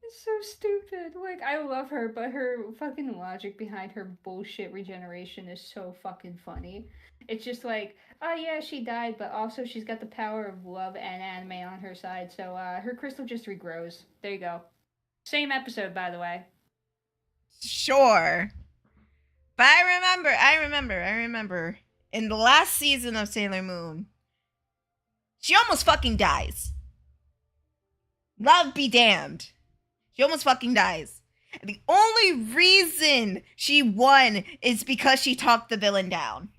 It's so stupid. Like, I love her, but her fucking logic behind her bullshit regeneration is so fucking funny. It's just like, oh yeah, she died, but also she's got the power of love and anime on her side, so her crystal just regrows. There you go. Same episode, by the way. Sure. But I remember in the last season of Sailor Moon, she almost fucking dies. Love be damned. She almost fucking dies. And the only reason she won is because she talked the villain down.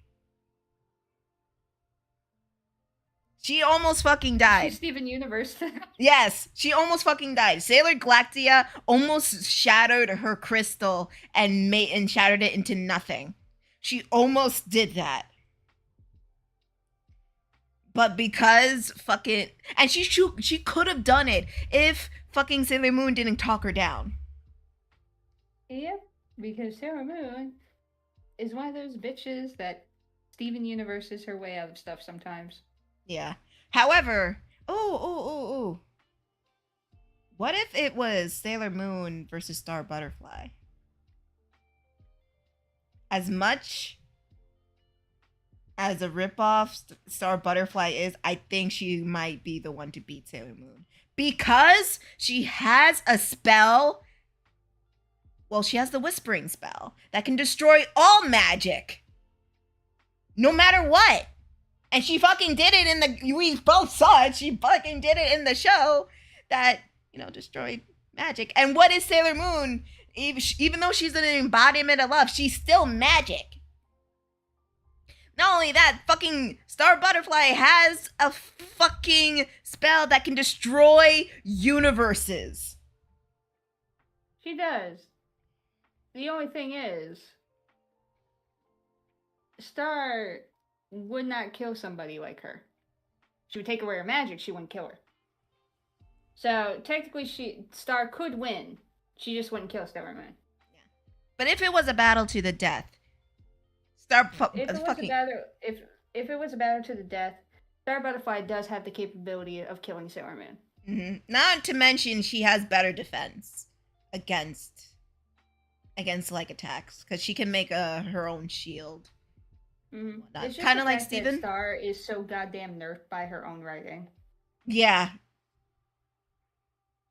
She almost fucking died. She's Steven Universe. Yes, she almost fucking died. Sailor Galactia almost shattered her crystal and shattered it into nothing. She almost did that. But because fucking... And she could have done it if fucking Sailor Moon didn't talk her down. Yep, because Sailor Moon is one of those bitches that Steven Universe is her way out of stuff sometimes. Yeah. However... What if it was Sailor Moon versus Star Butterfly? As much as a ripoff Star Butterfly is, I think she might be the one to beat Sailor Moon. Because she has a spell. Well, she has the Whispering spell that can destroy all magic. No matter what. And she fucking did it in the... We both saw it. She fucking did it in the show that, destroyed magic. And what is Sailor Moon? Even though she's an embodiment of love, she's still magic. Not only that, fucking Star Butterfly has a fucking spell that can destroy universes. She does. the only thing is, Star would not kill somebody like her. She would take away her magic, she wouldn't kill her. So technically Star could win. She just wouldn't kill Sailor Moon. Yeah. But if it was a battle to the death, if it was a battle to the death, Star Butterfly does have the capability of killing Sailor Moon. Mm-hmm. Not to mention she has better defense against like attacks, because she can make her own shield. Mm-hmm. Kind of like Steven. Star is so goddamn nerfed by her own writing. Yeah.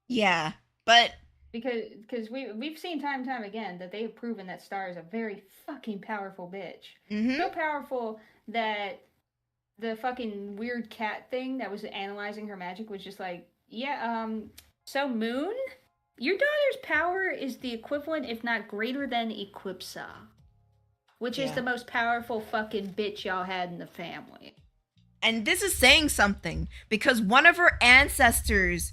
Yeah, but because we've seen time and time again that they've proven that Star is a very fucking powerful bitch. Mm-hmm. So powerful that the fucking weird cat thing that was analyzing her magic was just like, yeah, so Moon, your daughter's power is the equivalent, if not greater than, Eclipsa, which is the most powerful fucking bitch y'all had in the family. And this is saying something, because one of her ancestors,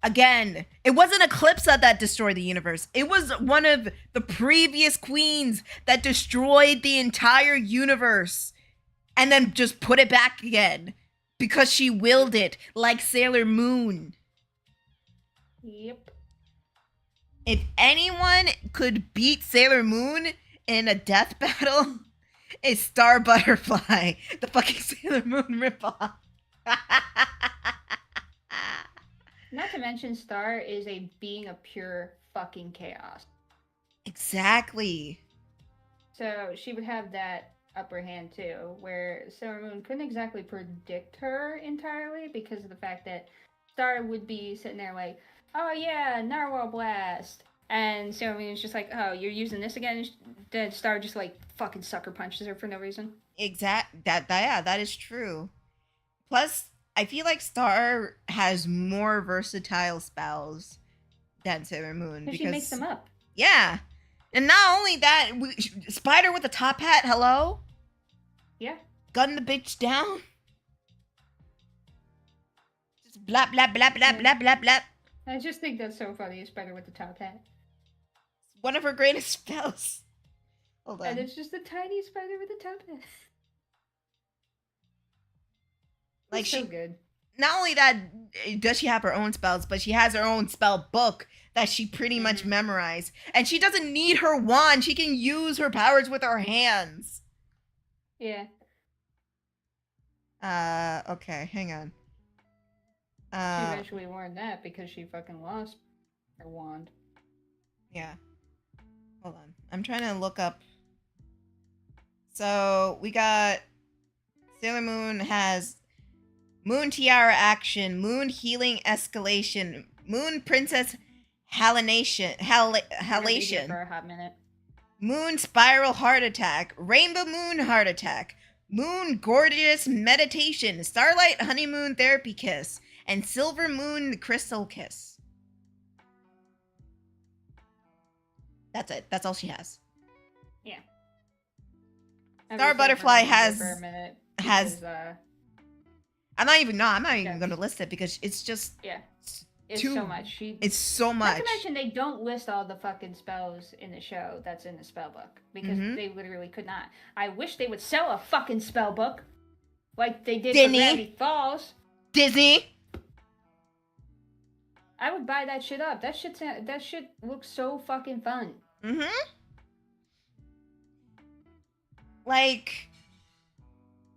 again, it wasn't Eclipsa that destroyed the universe. It was one of the previous queens that destroyed the entire universe and then just put it back again because she willed it, like Sailor Moon. Yep. If anyone could beat Sailor Moon in a death battle, it's Star Butterfly, the fucking Sailor Moon ripoff. Not to mention, Star is a being of pure fucking chaos. Exactly. So she would have that upper hand too, where Sailor Moon couldn't exactly predict her entirely because of the fact that Star would be sitting there like, oh yeah, Narwhal Blast. And Sailor Moon's just like, oh, you're using this again? Then Star just like fucking sucker punches her for no reason. That is true. Plus, I feel like Star has more versatile spells than Sailor Moon because she makes them up. Yeah, and not only that, Spider with a top hat. Hello. Yeah. Gun the bitch down. Just blah blah blah blah blah blah blah. I just think that's so funny. Spider with the top hat. It's one of her greatest spells. Hold on. And it's just a tiny spider with a top hat. Like so good. Not only that does she have her own spells, but she has her own spell book that she pretty much memorized. And she doesn't need her wand. She can use her powers with her hands. Yeah. Okay, hang on. She eventually learned that because she fucking lost her wand. Yeah. Hold on. I'm trying to look up. So, we got Sailor Moon has Moon Tiara Action, Moon Healing Escalation, Moon Princess Halation, For a hot minute. Moon Spiral Heart Attack, Rainbow Moon Heart Attack, Moon Gorgeous Meditation, Starlight Honeymoon Therapy Kiss, and Silver Moon Crystal Kiss. That's it. That's all she has. Yeah. Star Butterfly has I'm not even going to list it because it's just it's so much. It's so much. Not to mention they don't list all the fucking spells in the show that's in the spell book because they literally could not. I wish they would sell a fucking spell book like they did for Gravity Falls. Disney. I would buy that shit up. That shit looks so fucking fun. Like,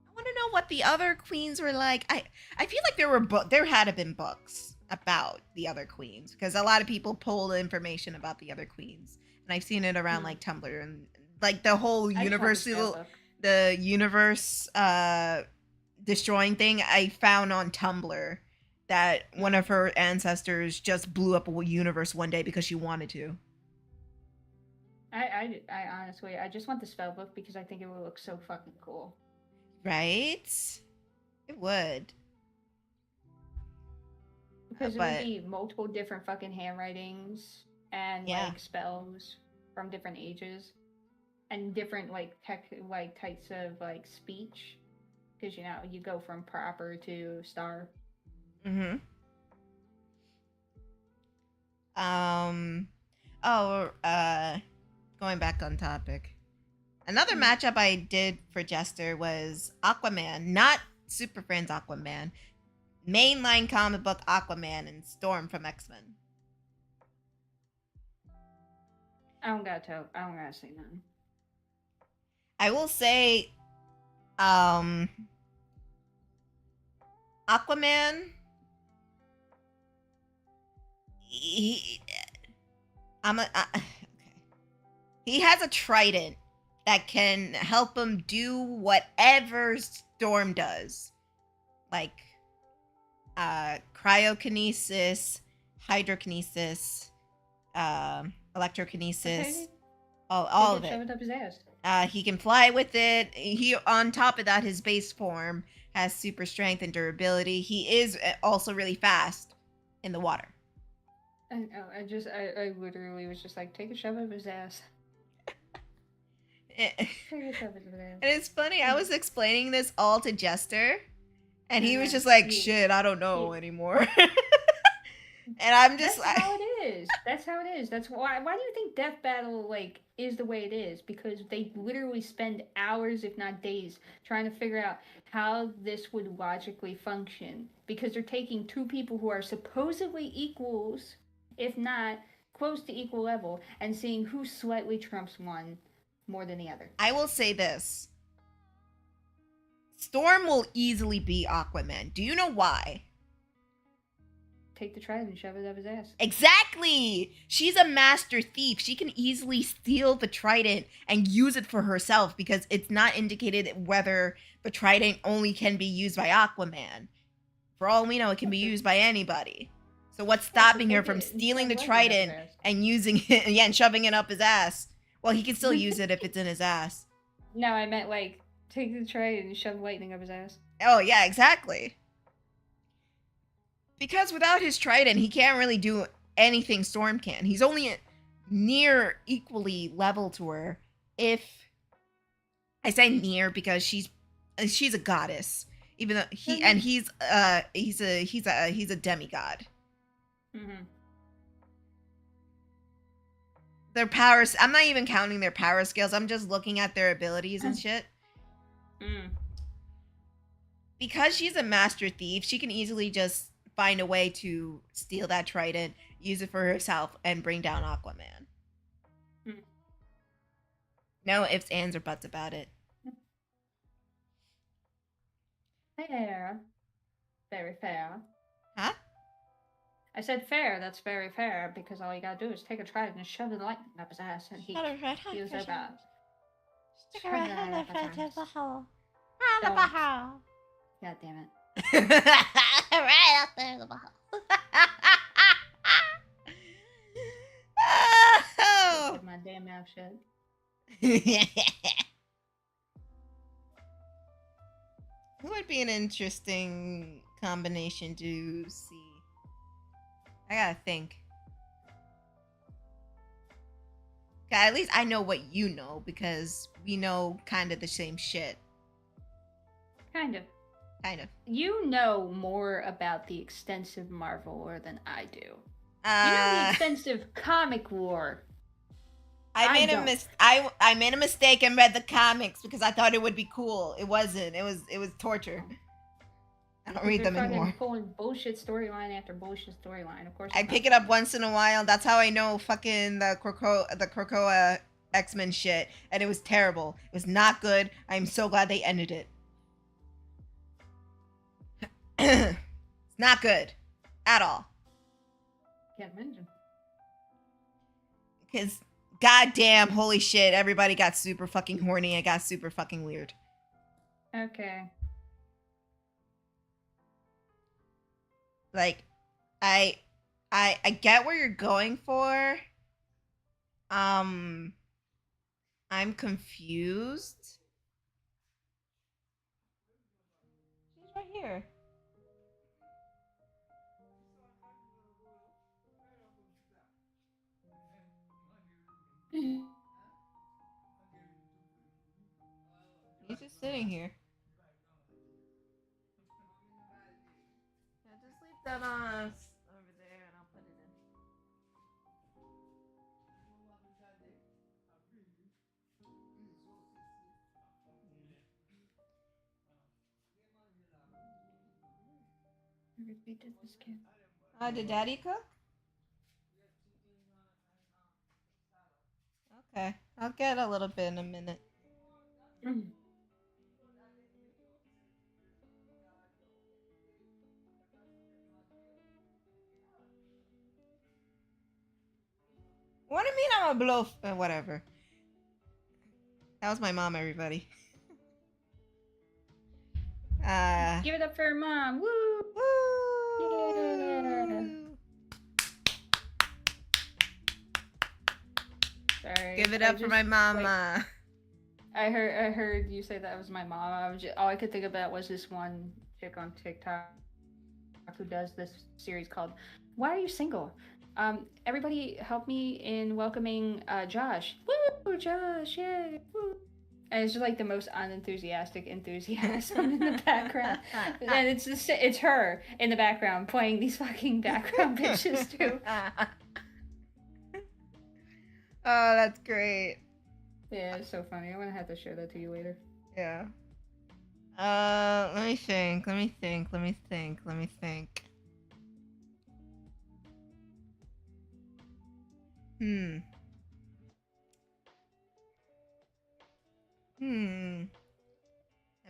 I want to know what the other queens were like. I feel like there had to been books about the other queens because a lot of people pulled information about the other queens, and I've seen it around like Tumblr and like the whole universe destroying thing. I found on Tumblr that one of her ancestors just blew up a universe one day because she wanted to. I honestly, I just want the spell book because I think it would look so fucking cool. Right? It would. Because it would be multiple different fucking handwritings and like spells from different ages and different types of like speech. Because you go from proper to star. going back on topic. Another matchup I did for Jester was Aquaman, not Super Friends Aquaman, mainline comic book Aquaman and Storm from X-Men. I don't gotta say nothing. I will say, Aquaman. Okay. He has a trident that can help him do whatever Storm does, like cryokinesis, hydrokinesis, electrokinesis, Okay. all of Shove it. it up his ass. He can fly with it. He, on top of that, his base form has super strength and durability. He is also really fast in the water. I literally was just like, take a shove up his ass. Take a shove up his ass. And it's funny, I was explaining this all to Jester, and he was just like, shit, I don't know anymore. And I'm just That's how it is. That's how it is. That's why do you think Death Battle, like, is the way it is? Because they literally spend hours, if not days, trying to figure out how this would logically function. Because they're taking two people who are supposedly equals, if not close to equal level, and seeing who slightly trumps one more than the other. I will say this. Storm will easily beat Aquaman. Do you know why? Take the trident and shove it up his ass. Exactly! She's a master thief. She can easily steal the trident and use it for herself because it's not indicated whether the trident only can be used by Aquaman. For all we know, it can be used by anybody. So what's stopping her from stealing the trident and using it, and shoving it up his ass? Well, he can still use it if it's in his ass. No, I meant, like, take the trident and shove lightning up his ass. Oh, yeah, exactly. Because without his trident, he can't really do anything Storm can. He's only near equally level to her. If I say near, because she's a goddess, even though he's a demigod. Mm-hmm. Their powers. I'm not even counting their power scales. I'm just looking at their abilities and shit. Mm. Because she's a master thief, she can easily just find a way to steal that trident, use it for herself, and bring down Aquaman. Mm. No ifs, ands, or buts about it. Fair. Very fair. Huh? I said fair, that's very fair, because all you gotta do is take a trident and shove the lightning up his ass, and he feels so bad. Stick her head up into the hole. God damn it. Right up there in the hole. Oh. Keep my damn mouth shut. Who would be an interesting combination to see? I gotta think. Okay, at least I know what you know because we know kind of the same shit. Kind of. Kind of. You know more about the extensive Marvel lore than I do. You know the extensive comic lore. I made a mistake and read the comics because I thought it would be cool. It wasn't. It was torture. I don't read them anymore. Pulling bullshit storyline after bullshit storyline. Of course. I pick it up once in a while. That's how I know fucking the Krakoa X-Men shit, and it was terrible. It was not good. I'm so glad they ended it. It's not good at all. Can't mention. Because goddamn, holy shit, everybody got super fucking horny. It got super fucking weird. Okay. Like, I get where you're going for. I'm confused. She's right here. He's just sitting here. Yeah, just leave that on over there and I'll put it Did Daddy cook? Okay, I'll get a little bit in a minute. What do you mean I'm a blow? Whatever. That was my mom, everybody. Give it up for her mom. Woo! Woo! Yeah. Sorry. Give it up for my mama. I heard you say that was my mom. All I could think about was this one chick on TikTok who does this series called "Why Are You Single?" Everybody help me in welcoming Josh. Woo, Josh, yay! Woo. And it's just like the most unenthusiastic enthusiasm in the background. And it's her in the background playing these fucking background bitches too. Oh, that's great. Yeah, it's so funny. I'm gonna have to share that to you later. Yeah. Let me think. I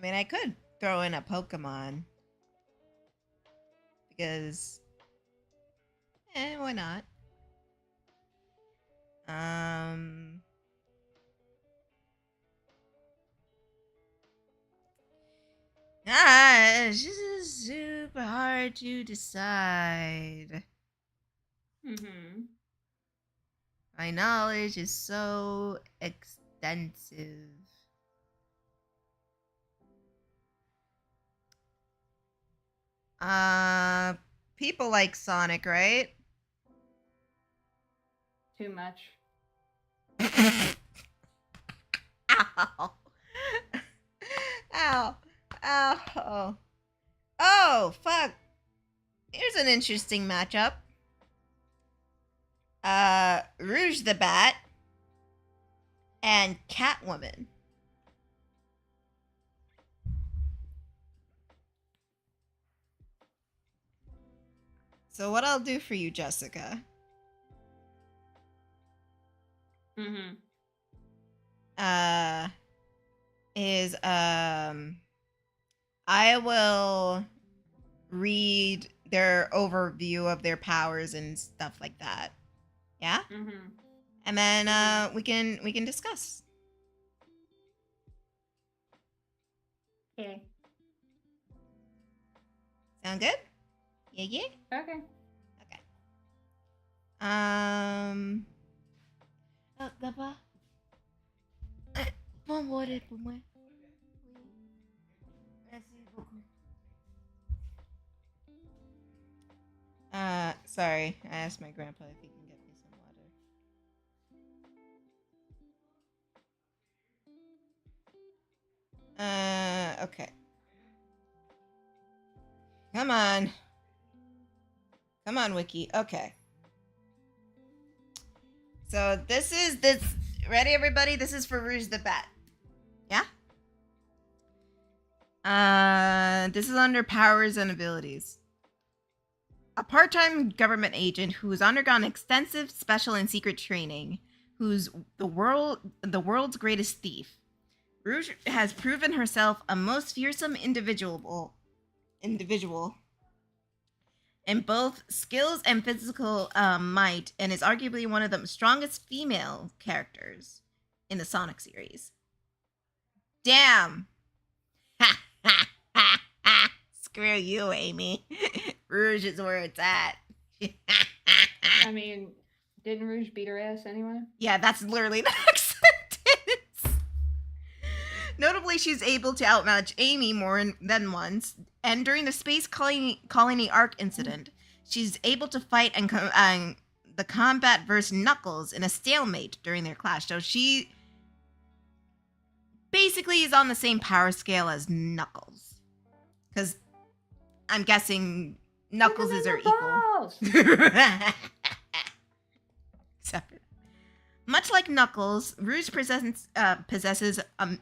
mean, I could throw in a Pokemon. Because... why not? It's just super hard to decide. My knowledge is so extensive. People like Sonic, right? Too much. Ow. Ow. Ow. Oh, fuck. Here's an interesting matchup. Rouge the Bat and Catwoman. So what I'll do for you, Jessica, is I will read their overview of their powers and stuff like that. Yeah? And then we can discuss. Okay. Sound good? Yeah? Okay. Oh, Gaba. Bon water pour moi. Merci beaucoup. Sorry. I asked my grandpa if he can get me some water. Okay. Come on, Wiki. Okay. So this. Ready, everybody? This is for Rouge the Bat. Yeah? This is under powers and abilities. A part-time government agent who has undergone extensive special and secret training, who's the world's greatest thief. Rouge has proven herself a most fearsome individual in both skills and physical might, and is arguably one of the strongest female characters in the Sonic series. Damn! Ha ha ha ha! Screw you, Amy. Rouge is where it's at. I mean, didn't Rouge beat her ass anyway? Yeah, that's literally the next sentence. Notably, she's able to outmatch Amy more than once, and during the Space Colony Arc incident, she's able to fight and the combat versus Knuckles in a stalemate during their clash. So she basically is on the same power scale as Knuckles. Because I'm guessing Knuckles is her equal. Except for much like Knuckles, Rouge possesses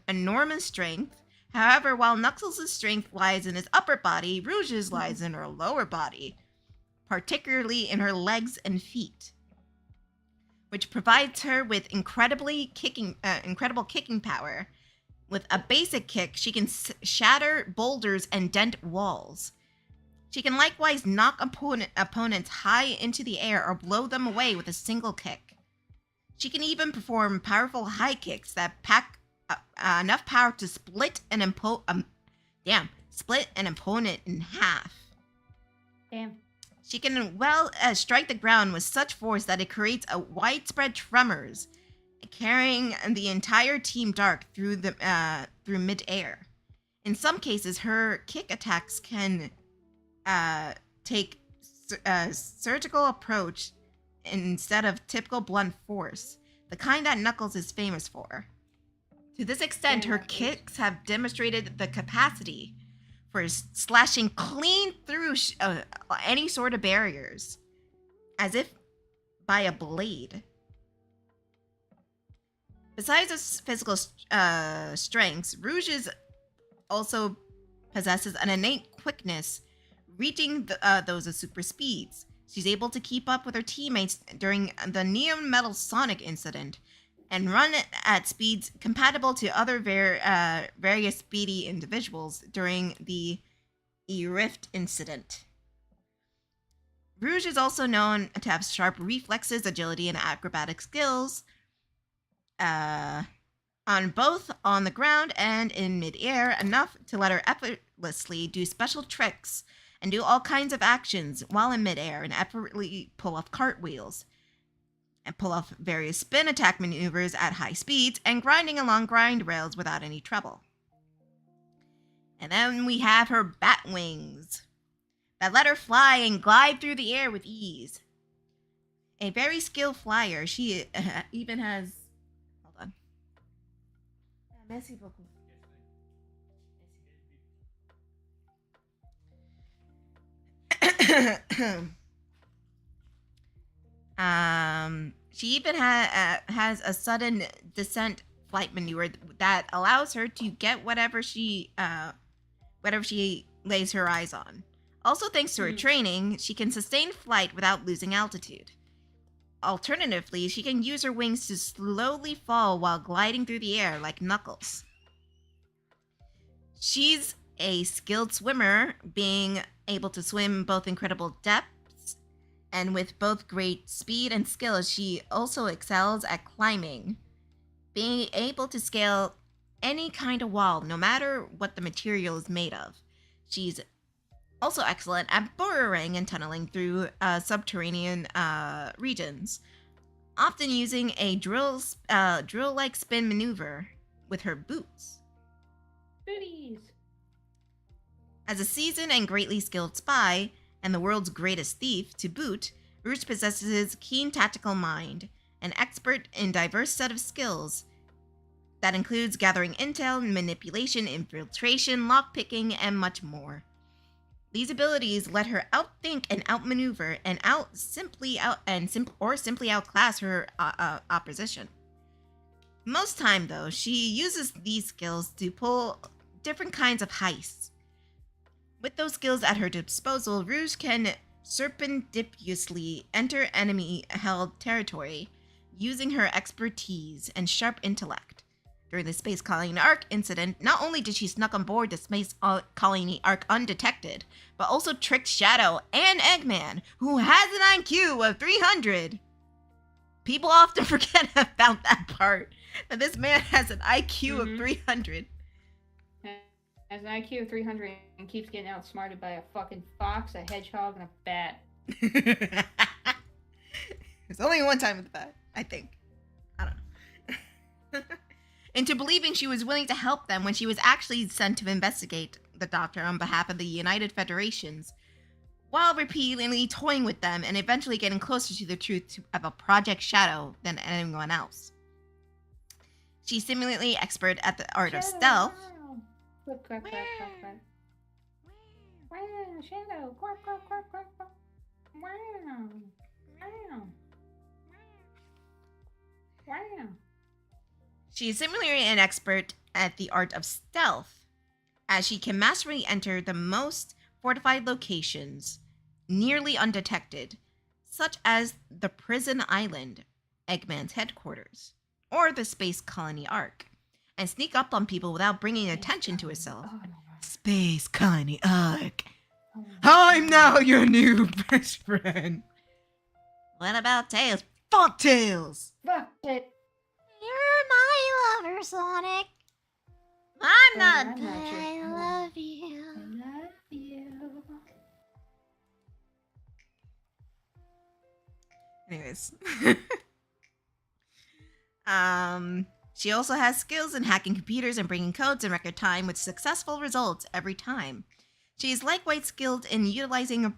enormous strength, However, while Knuckles' strength lies in his upper body, Rouge's lies in her lower body, particularly in her legs and feet, which provides her with incredible kicking power. With a basic kick, she can shatter boulders and dent walls. She can likewise knock opponents high into the air or blow them away with a single kick. She can even perform powerful high kicks that pack enough power to split an opponent in half. Damn. She can strike the ground with such force that it creates a widespread tremors, carrying the entire Team Dark through mid-air. In some cases, her kick attacks can take a surgical approach instead of typical blunt force, the kind that Knuckles is famous for. To this extent, her kicks have demonstrated the capacity for slashing clean through any sort of barriers, as if by a blade. Besides its physical strengths, Rouge also possesses an innate quickness, reaching those of super speeds. She's able to keep up with her teammates during the Neon Metal Sonic incident, and run at speeds compatible to other various speedy individuals during the E-Rift incident. Rouge is also known to have sharp reflexes, agility, and acrobatic skills, on the ground and in mid-air, enough to let her effortlessly do special tricks and do all kinds of actions while in mid-air and effortlessly pull off cartwheels and pull off various spin attack maneuvers at high speeds and grinding along grind rails without any trouble. And then we have her bat wings that let her fly and glide through the air with ease. A very skilled flyer, she even has... Hold on. Merci beaucoup. She even has a sudden descent flight maneuver that allows her to get whatever she lays her eyes on. Also, thanks to her training, she can sustain flight without losing altitude. Alternatively, she can use her wings to slowly fall while gliding through the air like Knuckles. She's a skilled swimmer, being able to swim both incredible depths, and with both great speed and skill, she also excels at climbing, being able to scale any kind of wall, no matter what the material is made of. She's also excellent at burrowing and tunneling through subterranean regions, often using a drill-like spin maneuver with her boots. Booties! As a seasoned and greatly skilled spy, and the world's greatest thief to boot, Rouge possesses keen tactical mind, an expert in diverse set of skills that includes gathering intel, manipulation, infiltration, lockpicking, and much more. These abilities let her outthink and outmaneuver and simply outclass her opposition. Most time, though, she uses these skills to pull different kinds of heists. With those skills at her disposal, Rouge can serendipitously enter enemy-held territory, using her expertise and sharp intellect. During the Space Colony Arc incident, not only did she snuck on board the Space Colony Arc undetected, but also tricked Shadow and Eggman, who has an IQ of 300. People often forget about that part, that this man has an IQ of 300. Has an IQ of 300 and keeps getting outsmarted by a fucking fox, a hedgehog, and a bat. There's only one time with the bat, I think. I don't know. Into believing she was willing to help them when she was actually sent to investigate the Doctor on behalf of the United Federations, while repeatedly toying with them and eventually getting closer to the truth of a Project Shadow than anyone else. She's similarly expert at the art of stealth. Quack, quack, quack, quack, quack. Wow, Shadow. Quack, quack, quack, quack, quack. Wow. Wow. Wow. She is similarly an expert at the art of stealth, as she can masterfully enter the most fortified locations nearly undetected, such as the prison island, Eggman's headquarters, or the space colony Ark, and sneak up on people without bringing attention to herself. Space colony Ark. I'm now your new best friend. What about Tails? Fuck Tails! Fuck it. You're my lover, Sonic. I'm not. I love you. I love you. Anyways. She also has skills in hacking computers and bringing codes in record time with successful results every time. She is likewise skilled in utilizing a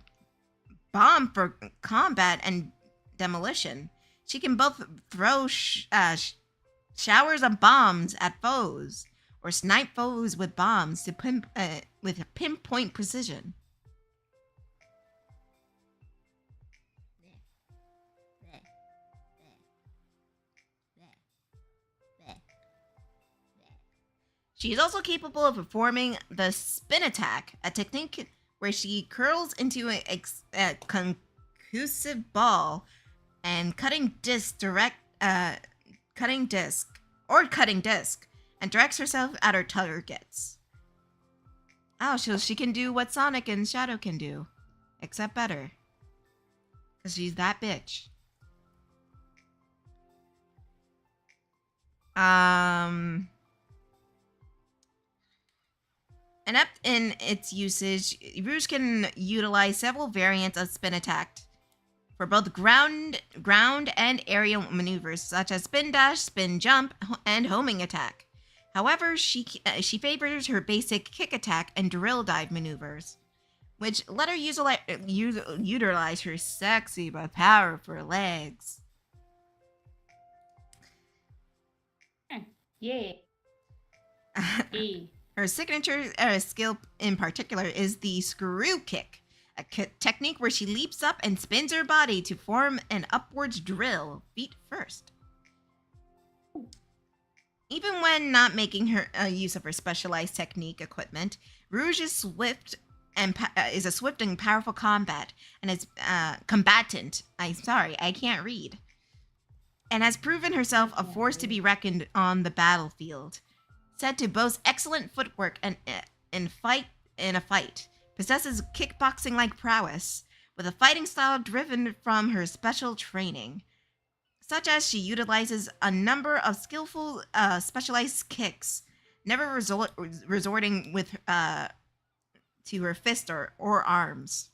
bomb for combat and demolition. She can both throw showers of bombs at foes or snipe foes with bombs with pinpoint precision. She is also capable of performing the spin attack, a technique where she curls into a concussive ball and cutting disc, and directs herself at her targets. Oh, so she can do what Sonic and Shadow can do, except better. Because she's that bitch. Inept in its usage, Rouge can utilize several variants of spin attack for both ground and aerial maneuvers, such as spin dash, spin jump, and homing attack. However, she favors her basic kick attack and drill dive maneuvers, which let her utilize her sexy but powerful legs. Yeah. Her signature skill in particular is the screw kick, a technique where she leaps up and spins her body to form an upwards drill, feet first. Even when not making her use of her specialized technique equipment, Rouge is is a swift and powerful combatant. I can't read. And has proven herself a force to be reckoned on the battlefield. Said to boast excellent footwork and in a fight, possesses kickboxing-like prowess, with a fighting style driven from her special training, such as she utilizes a number of skillful, specialized kicks, never resorting to her fist or arms.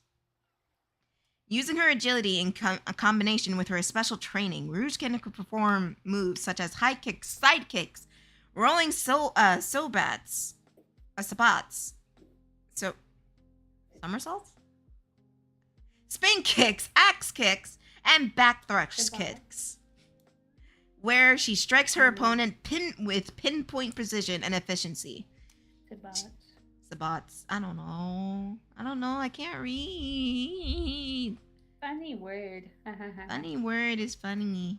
Using her agility in a combination with her special training, Rouge can perform moves such as high kicks, side kicks, rolling somersaults, spin kicks, axe kicks, and back thrust kicks, where she strikes her opponent with pinpoint precision and efficiency. Sabots. I don't know. I can't read. Funny word. Funny word is funny.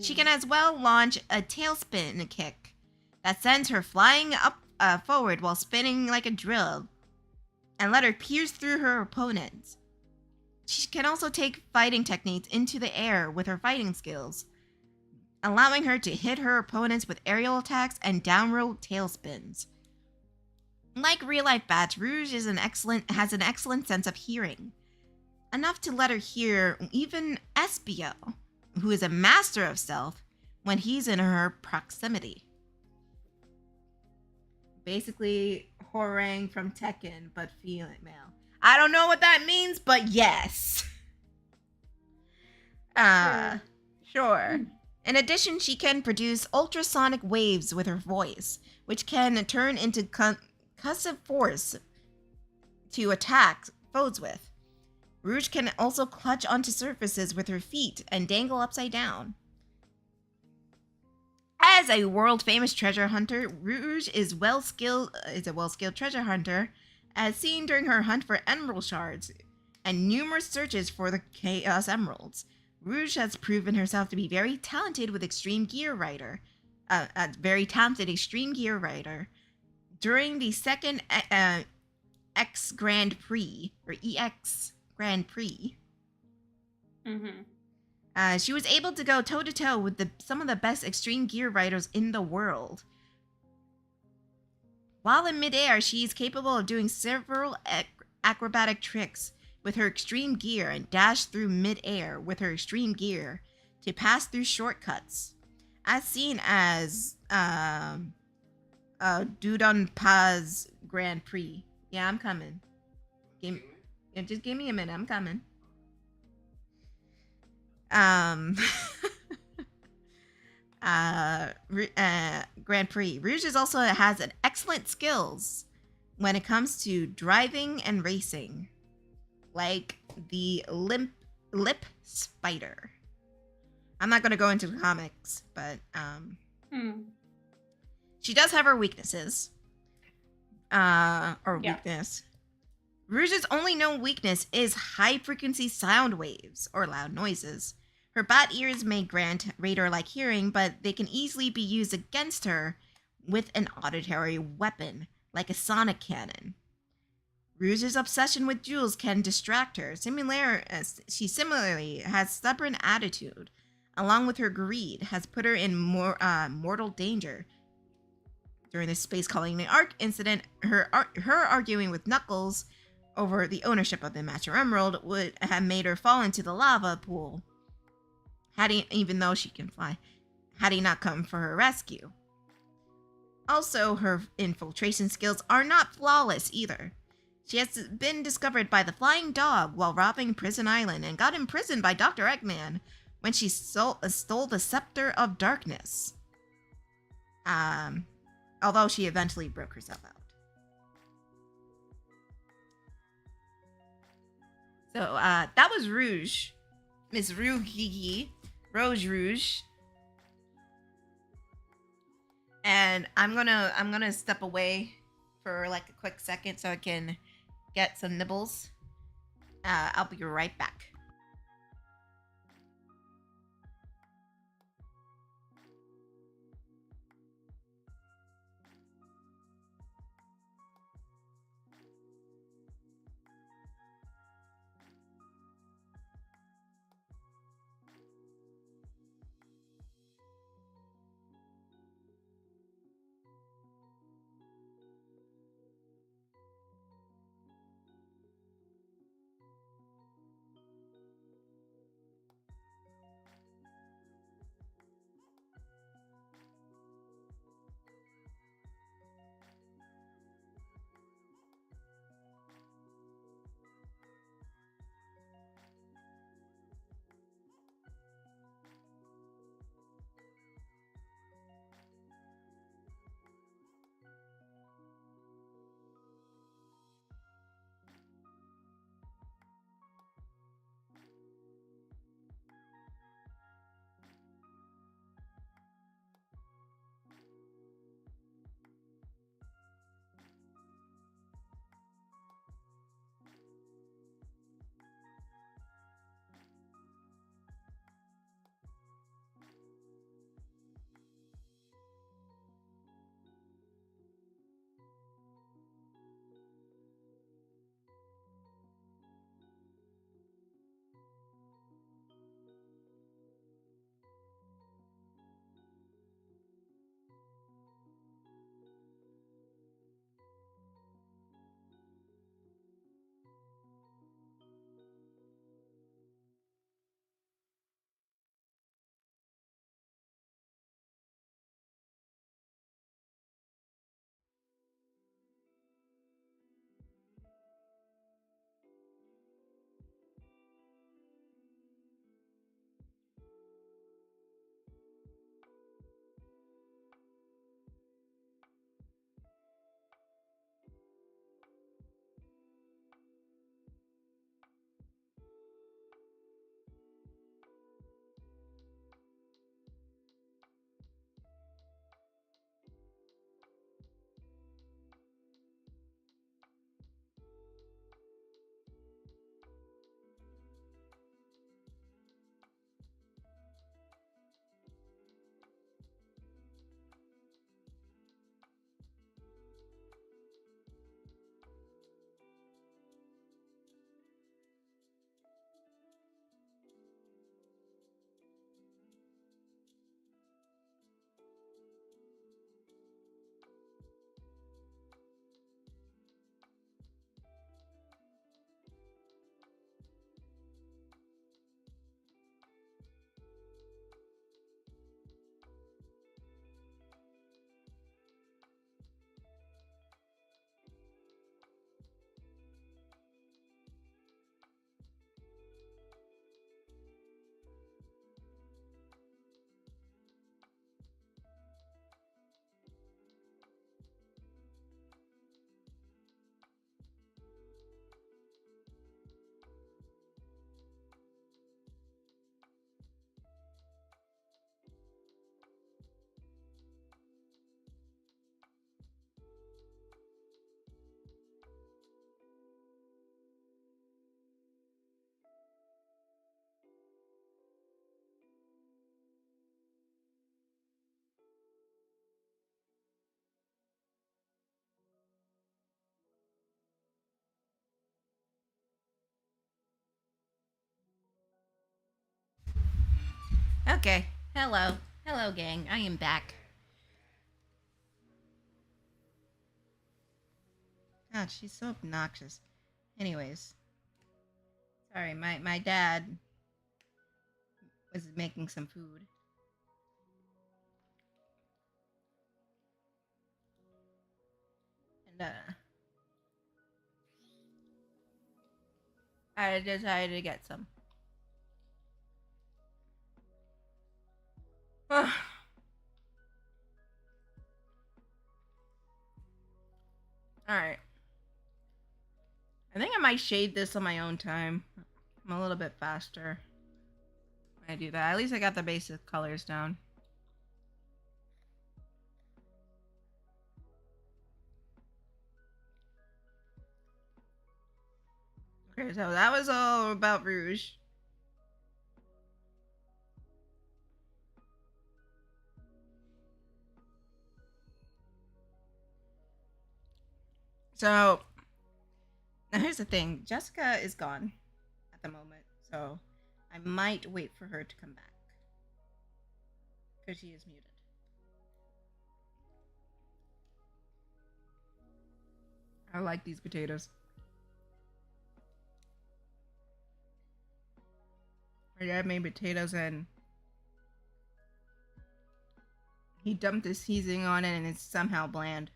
She can as well launch a tailspin kick that sends her flying up forward while spinning like a drill and let her pierce through her opponents. She can also take fighting techniques into the air with her fighting skills, allowing her to hit her opponents with aerial attacks and downroll tailspins. Like real-life bats, Rouge has an excellent sense of hearing, enough to let her hear even Espio, who is a master of stealth, when he's in her proximity. Basically, Horang from Tekken, but female. I don't know what that means, but yes. Sure. In addition, she can produce ultrasonic waves with her voice, which can turn into concussive force to attack foes with. Rouge can also clutch onto surfaces with her feet and dangle upside down. As a world-famous treasure hunter, Rouge is a well-skilled treasure hunter, as seen during her hunt for emerald shards and numerous searches for the Chaos Emeralds. Rouge has proven herself to be very talented extreme gear rider, during the second X Grand Prix, or EX Grand Prix. She was able to go toe-to-toe with some of the best extreme gear riders in the world. While in midair, she is capable of doing several acrobatic tricks with her extreme gear and dash through midair with her extreme gear to pass through shortcuts, as seen as Dudon Paz Grand Prix. Yeah, I'm coming. Just give me a minute. I'm coming. Grand Prix. Rouge also has an excellent skills when it comes to driving and racing, like the lip spider. I'm not going to go into the comics, but she does have her weaknesses. Weakness. Rouge's only known weakness is high-frequency sound waves, or loud noises. Her bat ears may grant radar-like hearing, but they can easily be used against her with an auditory weapon, like a sonic cannon. Rouge's obsession with jewels can distract her. She similarly has stubborn attitude, along with her greed, has put her in mortal danger. During the space colony arc incident, her arguing with Knuckles over the ownership of the Master Emerald would have made her fall into the lava pool, even though she can fly, had he not come for her rescue. Also, her infiltration skills are not flawless either. She has been discovered by the Flying Dog while robbing Prison Island and got imprisoned by Dr. Eggman when she stole the Scepter of Darkness. Although she eventually broke herself out. So, that was Rouge. Miss Rouge. And I'm gonna step away for like a quick second so I can get some nibbles. I'll be right back. Okay. Hello. Hello, gang. I am back. God, she's so obnoxious. Anyways. Sorry, my dad was making some food. And, I decided to get some. Alright. I think I might shade this on my own time. I'm a little bit faster when I do that. At least I got the basic colors down. Okay, so that was all about Rouge. So, now here's the thing. Jessica is gone at the moment, so I might wait for her to come back. Because she is muted. I like these potatoes. My dad made potatoes and he dumped the seasoning on it and it's somehow bland.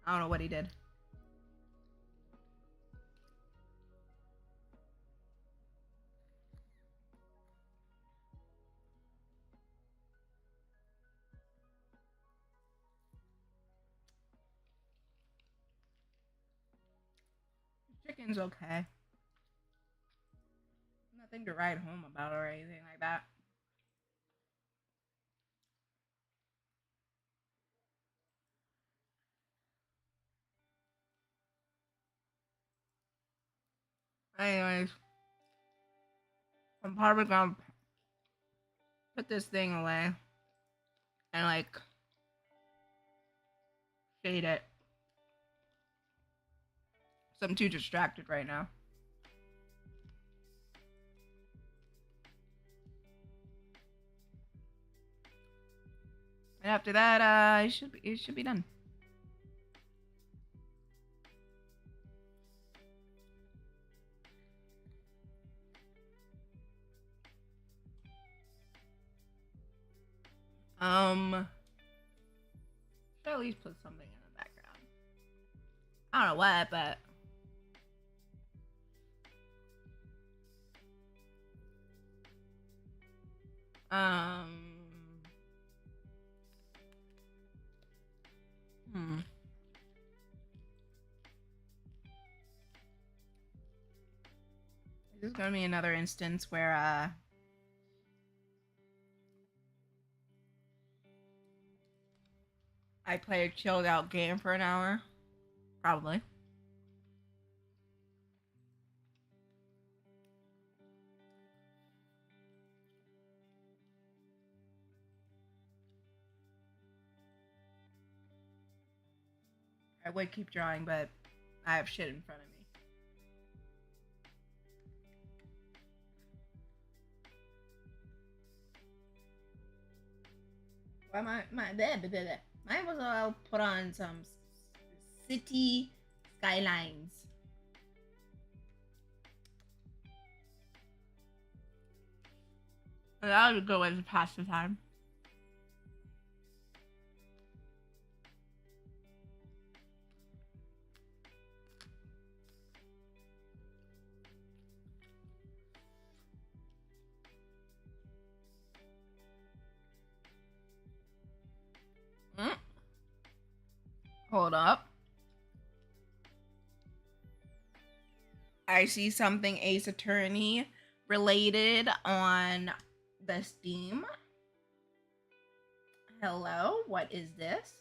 I don't know what he did. Chicken's okay. Nothing to write home about or anything like that. Anyways, I'm probably gonna put this thing away and like shade it. So I'm too distracted right now. And after that, it should be done. Should at least put something in the background. I don't know what, but This is gonna be another instance where I play a chilled out game for an hour. Probably. I would keep drawing, but I have shit in front of me. Well, might as well put on some city skylines. That would go as a pass the time. Hold up. I see something Ace Attorney related on the Steam. Hello, what is this?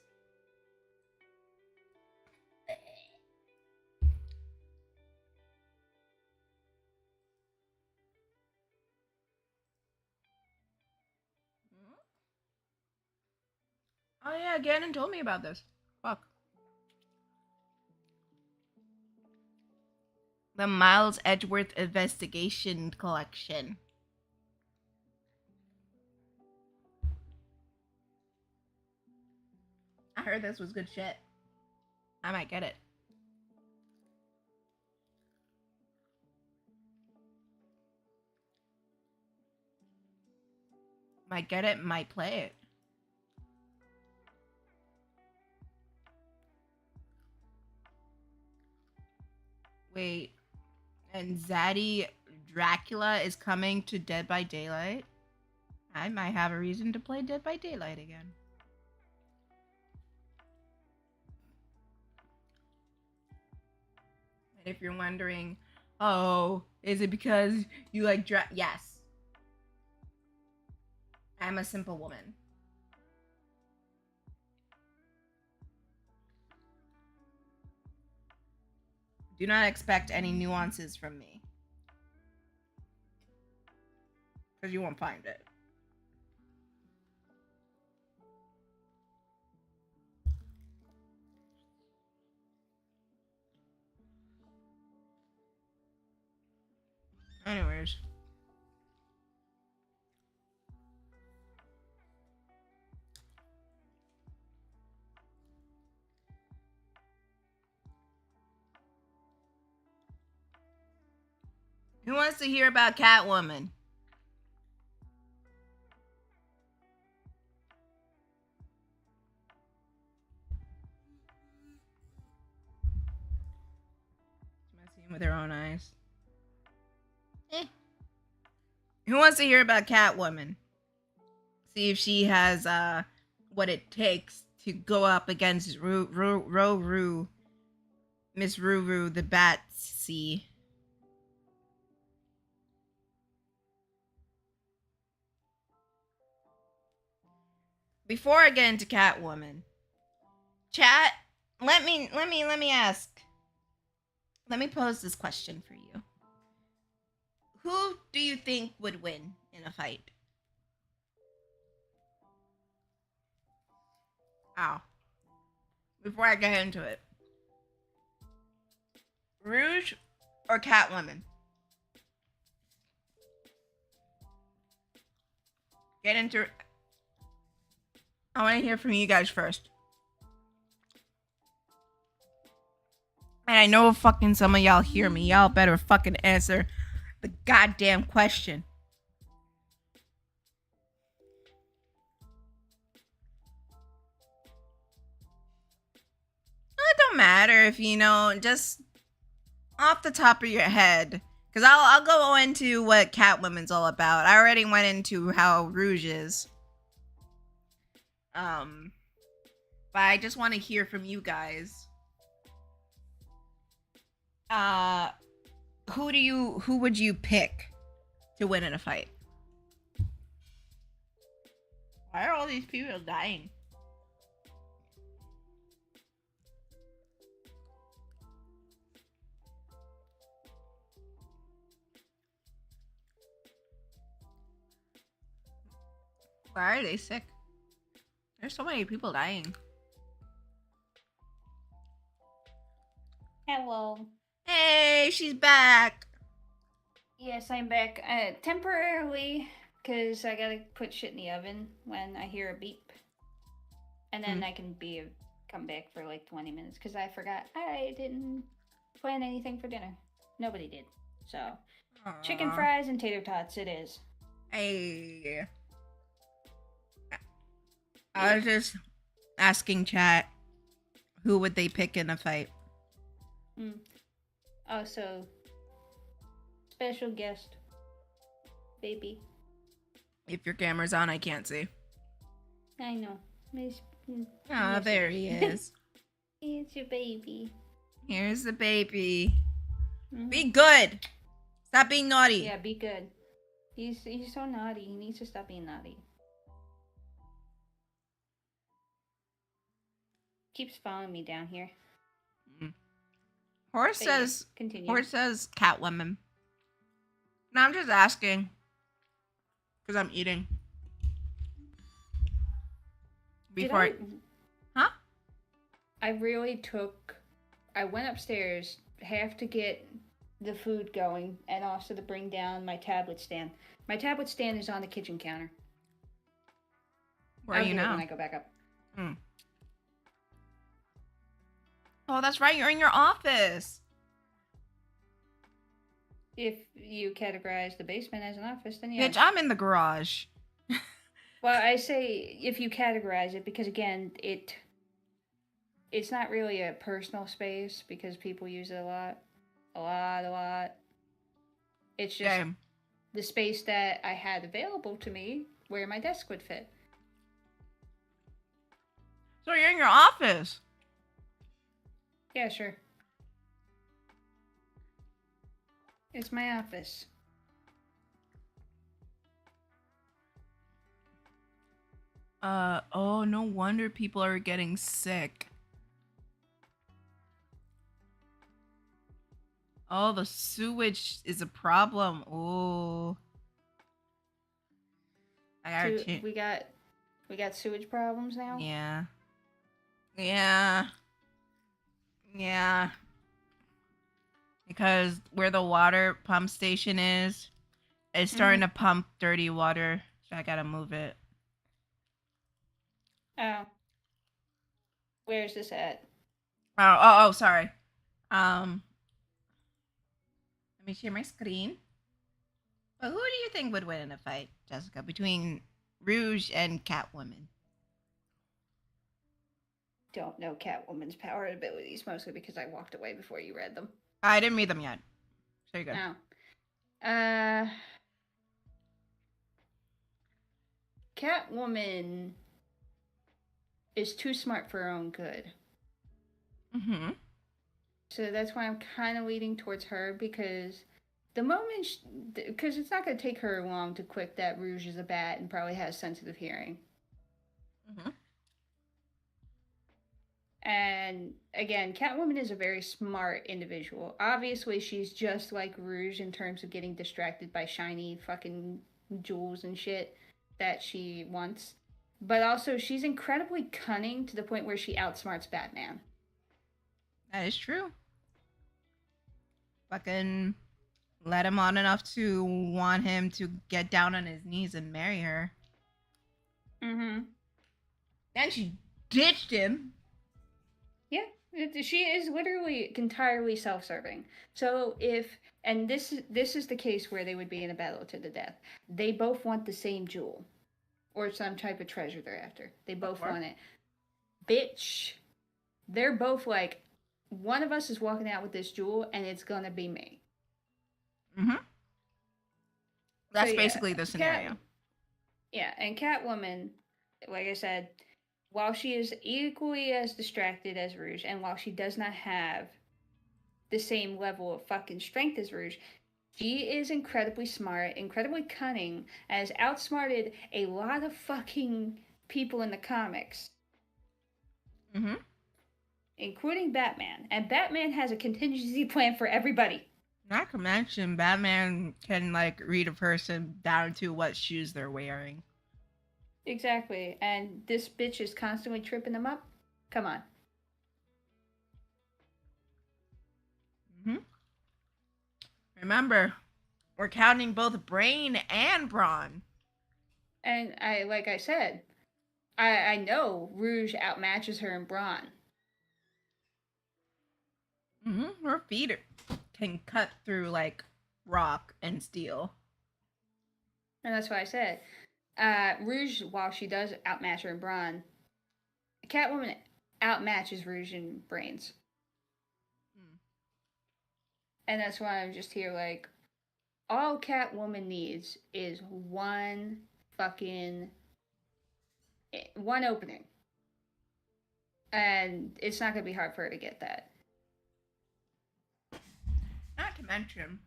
Oh yeah, Gannon told me about this. Fuck. The Miles Edgeworth Investigation Collection. I heard this was good shit. I might get it. Might get it, might play it. Wait, and Zaddy Dracula is coming to Dead by Daylight? I might have a reason to play Dead by Daylight again. And if you're wondering, oh, is it because you like yes. I'm a simple woman. Do not expect any nuances from me. Because you won't find it. Anyways. Who wants to hear about Catwoman? She's messing with her own eyes. Who wants to hear about Catwoman? See if she has what it takes to go up against Miss Ruru, the Batsy. Before I get into Catwoman, chat, let me ask. Let me pose this question for you. Who do you think would win in a fight? Ow. Before I get into it. Rouge or Catwoman? Get into... I want to hear from you guys first. And I know fucking some of y'all hear me. Y'all better fucking answer the goddamn question. It don't matter if you know, just off the top of your head. Because I'll go into what Catwoman's all about. I already went into how Rouge is. But I just want to hear from you guys. Who would you pick to win in a fight? Why are all these people dying? Why are they sick? There's so many people dying. Hello. Hey, she's back. Yes, I'm back. Temporarily, because I gotta put shit in the oven when I hear a beep. And then I can come back for like 20 minutes, because I forgot I didn't plan anything for dinner. Nobody did. So, chicken fries and tater tots it is. Hey. I was just asking chat, who would they pick in a fight? Oh, so special guest, baby. If your camera's on, I can't see. I know. Oh, there he is. It's your baby. Here's the baby. Be good. Stop being naughty. Yeah, be good. He's so naughty. He needs to stop being naughty. Keeps following me down here. Horse But says yeah, continue. Horse says Catwoman. No, I'm just asking. Because I'm eating. Before Huh? I went upstairs, have to get the food going, and also to bring down my tablet stand. My tablet stand is on the kitchen counter. Where are you now? When I go back up. Oh, that's right. You're in your office. If you categorize the basement as an office, then yeah. Bitch, I'm in the garage. Well, I say if you categorize it, because again, it's not really a personal space because people use it a lot. It's just the space that I had available to me where my desk would fit. So you're in your office? Yeah, sure. It's my office. Oh, no wonder people are getting sick. Oh, the sewage is a problem. Oh. We got sewage problems now? Yeah. Because where the water pump station is, it's starting to pump dirty water. So I gotta move it. Oh. Where's this at? Oh, sorry. Let me share my screen. But who do you think would win in a fight, Jessica, between Rouge and Catwoman? Don't know Catwoman's power and abilities, mostly because I walked away before you read them. I didn't read them yet. So you go. Oh. Catwoman is too smart for her own good. Mm-hmm. So that's why I'm kind of leaning towards her, because the moment... Because it's not going to take her long to click that Rouge is a bat and probably has sensitive hearing. Mm-hmm. And again, Catwoman is a very smart individual. Obviously, she's just like Rouge in terms of getting distracted by shiny fucking jewels and shit that she wants. But also, she's incredibly cunning to the point where she outsmarts Batman. That is true. Fucking let him on enough to want him to get down on his knees and marry her. Mm-hmm. And she ditched him. Yeah, she is literally entirely self-serving. So and this is the case where they would be in a battle to the death. They both want the same jewel, or some type of treasure they're after. They both want it. Bitch, they're both like, one of us is walking out with this jewel, and it's gonna be me. Mm-hmm. That's basically the scenario. And Catwoman, like I said, while she is equally as distracted as Rouge, and while she does not have the same level of fucking strength as Rouge, she is incredibly smart, incredibly cunning, and has outsmarted a lot of fucking people in the comics. Mm-hmm. Including Batman. And Batman has a contingency plan for everybody. Not to mention, Batman can, read a person down to what shoes they're wearing. Exactly. And this bitch is constantly tripping them up? Come on. Mm-hmm. Remember, we're counting both brain and brawn. And like I said, I know Rouge outmatches her in brawn. Mm-hmm. Her feet can cut through, rock and steel. And that's why I said, Rouge, while she does outmatch her in brawn, Catwoman outmatches Rouge in brains. And that's why I'm just here all Catwoman needs is one opening. And it's not going to be hard for her to get that. Not to mention,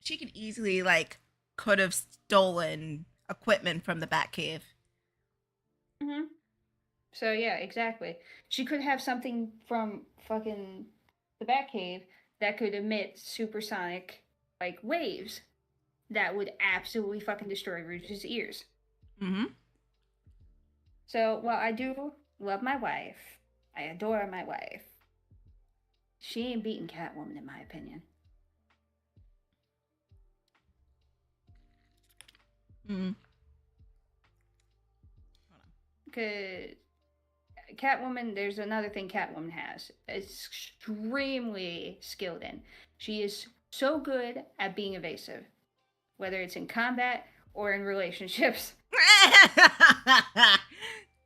she could easily, could have stolen equipment from the Batcave. Mm-hmm. So, yeah, exactly. She could have something from fucking the Batcave that could emit supersonic, waves that would absolutely fucking destroy Rouge's ears. Mm-hmm. So, while I do love my wife, I adore my wife, she ain't beating Catwoman in my opinion. Because Catwoman, there's another thing Catwoman has. It's extremely skilled in. She is so good at being evasive, whether it's in combat or in relationships.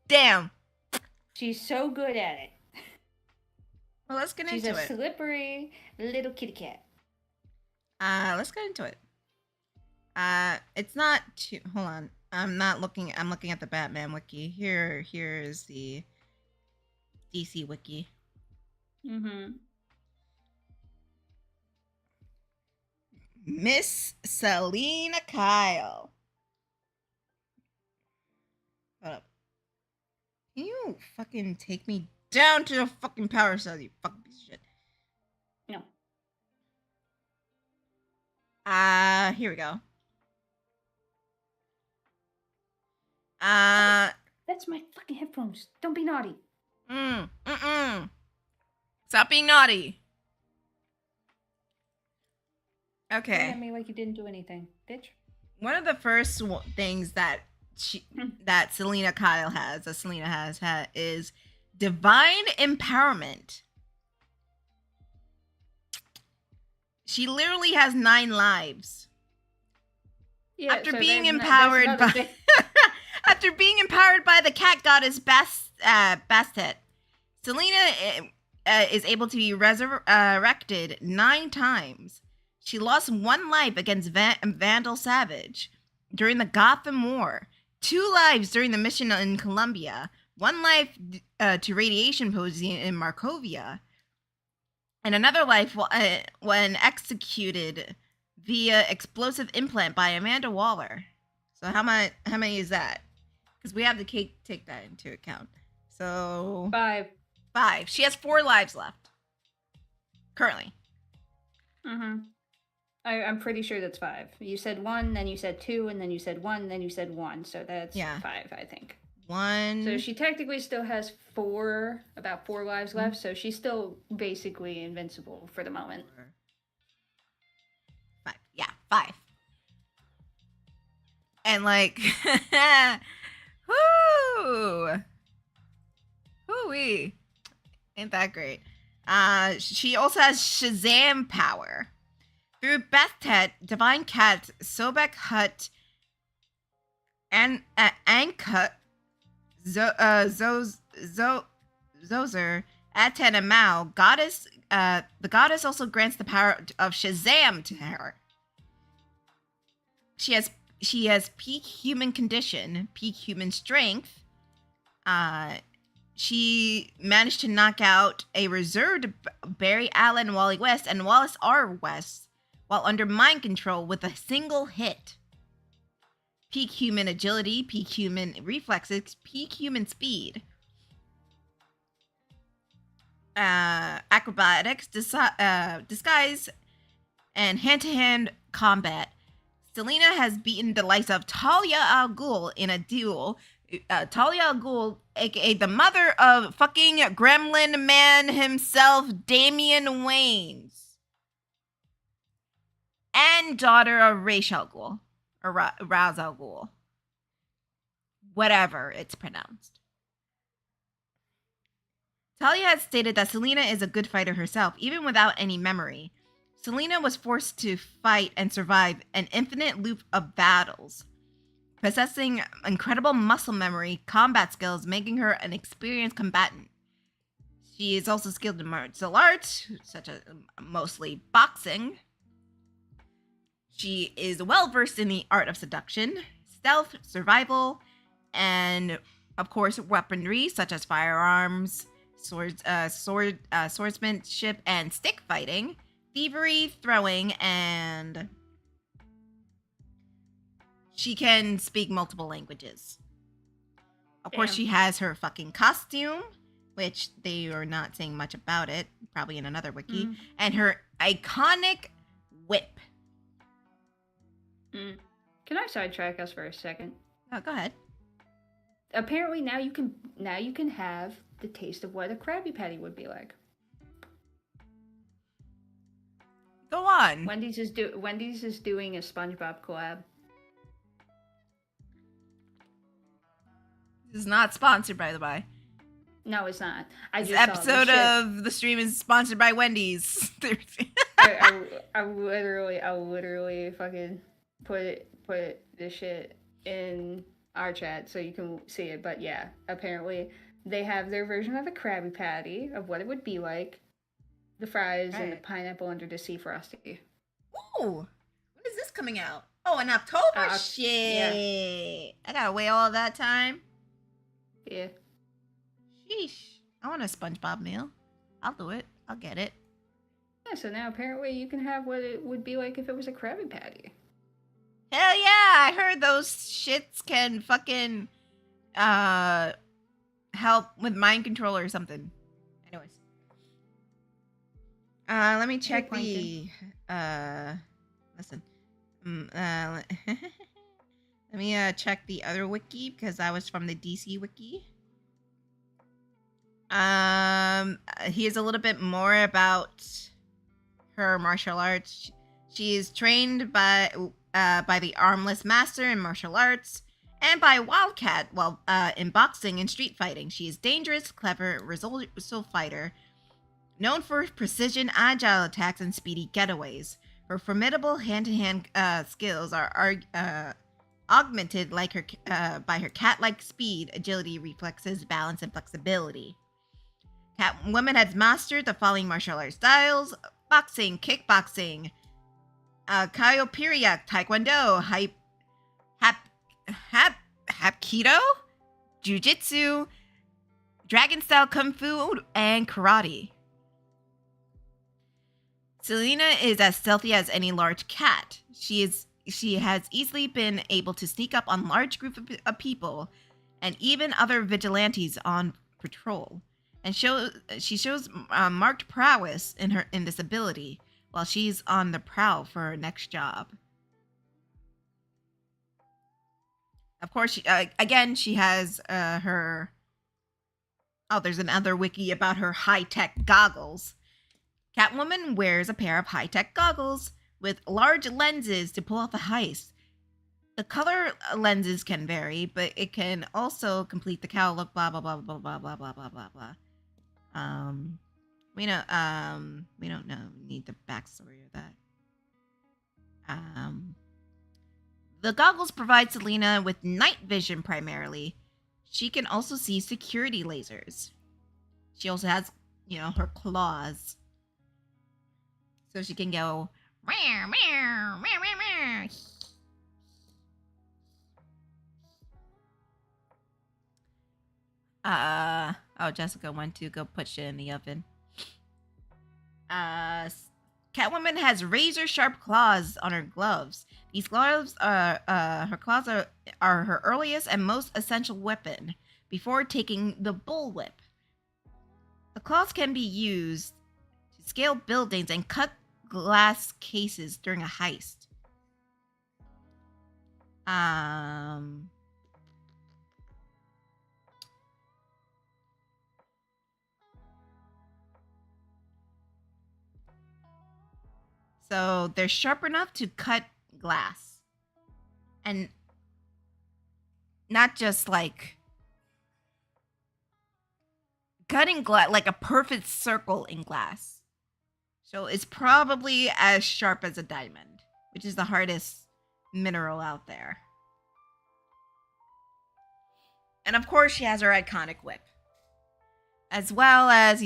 Damn. She's so good at it. Well, let's get into it. She's a slippery little kitty cat. Let's get into it. It's not too. Hold on. I'm looking at the Batman wiki. Here is the DC wiki. Mm-hmm. Miss Selina Kyle. Hold up. Can you fucking take me down to the fucking power cell, you fucking piece of shit? No. Here we go. That's my fucking headphones. Don't be naughty. Stop being naughty. Okay. Look at me like you didn't do anything, bitch. One of the first things that Selina Kyle has, that Selina has had, is divine empowerment. She literally has 9 lives. Yeah, after being empowered by after being empowered by the cat goddess Bastet, Selina is able to be resurrected 9 times. She lost 1 life against Vandal Savage during the Gotham War, 2 lives during the mission in Colombia, 1 life to radiation poisoning in Markovia, and another life when executed via explosive implant by Amanda Waller. So how many is that? Because we have to take that into account. So 5. She has 4 lives left currently. Mm-hmm. I'm pretty sure that's 5. You said 1, then you said 2, and then you said 1, then you said 1. So that's 5, I think. 1. So she technically still has about 4 lives left. So she's still basically invincible for the moment. 5. Yeah, 5. And like, whoo-wee. Ain't that great. She also has Shazam power. Through Bastet, Divine Cat, Sobek Hut, and Ankut, Zozer, Aten, and Mao, the goddess also grants the power of Shazam to her. She has peak human condition, peak human strength. She managed to knock out a reserved Barry Allen, Wally West, and Wallace R. West while under mind control with a single hit. Peak human agility, peak human reflexes, peak human speed. Acrobatics, disguise, and hand-to-hand combat. Selina has beaten the likes of Talia al Ghul in a duel. Talia al Ghul, aka the mother of fucking Gremlin Man himself, Damian Waynes. And daughter of Ra's al Ghul. Or Ra's al Ghul. Whatever it's pronounced. Talia has stated that Selina is a good fighter herself, even without any memory. Selina was forced to fight and survive an infinite loop of battles, possessing incredible muscle memory, combat skills, making her an experienced combatant. She is also skilled in martial arts, such as mostly boxing. She is well versed in the art of seduction, stealth, survival, and of course weaponry such as firearms, swordsmanship, and stick fighting, thievery, throwing, and she can speak multiple languages. Of course, she has her fucking costume, which they are not saying much about it, probably in another wiki, and her iconic whip. Can I sidetrack us for a second? Oh, go ahead. Apparently now you can have the taste of what a Krabby Patty would be like. Go on. Wendy's is doing a SpongeBob collab. This is not sponsored, by the way. No, it's not. This episode of the stream is sponsored by Wendy's. I literally fucking put this shit in our chat so you can see it. But yeah, apparently they have their version of a Krabby Patty of what it would be like. The fries and the pineapple under the sea frosty. Ooh, when is this coming out? Oh, in October. Shit, yeah. I gotta wait all that time. Yeah. Sheesh. I want a SpongeBob meal. I'll do it. I'll get it. Yeah, so now apparently you can have what it would be like if it was a Krabby Patty. Hell yeah! I heard those shits can fucking help with mind control or something. Anyways. Let me check the listen. Let me check the other wiki because I was from the DC wiki. Here's a little bit more about her martial arts. She is trained by the Armless Master in martial arts and by Wildcat while in boxing and street fighting. She is dangerous, clever, resourceful fighter, known for precision, agile attacks and speedy getaways. Her formidable hand-to-hand skills are augmented by her cat-like speed, agility, reflexes, balance, and flexibility. Catwoman has mastered the following martial arts styles: boxing, kickboxing, Kyopiria, Taekwondo, Hapkido, Jiu-Jitsu, Dragon-style Kung Fu, and Karate. Selena is as stealthy as any large cat. She has easily been able to sneak up on large groups of people and even other vigilantes on patrol. And she shows marked prowess in this ability while she's on the prowl for her next job. Of course, she has her. Oh, there's another wiki about her high-tech goggles. Catwoman wears a pair of high-tech goggles with large lenses to pull off a heist. The color lenses can vary, but it can also complete the cowl look. Blah blah blah blah blah blah blah blah blah blah. We don't need the backstory of that. The goggles provide Selena with night vision primarily. She can also see security lasers. She also has, her claws. So she can go meow, meow, meow, meow, meow. Jessica went to go put shit in the oven. Catwoman has razor sharp claws on her gloves. These gloves are her earliest and most essential weapon before taking the bullwhip. The claws can be used to scale buildings and cut glass cases during a heist. So they're sharp enough to cut glass. And not just like cutting glass, like a perfect circle in glass. So it's probably as sharp as a diamond, which is the hardest mineral out there. And of course, she has her iconic whip. As well as,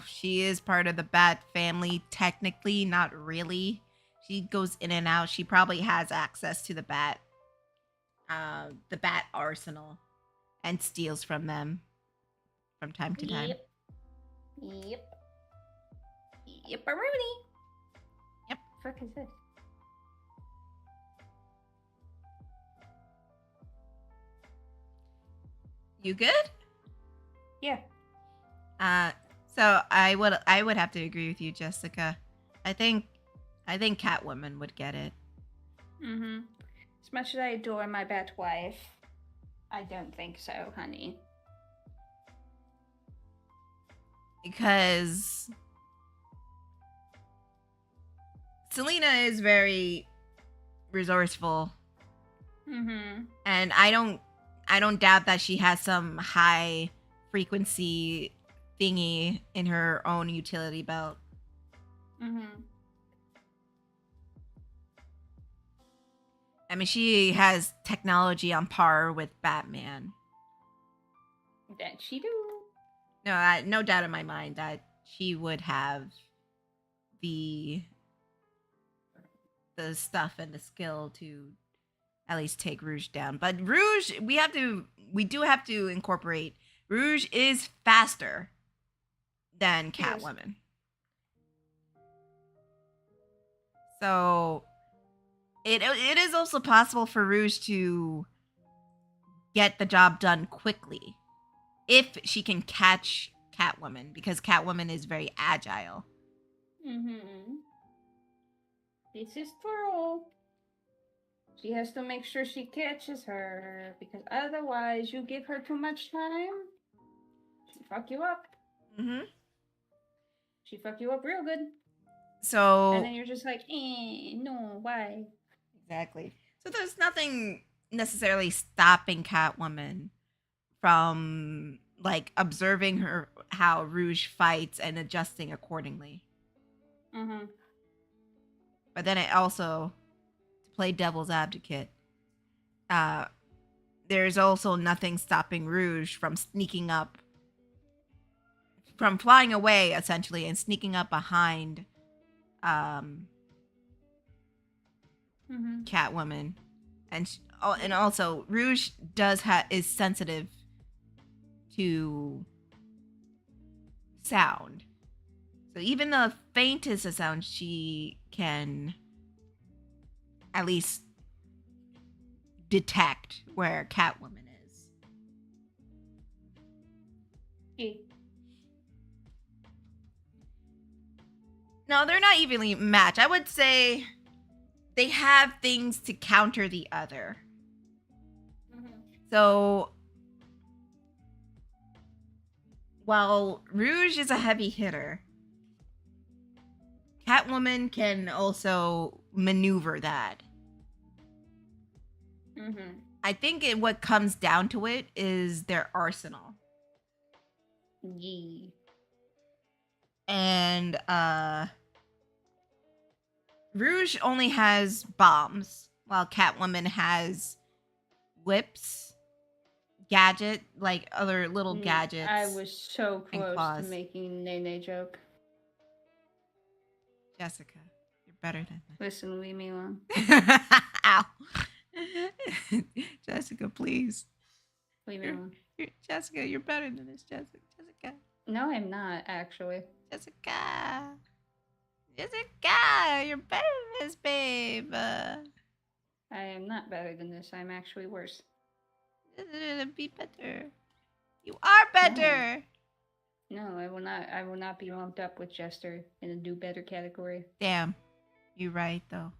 she is part of the Bat family. Technically, not really. She goes in and out. She probably has access to the Bat arsenal, and steals from them from time to time. Yep. Yep, What the fuck is this? You good? Yeah. So I would have to agree with you, Jessica. I think Catwoman would get it. Mm-hmm. As much as I adore my Bat wife, I don't think so, honey. Because Selena is very resourceful. Mm-hmm. And I don't doubt that she has some high frequency thingy in her own utility belt. Mm-hmm. I mean, she has technology on par with Batman. That she do. No, no doubt in my mind that she would have the stuff and the skill to at least take Rouge down. But Rouge, we do have to incorporate Rouge is faster than Catwoman. So it is also possible for Rouge to get the job done quickly if she can catch Catwoman, because Catwoman is very agile. Mm-hmm. This is true. She has to make sure she catches her, because otherwise you give her too much time, she fuck you up. Mm-hmm. She fuck you up real good. So and then you're just like, no, why? Exactly. So there's nothing necessarily stopping Catwoman from like observing her how Rouge fights and adjusting accordingly. Mm-hmm. But then it also, to play devil's advocate, there's also nothing stopping Rouge from sneaking up, from flying away essentially and sneaking up behind Catwoman, and also Rouge is sensitive to sound, so even the faintest of sound she can at least detect where Catwoman is. Yeah. No, they're not evenly matched. I would say they have things to counter the other. Mm-hmm. So while Rouge is a heavy hitter, Catwoman can also maneuver that. Mm-hmm. I think what comes down to it is their arsenal. Yeah. And Rouge only has bombs, while Catwoman has whips, other little gadgets. I was so close to making Nene joke. Jessica, you're better than this. Listen, leave me alone. Ow. Jessica, please. Leave me alone. Jessica, you're better than this, Jessica. No, I'm not, actually. Jessica, you're better than this, babe. I am not better than this. I'm actually worse. Be better. You are better. No, I will not. I will not be lumped up with Jester in the do better category. Damn, you're right though.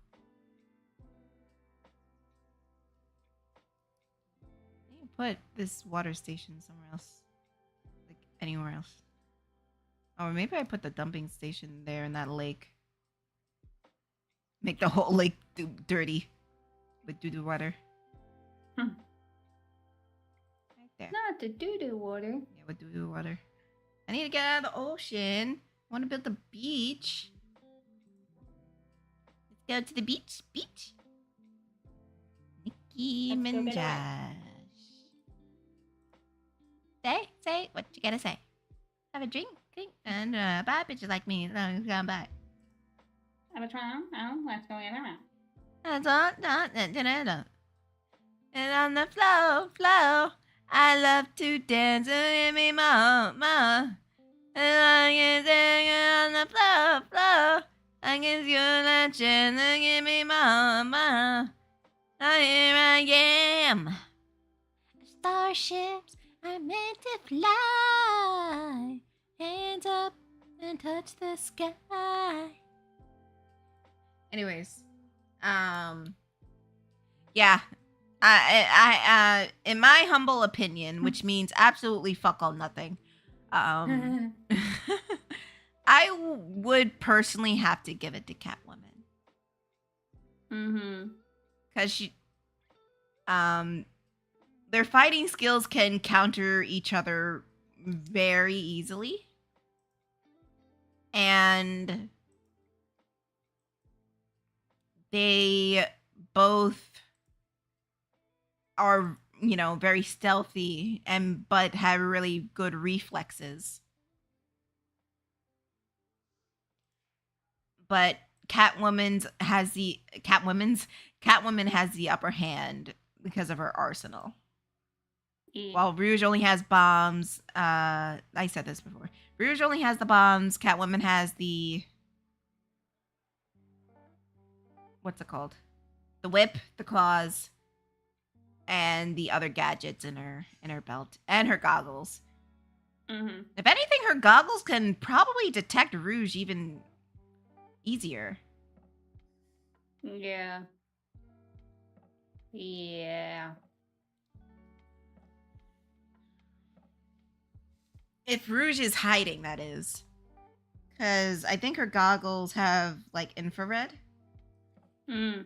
I need to put this water station somewhere else, like anywhere else. Or maybe I put the dumping station there in that lake. Make the whole lake dirty with doo-doo water. Right there. Not the doo-doo water. Yeah, with doo-doo water. I need to get out of the ocean. I want to build the beach. Let's go to the beach. Nicki Minaj. Say what you gotta say. Have a drink, and buy bitches like me. Come back. Have a try. Let's go get around. And on the flow. I love to dance with me, mama. And I can dance on the flow. I can see you luncheon, give me, mama. Here I am. Starships are meant to fly. Hands up and touch the sky. Anyways, yeah. I in my humble opinion, which means absolutely fuck all nothing, I would personally have to give it to Catwoman. Mm-hmm. Because their fighting skills can counter each other very easily. And they both are, very stealthy but have really good reflexes. But Catwoman has the upper hand because of her arsenal. Yeah. While Rouge only has bombs, I said this before. Rouge only has the bombs. Catwoman has the, what's it called? The whip, the claws, and the other gadgets in her belt, and her goggles. Mm-hmm. If anything, her goggles can probably detect Rouge even easier. Yeah. Yeah. If Rouge is hiding, that is. Because I think her goggles have, like, infrared. Mm.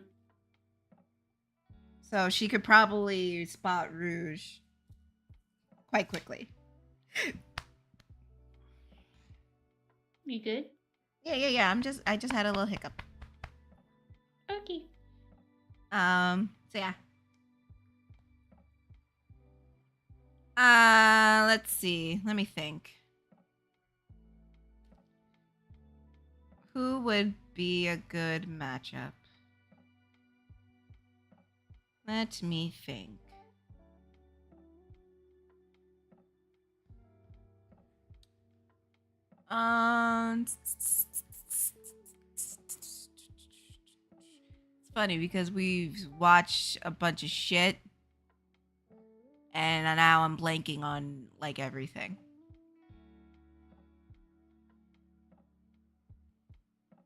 So she could probably spot Rouge quite quickly. You good? Yeah. I just had a little hiccup. Okay. So yeah. Let's see. Let me think. Who would be a good matchup? Let me think. It's funny because we've watched a bunch of shit, and now I'm blanking on like everything.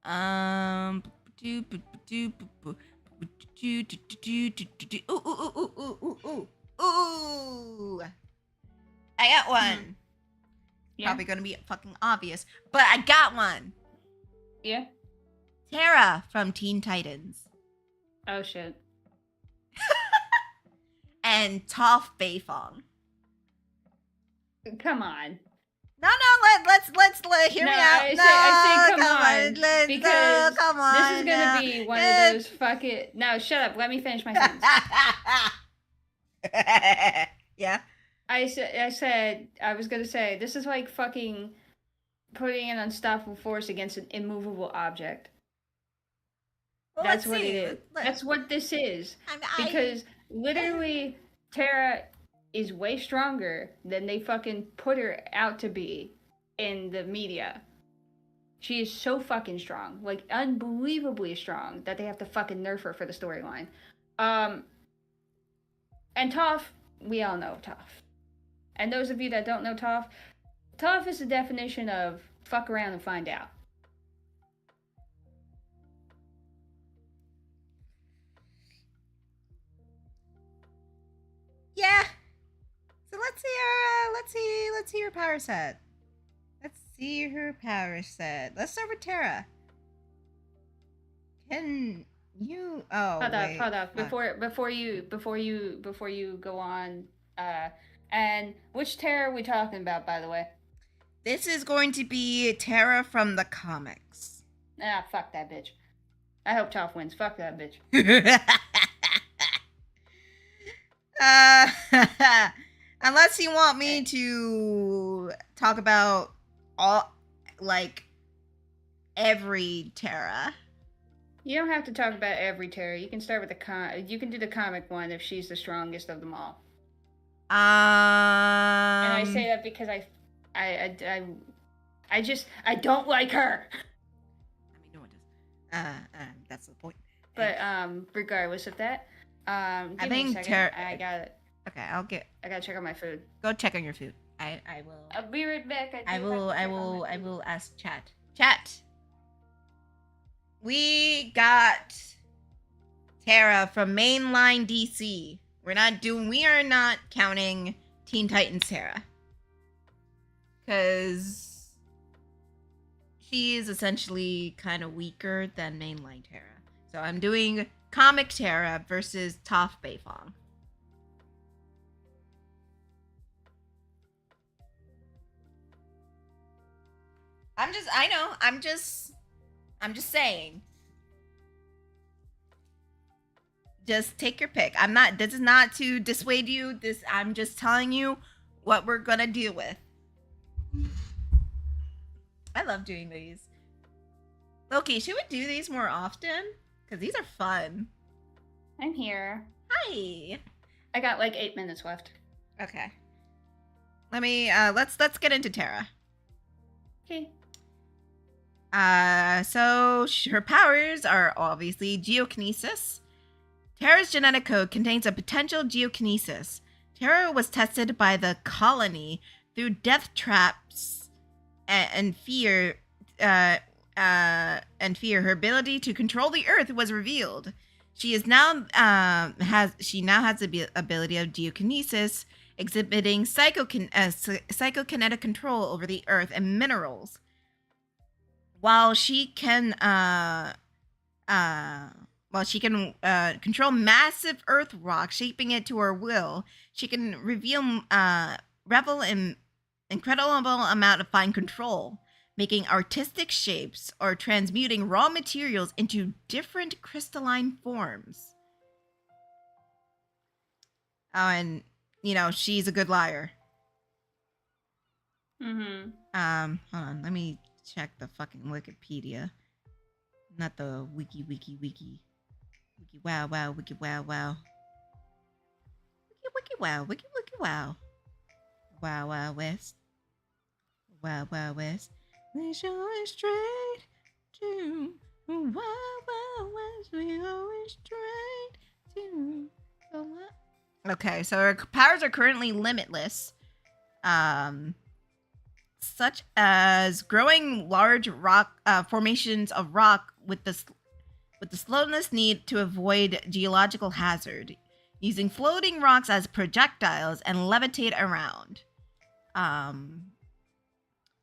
Ooh. I got one. Yeah. Probably gonna be fucking obvious, but I got one. Yeah. Tara from Teen Titans. Oh shit. And Toph Beifong. Come on. No, let's hear me out. I say come on. Let's, Because come on. this is gonna be one of those fucking. No, shut up. Let me finish my sentence. Yeah. I was gonna say this is like fucking putting an unstoppable force against an immovable object. Well, That's what it is. That's what this is. Because literally, Tara is way stronger than they fucking put her out to be in the media. She is so fucking strong. Like, unbelievably strong that they have to fucking nerf her for the storyline. And Toph, we all know Toph. And those of you that don't know Toph, Toph is the definition of fuck around and find out. Yeah. So let's see her power set. Let's see her power set. Let's start with Tara. Can you? Oh, Hold up. Before you go on. And which Tara are we talking about, by the way? This is going to be Tara from the comics. Ah, fuck that bitch. I hope Toph wins. Fuck that bitch. Unless you want me to talk about every Tara. You don't have to talk about every Tara. You can start with you can do the comic one if she's the strongest of them all. And I say that because I don't like her. I mean, no one does. That's the point. But regardless of that, give me a second. I got it. Okay, I gotta check on my food. Go check on your food. I will. I'll be right back. I will ask chat. Chat. We got Tara from mainline DC. We are not counting Teen Titans Tara. Cause she is essentially kind of weaker than mainline Tara. So I'm doing Comic Terra versus Toph Beifong. I'm just saying. Just take your pick. This is not to dissuade you. I'm just telling you what we're gonna deal with. I love doing these. Loki, should we do these more often? Because these are fun. I'm here. Hi. I got like 8 minutes left. Okay. Let me let's get into Terra. Okay. So her powers are obviously geokinesis. Terra's genetic code contains a potential geokinesis. Terra was tested by the colony through death traps and fear. Her ability to control the earth was revealed. She now has the ability of geokinesis, exhibiting psychokinetic control over the earth and minerals. While she can control massive earth rock, shaping it to her will, she can revel in incredible amount of fine control, making artistic shapes or transmuting raw materials into different crystalline forms. Oh, and she's a good liar. Mm-hmm. Hold on, let me check the fucking Wikipedia. Not the wiki. Wiki wow. Wiki wow. Wow West. Wow West. We show it straight to Wow West. We always straight to the what? Okay, so her powers are currently limitless. Such as growing large rock formations of rock with the slowness need to avoid geological hazard, using floating rocks as projectiles and levitate around.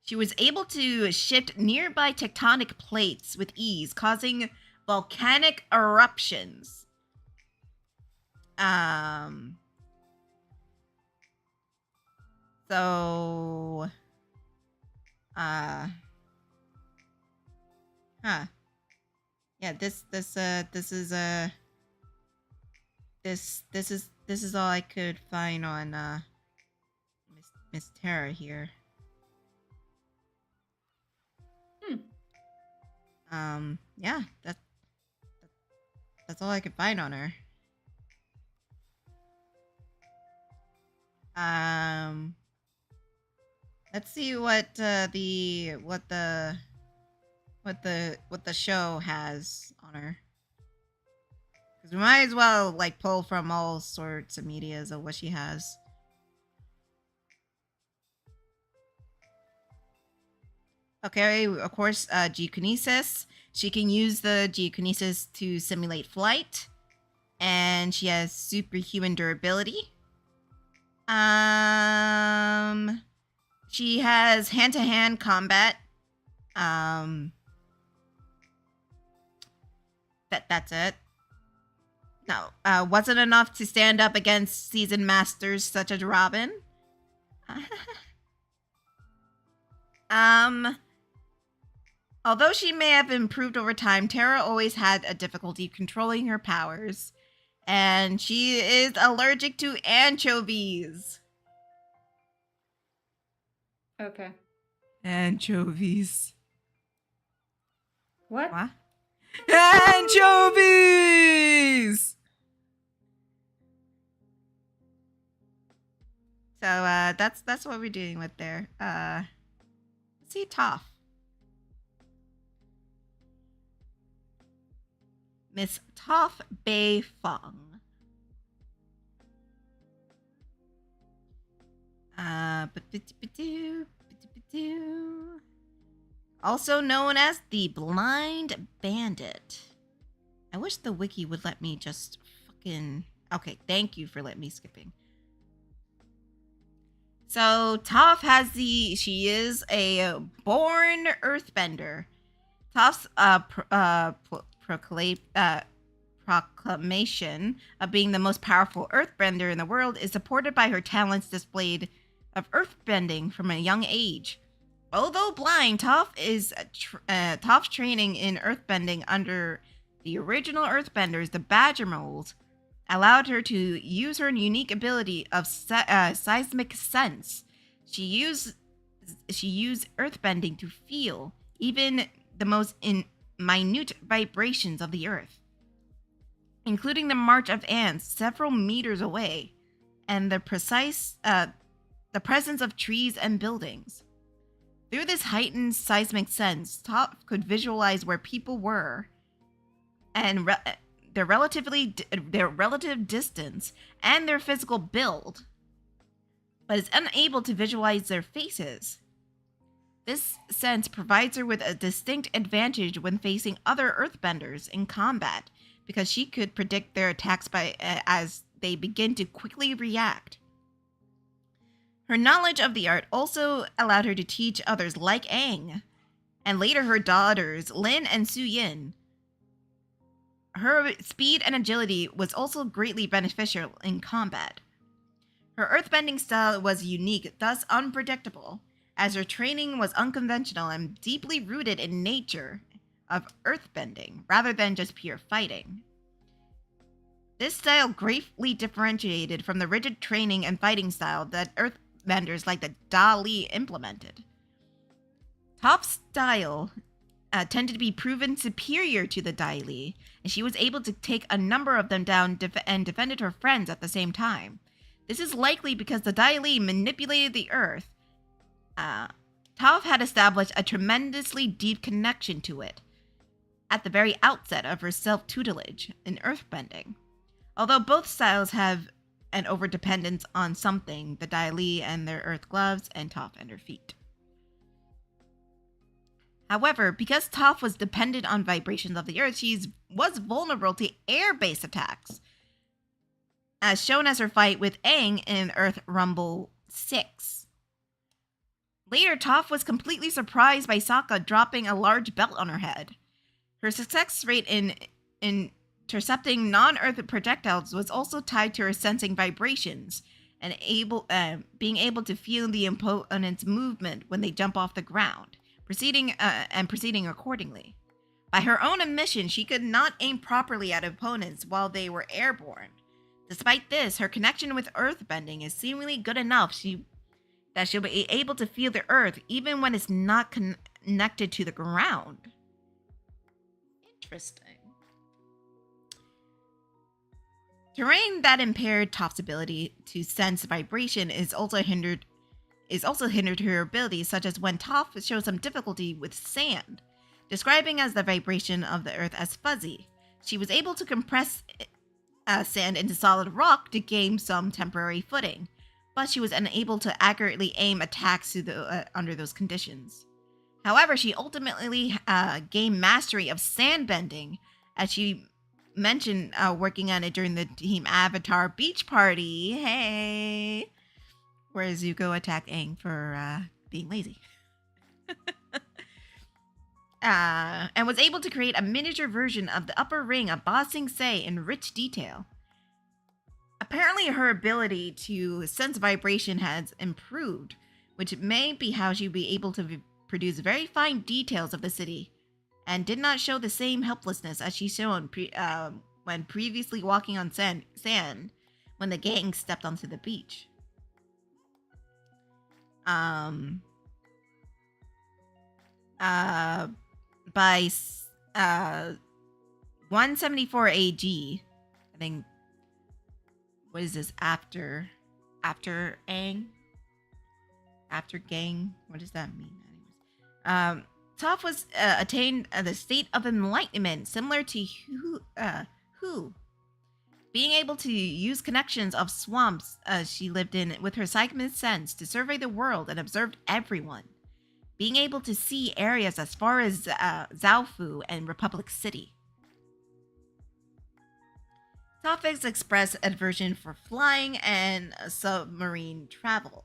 She was able to shift nearby tectonic plates with ease, causing volcanic eruptions. So yeah, this is all I could find on Miss Terra here. Yeah, that's all I could find on her. Let's see what the show has on her. Because we might as well pull from all sorts of medias of what she has. Okay, of course, geokinesis. She can use the geokinesis to simulate flight, and she has superhuman durability. She has hand-to-hand combat. That's it. No, wasn't enough to stand up against seasoned masters such as Robin. Although she may have improved over time, Terra always had a difficulty controlling her powers, and she is allergic to anchovies. Okay. Anchovies. What? Anchovies! So, that's what we're dealing with there. Let's see Toph. Miss Toph Beifong. Also known as the Blind Bandit. I wish the wiki would let me just fucking... Okay, thank you for letting me skipping. So, Toph has she is a born earthbender. Toph's proclamation of being the most powerful earthbender in the world is supported by her talents displayed of earthbending from a young age. Although blind, Toph's training in earthbending under the original earthbenders, the Badger Mold, allowed her to use her unique ability of seismic sense. She used earthbending to feel even the most minute vibrations of the earth, including the march of ants several meters away, and the presence of trees and buildings. Through this heightened seismic sense, Toph could visualize where people were and their relative distance and their physical build, but is unable to visualize their faces. This sense provides her with a distinct advantage when facing other earthbenders in combat, because she could predict their attacks as they begin to quickly react. Her knowledge of the art also allowed her to teach others like Aang, and later her daughters, Lin and Su-yin. Her speed and agility was also greatly beneficial in combat. Her earthbending style was unique, thus unpredictable, as her training was unconventional and deeply rooted in nature of earthbending, rather than just pure fighting. This style greatly differentiated from the rigid training and fighting style that earthbenders like the Dali implemented. Toph's style tended to be proven superior to the Dai Li, and she was able to take a number of them down and defended her friends at the same time. This is likely because the Dai Li manipulated the earth. Toph had established a tremendously deep connection to it at the very outset of her self-tutelage in earthbending. Although both styles have an overdependence on something, the Dai Li and their earth gloves, and Toph and her feet. However, because Toph was dependent on vibrations of the earth, she was vulnerable to air-based attacks, as shown as her fight with Aang in Earth Rumble 6. Later, Toph was completely surprised by Sokka dropping a large belt on her head. Her success rate in intercepting non-Earth projectiles was also tied to her sensing vibrations and being able to feel the opponent's movement when they jump off the ground, proceeding accordingly. By her own admission, she could not aim properly at opponents while they were airborne. Despite this, her connection with earthbending is seemingly good enough that she'll be able to feel the earth even when it's not connected to the ground. Interesting. Terrain that impaired Toph's ability to sense vibration is also hindered her abilities, such as when Toph shows some difficulty with sand, describing as the vibration of the earth as fuzzy. She was able to compress sand into solid rock to gain some temporary footing, but she was unable to accurately aim attacks under those conditions. However, she ultimately gained mastery of sand bending, as she mentioned working on it during the Team Avatar beach party. Hey! Where Zuko attacked Aang for being lazy. And was able to create a miniature version of the upper ring of Ba Sing Se in rich detail. Apparently, her ability to sense vibration has improved, which may be how she'll be able to produce very fine details of the city, and did not show the same helplessness as she showed when previously walking on sand when the gang stepped onto the beach. By 174 AG, I think. What is this? After Aang? After gang? What does that mean? Anyways, Toph was attained the state of enlightenment, similar to Hu. Being able to use connections of swamps she lived in with her seismic sense to survey the world and observe everyone. Being able to see areas as far as Zaofu and Republic City. Toph expressed aversion for flying and submarine travel,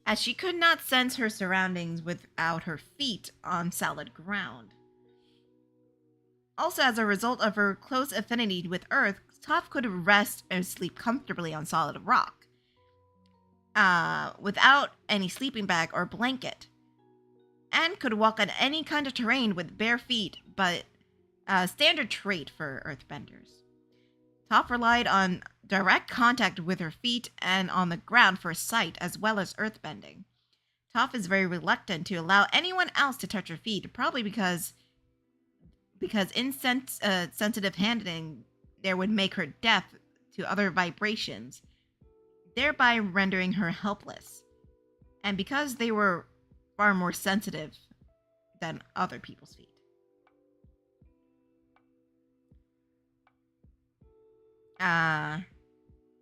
as she could not sense her surroundings without her feet on solid ground. Also, as a result of her close affinity with Earth, Toph could rest and sleep comfortably on solid rock, without any sleeping bag or blanket, and could walk on any kind of terrain with bare feet, but a standard trait for Earthbenders. Toph relied on direct contact with her feet and on the ground for sight as well as earthbending. Toph is very reluctant to allow anyone else to touch her feet, probably because insensitive handling there would make her deaf to other vibrations, thereby rendering her helpless. And because they were far more sensitive than other people's feet.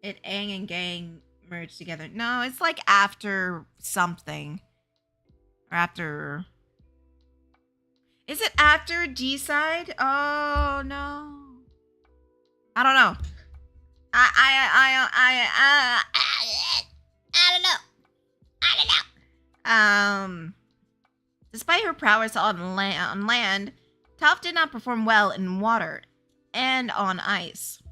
It Aang and Gang merged together. No, it's like after something. Or after... Is it after G-Side? Oh, no. I don't know. I don't know. Despite her prowess on land, Toph did not perform well in water and on ice.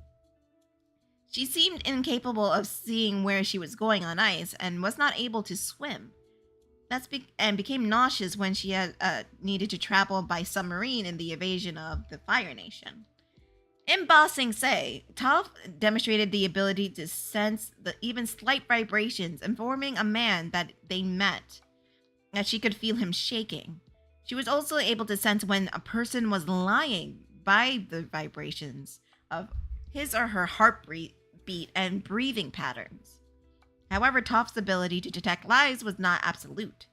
She seemed incapable of seeing where she was going on ice and was not able to swim. And became nauseous when she had needed to travel by submarine in the invasion of the Fire Nation. In Ba Sing Se, Toph demonstrated the ability to sense the even slight vibrations, informing a man that they met, that she could feel him shaking. She was also able to sense when a person was lying by the vibrations of his or her heartbeat and breathing patterns. However, Toph's ability to detect lies was not absolute,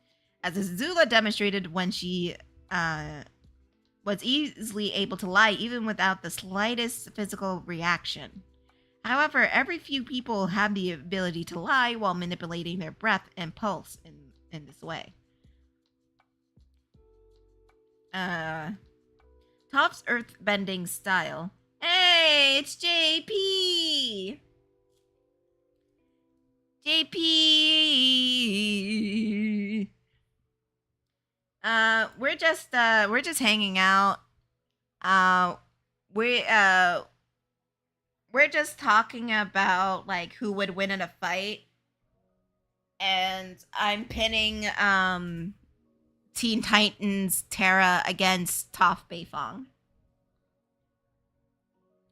as Azula demonstrated when she was easily able to lie even without the slightest physical reaction. However, every few people have the ability to lie while manipulating their breath and pulse in this way. Toph's earthbending style. Hey, it's JP! JP! We're just hanging out. We're just talking about like who would win in a fight. And I'm pinning Teen Titans Terra against Toph Beifong.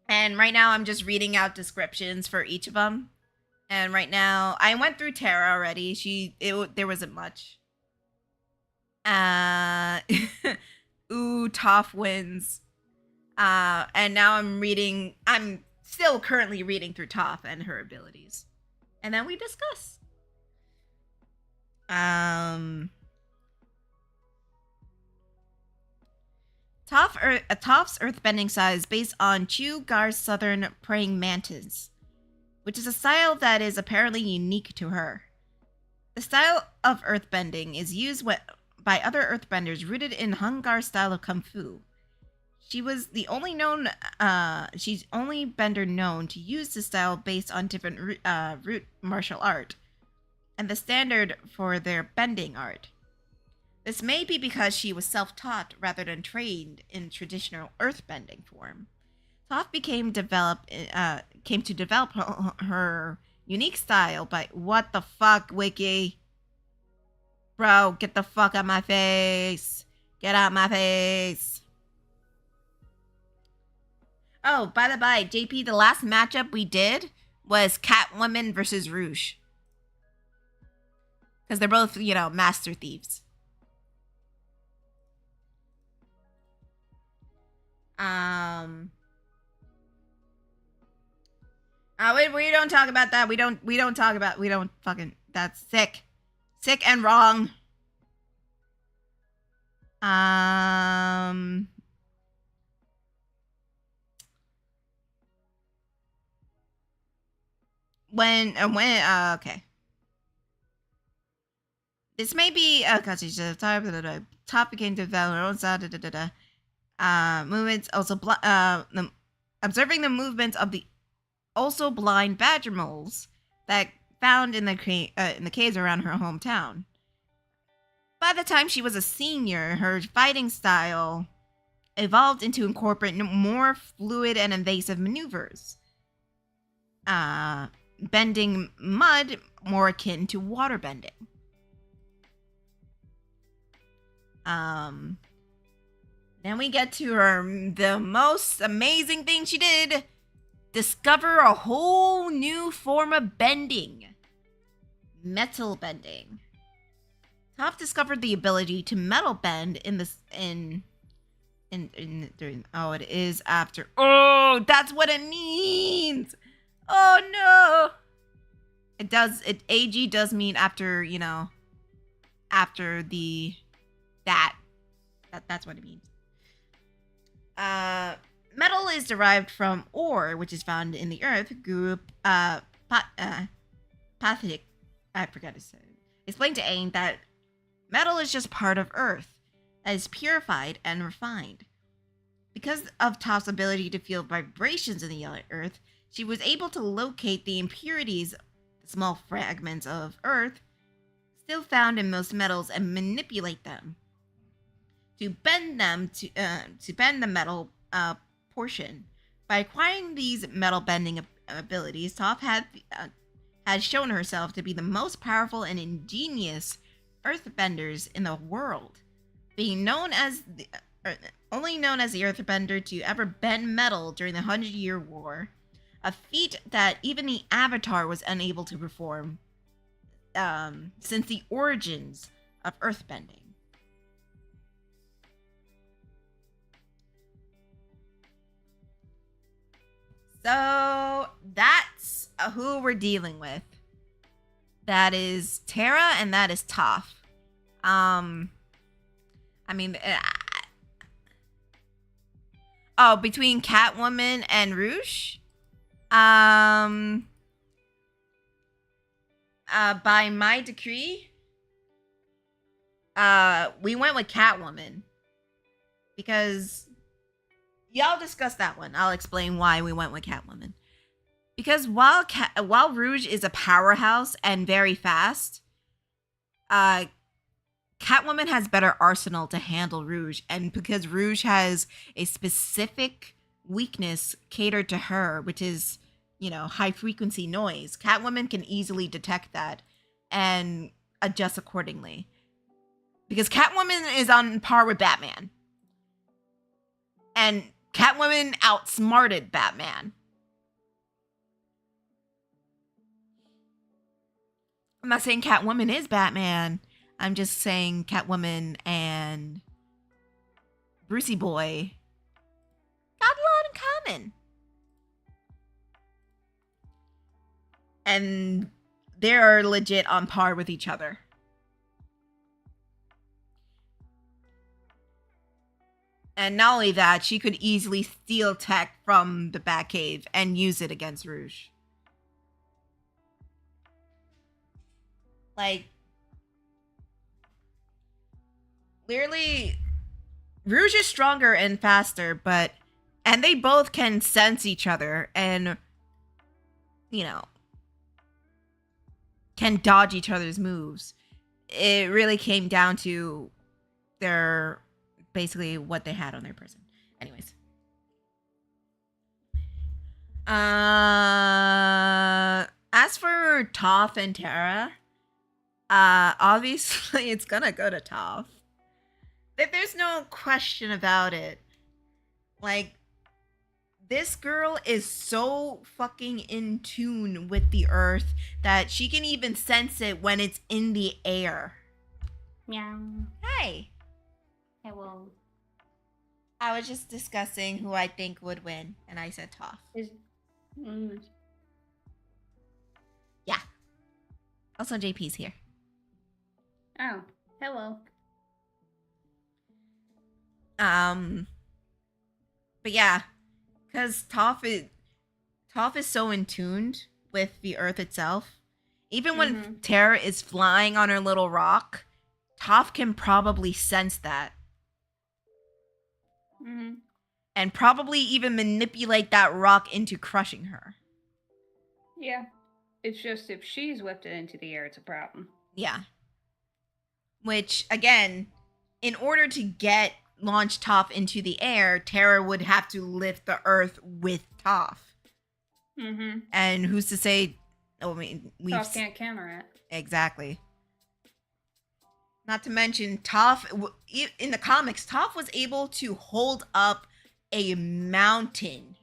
And right now I'm just reading out descriptions for each of them. And right now I went through Terra already. There wasn't much. Ooh, Toph wins. And now I'm still currently reading through Toph and her abilities. And then we discuss. Toph's earthbending style is based on Chu Gar's southern praying mantis, which is a style that is apparently unique to her. The style of earthbending is used by other earthbenders rooted in Hungar's style of kung fu. She was the only bender known to use this style based on different root martial art, and the standard for their bending art. This may be because she was self-taught rather than trained in traditional earthbending form. Toph came to develop her unique style by what the fuck, Wiki? Bro, get the fuck out my face. Get out my face. Oh, by the by, JP, the last matchup we did was Catwoman versus Rouge. Because they're both, master thieves. We don't talk about that. We don't fucking, that's sick. Sick and wrong. Okay. This may be Toph became to develop her own style. Movements also observing the movements of the also blind badger moles that found in the caves around her hometown. By the time she was a senior, her fighting style evolved into incorporate more fluid and evasive maneuvers. Bending mud more akin to water bending. Then we get to the most amazing thing she did. Discover a whole new form of bending. Metal bending. Toph discovered the ability to metal bend during it is after. Oh, that's what it means. Oh no. It does AG does mean after, after that's what it means. Metal is derived from ore, which is found in the earth group pathic. I forgot to say. Explained to Aang that metal is just part of earth that is purified and refined. Because of Toph's ability to feel vibrations in the earth, she was able to locate the impurities, small fragments of earth, still found in most metals and manipulate them. To bend the metal portion. By acquiring these metal bending abilities, Toph has shown herself to be the most powerful and ingenious earthbenders in the world, being only known as the earthbender to ever bend metal during the 100-Year War, a feat that even the Avatar was unable to perform since the origins of earthbending. So that's who we're dealing with. That is Terra and that is Toph. Between Catwoman and Rouge. By my decree, we went with Catwoman because y'all discuss that one. I'll explain why we went with Catwoman. Because while Rouge is a powerhouse and very fast, Catwoman has better arsenal to handle Rouge, and because Rouge has a specific weakness catered to her, which is, high frequency noise, Catwoman can easily detect that and adjust accordingly. Because Catwoman is on par with Batman. And Catwoman outsmarted Batman. I'm not saying Catwoman is Batman. I'm just saying Catwoman and Brucey Boy got a lot in common. And they're legit on par with each other. And not only that, she could easily steal tech from the Batcave and use it against Rouge. Clearly, Rouge is stronger and faster, and they both can sense each other and, can dodge each other's moves. It really came down to basically what they had on their person. Anyways. As for Toph and Terra, obviously it's gonna go to Toph. There's no question about it. This girl is so fucking in tune with the earth that she can even sense it when it's in the air. Meow. Hey. Hello. I was just discussing who I think would win, and I said Toph. Yeah. Also, JP's here. Oh, hello. But yeah, because Toph is so in tune with the earth itself. Even when Terra is flying on her little rock, Toph can probably sense that. Mm-hmm. And probably even manipulate that rock into crushing her. Yeah. It's just if she's whipped it into the air, it's a problem. Yeah. Which, again, in order to get launch Toph into the air, Terra would have to lift the Earth with Toph. Mm-hmm. And who's to say? I mean, Toph can't counter it. Exactly. Not to mention, Toph in the comics, Toph was able to hold up a mountain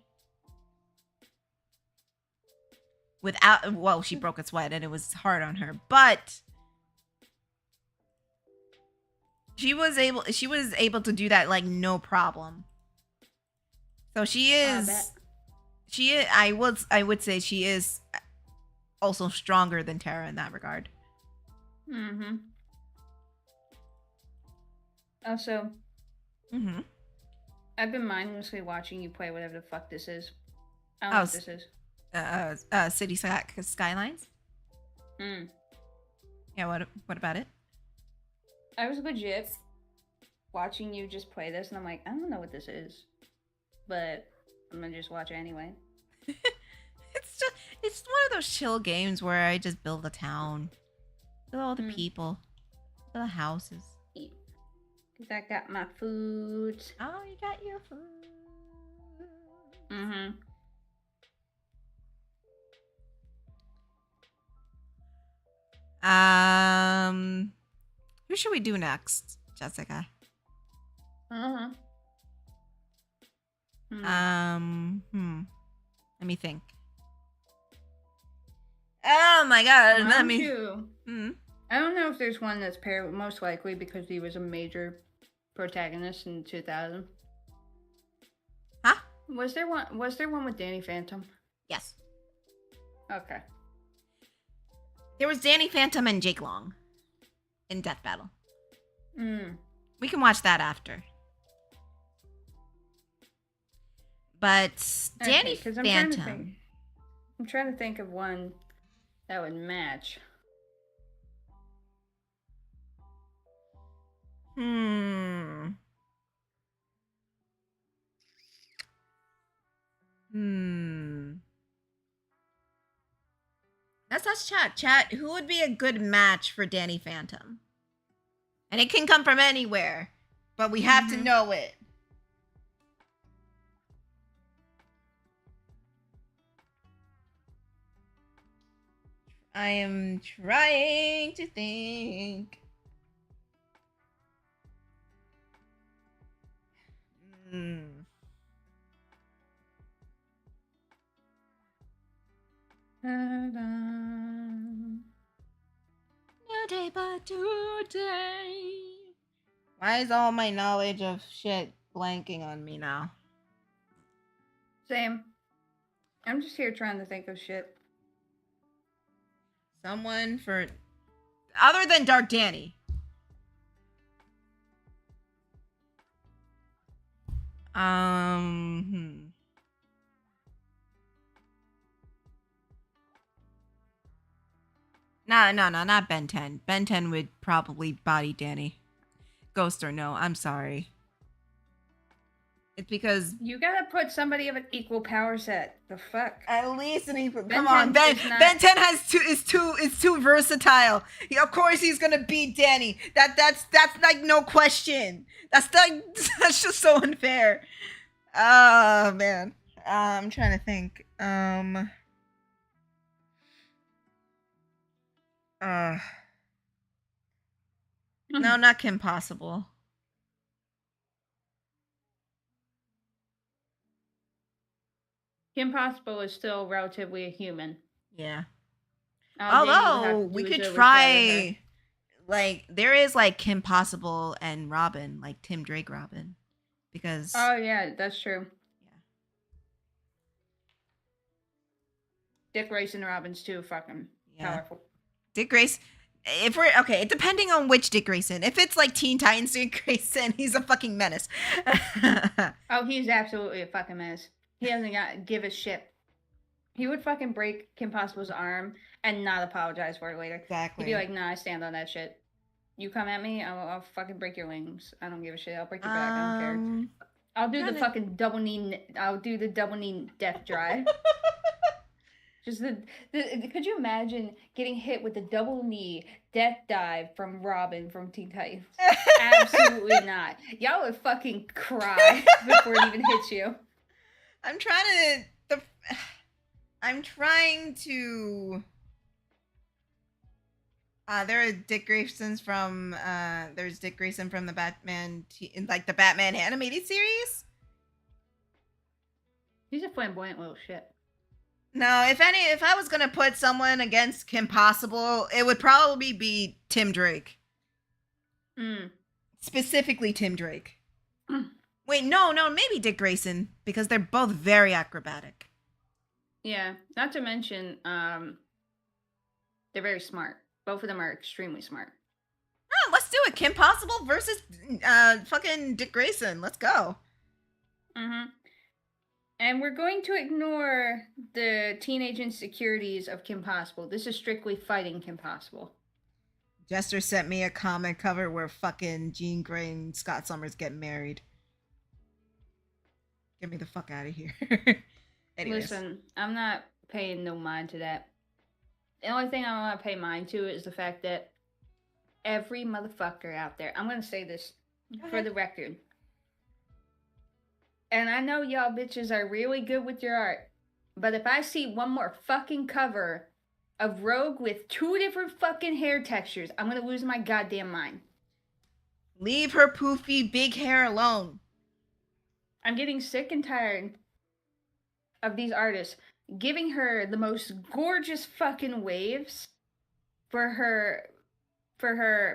without. Well, she broke a sweat and it was hard on her, but she was able to do that like no problem. So she is. I would say she is also stronger than Terra in that regard. Mm-hmm. Also, I've been mindlessly watching you play whatever the fuck this is. I don't know what this is. City Skylines. Yeah. What about it? I was legit watching you just play this, and I'm like, I don't know what this is, but I'm gonna just watch it anyway. It's one of those chill games where I just build a town, build all the people, build the houses. Cause I got my food. Oh, you got your food. Mm-hmm. Who should we do next, Jessica? Uh-huh. Let me think. Oh my god, I don't know if there's one that's paired, most likely because he was a major protagonist in 2000. Huh? Was there one with Danny Phantom? Yes. Okay. There was Danny Phantom and Jake Long in Death Battle. We can watch that after. But Danny Phantom. I'm trying to think of one that would match. Let's chat. Chat, who would be a good match for Danny Phantom? And it can come from anywhere, but we have to know it. I am trying to think. No day but today. Why is all my knowledge of shit blanking on me now? Same. I'm just here trying to think of shit. Someone for... Other than Dark Danny. No, not Ben 10. Ben 10 would probably body Danny. Ghost or no, I'm sorry. It's because... You gotta put somebody of an equal power set. The fuck? At least an equal... Come on, Ben 10 is too versatile. Of course he's gonna beat Danny. That's like no question. That's just so unfair. Oh, man. I'm trying to think. No, not Kim Possible. Kim Possible is still relatively a human. Yeah. Although we could try, like, there is like Kim Possible and Robin, like Tim Drake Robin, because. Oh yeah, that's true. Yeah. Dick Grayson Robin's too fucking powerful. Dick Grayson. If we're okay, depending on which Dick Grayson. If it's like Teen Titans Dick Grayson, he's a fucking menace. Oh, he's absolutely a fucking menace. He doesn't give a shit. He would fucking break Kim Possible's arm and not apologize for it later. Exactly. He'd be like, nah, I stand on that shit. You come at me, I'll fucking break your wings. I don't give a shit. I'll break your back. I don't care. I'll do the fucking double knee. I'll do the double knee death drive. Just could you imagine getting hit with the double knee death dive from Robin from Teen Titans? Absolutely not. Y'all would fucking cry before it even hits you. I'm trying to. There are Dick Graysons from. There's Dick Grayson from the Batman, the Batman animated series. He's a flamboyant little shit. No, if I was gonna put someone against Kim Possible, it would probably be Tim Drake. Specifically Tim Drake. Wait, no, maybe Dick Grayson, because they're both very acrobatic. Yeah, not to mention, they're very smart. Both of them are extremely smart. Oh, let's do it. Kim Possible versus fucking Dick Grayson. Let's go. Mm-hmm. And we're going to ignore the teenage insecurities of Kim Possible. This is strictly fighting Kim Possible. Jester sent me a comic cover where fucking Jean Grey and Scott Summers get married. Get me the fuck out of here. Anyways. Listen, I'm not paying no mind to that. The only thing I want to pay mind to is the fact that every motherfucker out there, I'm going to say this for the record. And I know y'all bitches are really good with your art, but if I see one more fucking cover of Rogue with 2 different fucking hair textures, I'm going to lose my goddamn mind. Leave her poofy big hair alone. I'm getting sick and tired of these artists giving her the most gorgeous fucking waves for her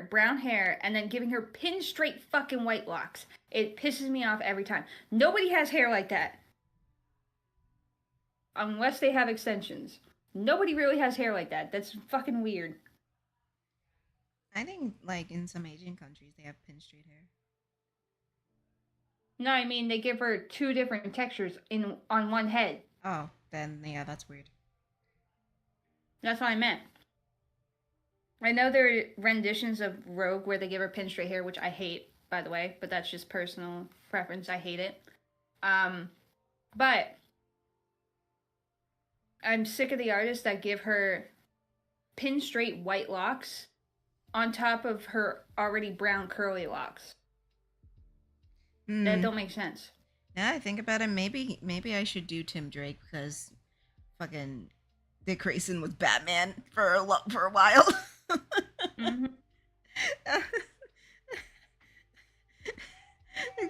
brown hair and then giving her pin straight fucking white locks. It pisses me off every time. Nobody has hair like that. Unless they have extensions. Nobody really has hair like that. That's fucking weird. I think, in some Asian countries, they have pin straight hair. No, I mean, they give her 2 different textures on one head. Oh, then, yeah, that's weird. That's what I meant. I know there are renditions of Rogue where they give her pin straight hair, which I hate, by the way, but that's just personal preference. I hate it. But I'm sick of the artists that give her pin straight white locks on top of her already brown curly locks. That don't make sense. Now I think about it, maybe I should do Tim Drake because fucking Dick Grayson was Batman for a while. Mm-hmm.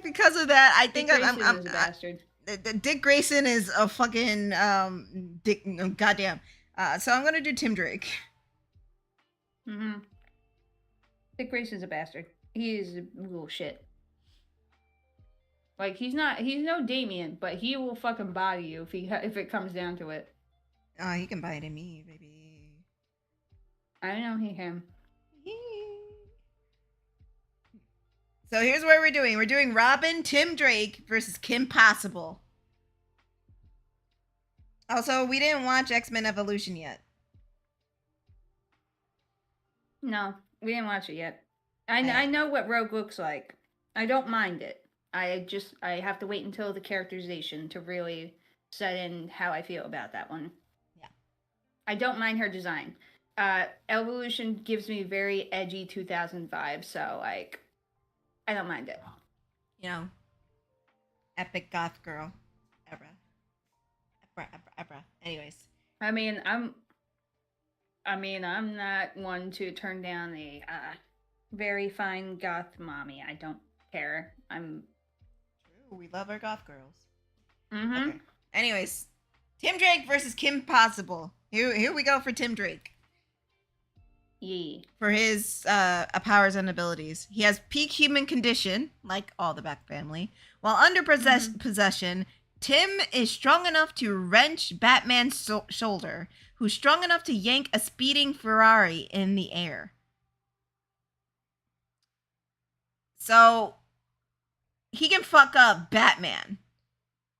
Because of that, I think I'm a bastard. Dick Grayson is a fucking Dick. Goddamn. So I'm gonna do Tim Drake. Mm-hmm. Dick Grayson's a bastard. He is a little shit. Like, he's no Damien, but he will fucking body you if it comes down to it. Oh, he can bite me, baby. I know he can. So here's what we're doing. We're doing Robin, Tim Drake versus Kim Possible. Also, we didn't watch X-Men Evolution yet. No, we didn't watch it yet. I know what Rogue looks like. I don't mind it. I have to wait until the characterization to really set in how I feel about that one. Yeah. I don't mind her design. Evolution gives me very edgy 2000 vibes, so, like, I don't mind it. You know, epic goth girl. Ever. Anyways. I mean, I'm not one to turn down a very fine goth mommy. I don't care. True. We love our goth girls. Mm-hmm. Okay. Anyways, Tim Drake versus Kim Possible. Here we go for Tim Drake. Yeah. For his powers and abilities. He has peak human condition, like all the Bat family. While under possession, Tim is strong enough to wrench Batman's shoulder, who's strong enough to yank a speeding Ferrari in the air. So, he can fuck up Batman,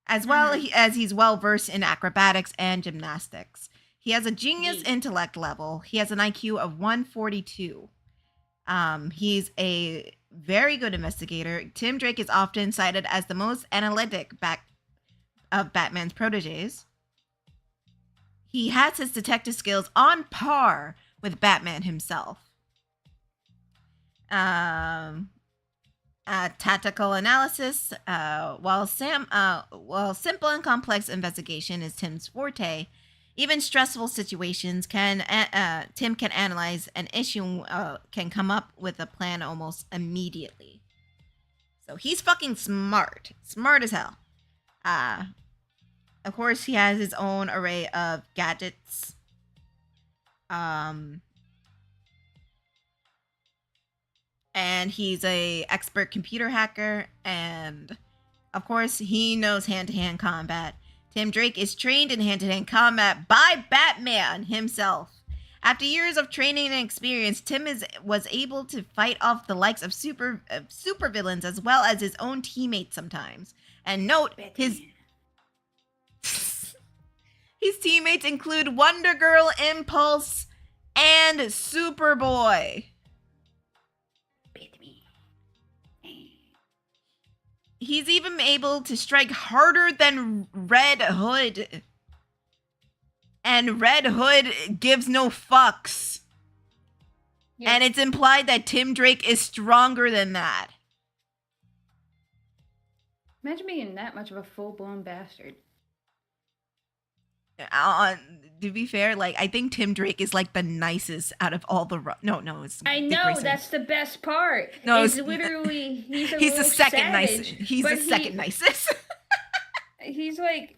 as well as he's well-versed in acrobatics and gymnastics. He has a genius intellect level. He has an IQ of 142. He's a very good investigator. Tim Drake is often cited as the most analytic of Batman's proteges. he has his detective skills on par with Batman himself. Tactical analysis, while simple and complex investigation is Tim's forte, even stressful situations Tim can analyze an issue, can come up with a plan almost immediately. So he's fucking smart as hell. Of course, he has his own array of gadgets. And he's a expert computer hacker, and of course, he knows hand-to-hand combat. Tim Drake is trained in hand-to-hand combat by Batman himself. After years of training and experience, Tim was able to fight off the likes of super villains as well as his own teammates sometimes. And note, his teammates include Wonder Girl, Impulse, and Superboy. He's even able to strike harder than Red Hood. And Red Hood gives no fucks. Yes. And it's implied that Tim Drake is stronger than that. Imagine being that much of a full-blown bastard. To be fair, like, I think Tim Drake is like the nicest out of all the it's I know that's the best part. No, it's literally he's the second nicest. He's the second nicest. he's like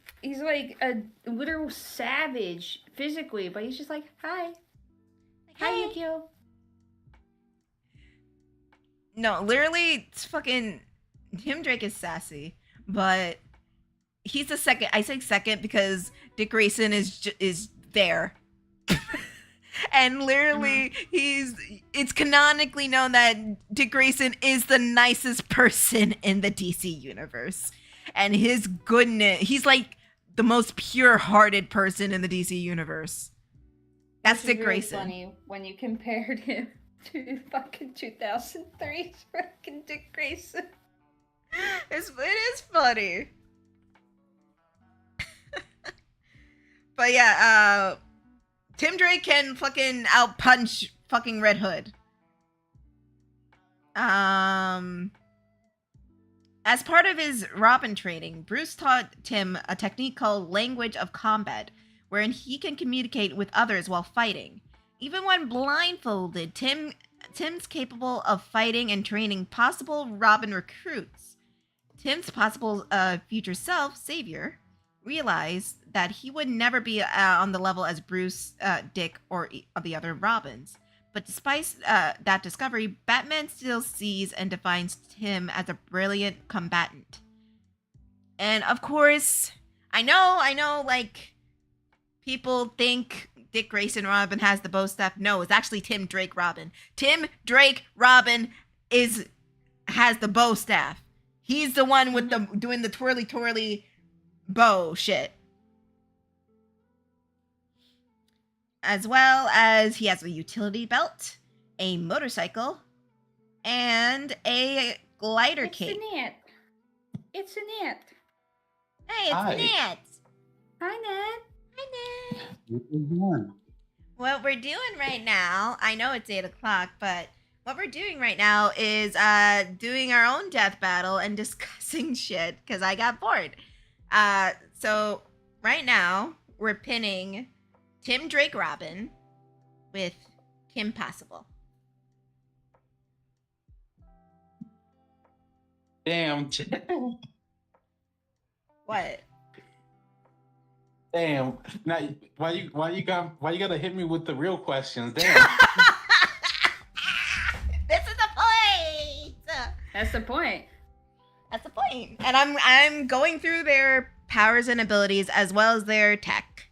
a literal savage physically, but he's just like, hi Yukio. No, literally, it's fucking Tim Drake is sassy, but he's the second. I say second because Dick Grayson is there. And literally, it's canonically known that Dick Grayson is the nicest person in the DC universe. And his goodness, he's like the most pure-hearted person in the DC universe. That's Dick Grayson. It's funny when you compared him to fucking 2003's fucking Dick Grayson. It is funny. But yeah, Tim Drake can fucking outpunch fucking Red Hood. As part of his Robin training, Bruce taught Tim a technique called language of combat, wherein he can communicate with others while fighting. Even when blindfolded, Tim's capable of fighting and training possible Robin recruits. Tim's possible future self, Savior, realized that he would never be on the level as Bruce, Dick, or the other Robins. But despite that discovery, Batman still sees and defines Tim as a brilliant combatant. And of course, I know, like, people think Dick Grayson Robin has the bow staff. No, it's actually Tim Drake Robin. Tim Drake Robin has the bow staff. He's the one with doing the twirly bow shit. As well as he has a utility belt, a motorcycle, and a glider cape. It's Annette. Hey, it's Annette. Hi, Ned. Hi, Ned. What are you doing? What we're doing right now, I know it's 8 o'clock, but what we're doing right now is doing our own death battle and discussing shit because I got bored. So right now we're pinning Tim Drake Robin with Kim Possible. Damn. What? Damn. Now, why you gotta hit me with the real questions? Damn. This is the point. That's the point. That's the point. And I'm going through their powers and abilities as well as their tech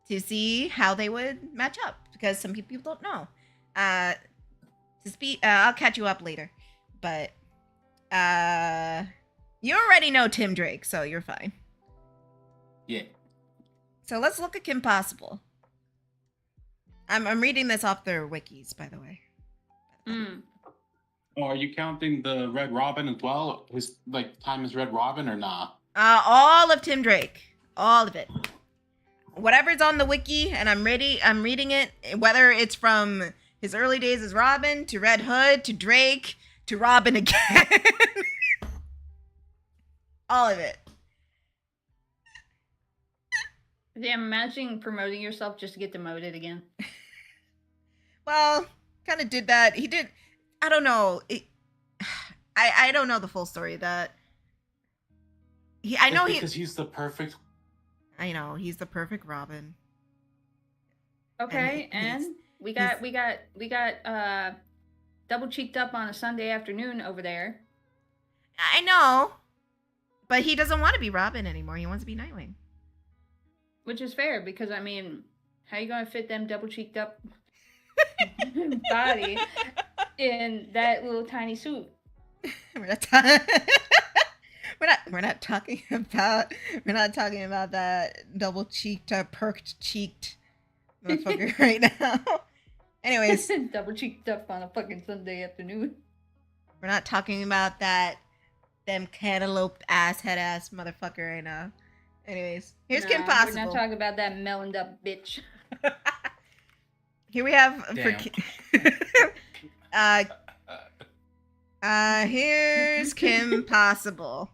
to see how they would match up because some people don't know. I'll catch you up later, but you already know Tim Drake, so you're fine. Yeah. So let's look at Kim Possible. I'm reading this off their wikis, by the way. Oh, are you counting the Red Robin as well? His time as Red Robin or not? All of Tim Drake, all of it. whatever's on the wiki, and I'm reading it, whether it's from his early days as Robin to Red Hood to Drake to Robin again. All of it. Yeah, I'm imagining promoting yourself just to get demoted again. Well, kind of did that. He did. I don't know. I don't know the full story. Because he's the perfect. I know he's the perfect Robin. Okay, and we got double cheeked up on a Sunday afternoon over there. I know, but he doesn't want to be Robin anymore. He wants to be Nightwing. Which is fair, because, I mean, how you gonna fit them double-cheeked up body in that little tiny suit? We're not talking about that double-cheeked, perked-cheeked motherfucker right now. Anyways. Double-cheeked up on a fucking Sunday afternoon. We're not talking about that them cantaloupe head-ass motherfucker right now. Anyways, here's Kim Possible. We're not talking about that meloned up bitch. Here we have here's Kim Possible.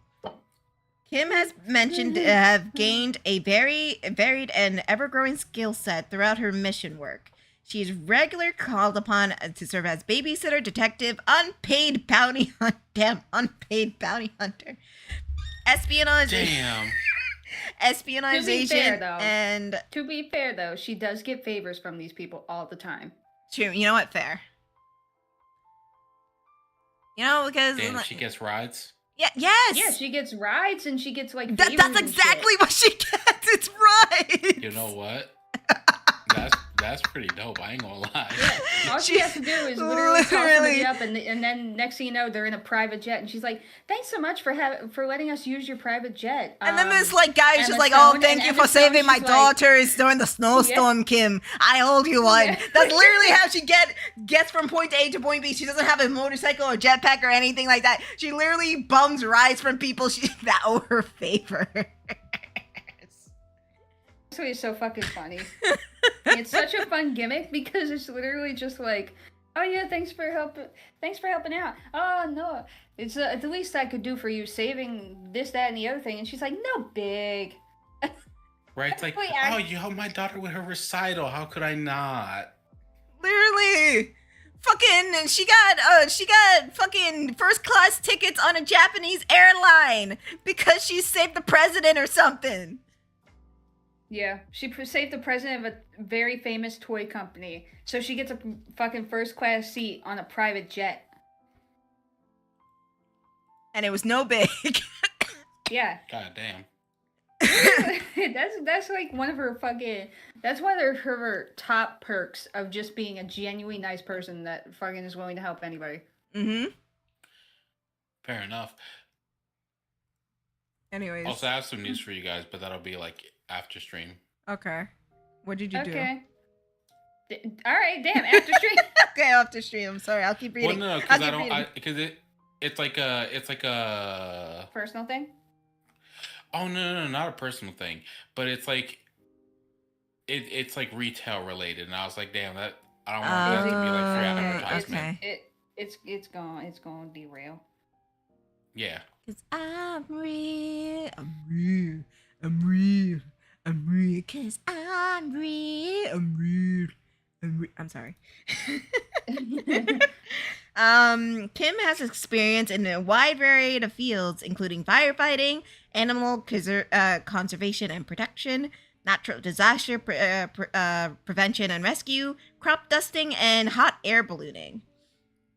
Kim has mentioned to have gained a very varied and ever-growing skill set throughout her mission work. She is regularly called upon to serve as babysitter, detective, unpaid bounty hunter, espionage. Damn. Espionage agent, and to be fair though, she does get favors from these people all the time. True, you know what? Fair. You know, because damn, she gets rides. Yeah, yes. Yeah, she gets rides and she gets like that's exactly what she gets. It's rides. You know what? That's pretty dope. I ain't gonna lie. Yeah, all she has to do is literally call somebody up, and then next thing you know, they're in a private jet, and she's like, "Thanks so much for letting us use your private jet." And then this guy is just like, "Oh, thank you for saving my daughters during the snowstorm, Kim. I owed you one." Yeah. That's literally how she gets from point A to point B. She doesn't have a motorcycle or jetpack or anything like that. She literally bums rides from people that owe her favor. It's so fucking funny. It's such a fun gimmick because it's literally just like, oh yeah, thanks for helping out. Oh no, it's the least I could do for you, saving this, that, and the other thing. And she's like, no big. Right? It's like, oh, you helped my daughter with her recital. How could I not? Literally. Fucking, she got fucking first class tickets on a Japanese airline because she saved the president or something. Yeah, she saved the president of a very famous toy company, so she gets a fucking first class seat on a private jet. And it was no big. Yeah. God damn. That's like one of her that's one of her top perks of just being a genuinely nice person that fucking is willing to help anybody. Mm-hmm. Fair enough. Anyways. Also, I have some news for you guys, but that'll be like after stream. Okay. What did you do? Okay. All right, damn, after stream. Okay, after stream. I'm sorry, I'll keep reading. Well, no, because it's like a personal thing. Oh no, not a personal thing, but it's like it's like retail related, and I was like, damn, that I don't want that to be like free advertisement. Okay. It's going to derail. Yeah. Cause I'm real, cause I'm real. I'm sorry. Kim has experience in a wide variety of fields, including firefighting, animal conservation and protection, natural disaster prevention and rescue, crop dusting, and hot air ballooning.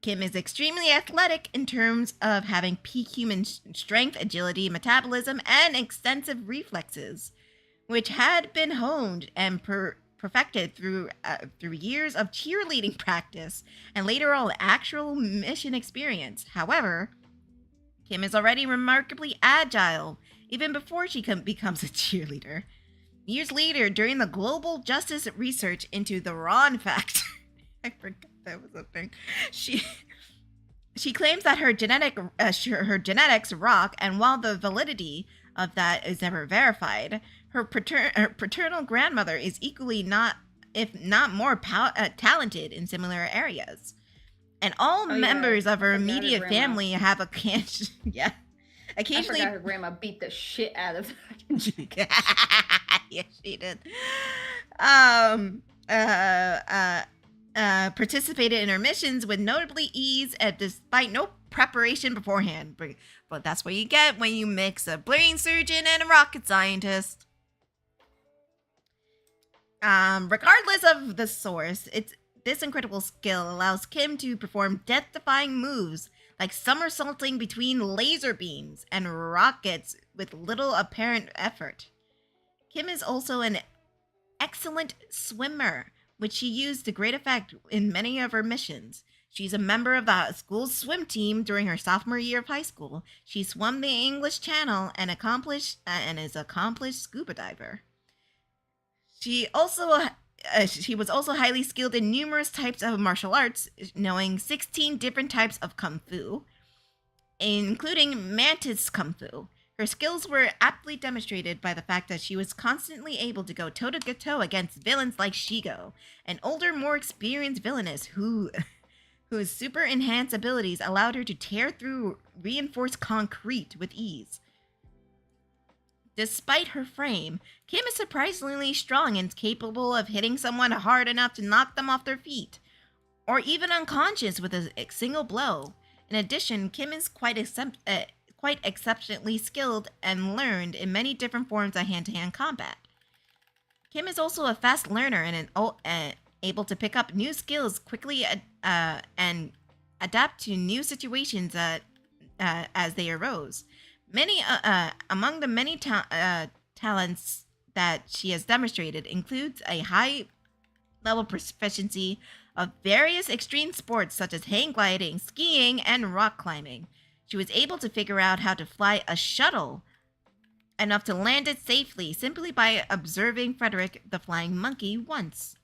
Kim is extremely athletic in terms of having peak human strength, agility, metabolism, and extensive reflexes, which had been honed and perfected through years of cheerleading practice and later on actual mission experience. However, Kim is already remarkably agile even before she becomes a cheerleader. Years later, during the global justice research into the Ron factor, I forgot that was a thing. She claims that her genetics rock, and while the validity of that is never verified, her paternal grandmother is equally not, if not more, talented in similar areas. And all members of her immediate family have a yeah. Occasionally, I forgot her grandma beat the shit out of yes, she did. Participated in her missions with notably ease, despite no preparation beforehand. But that's what you get when you mix a brain surgeon and a rocket scientist. Regardless of the source, this incredible skill allows Kim to perform death-defying moves like somersaulting between laser beams and rockets with little apparent effort. Kim is also an excellent swimmer, which she used to great effect in many of her missions. She's a member of the school's swim team during her sophomore year of high school. She swam the English Channel and is accomplished scuba diver. She was also highly skilled in numerous types of martial arts, knowing 16 different types of kung fu, including mantis kung fu. Her skills were aptly demonstrated by the fact that she was constantly able to go toe-to-toe against villains like Shigo, an older, more experienced villainess whose super enhanced abilities allowed her to tear through reinforced concrete with ease. Despite her frame, Kim is surprisingly strong and capable of hitting someone hard enough to knock them off their feet, or even unconscious with a single blow. In addition, Kim is quite exceptionally skilled and learned in many different forms of hand-to-hand combat. Kim is also a fast learner and able to pick up new skills quickly and adapt to new situations as they arose. Among the many talents that she has demonstrated includes a high-level proficiency of various extreme sports such as hang gliding, skiing, and rock climbing. She was able to figure out how to fly a shuttle enough to land it safely simply by observing Frederick the Flying Monkey once.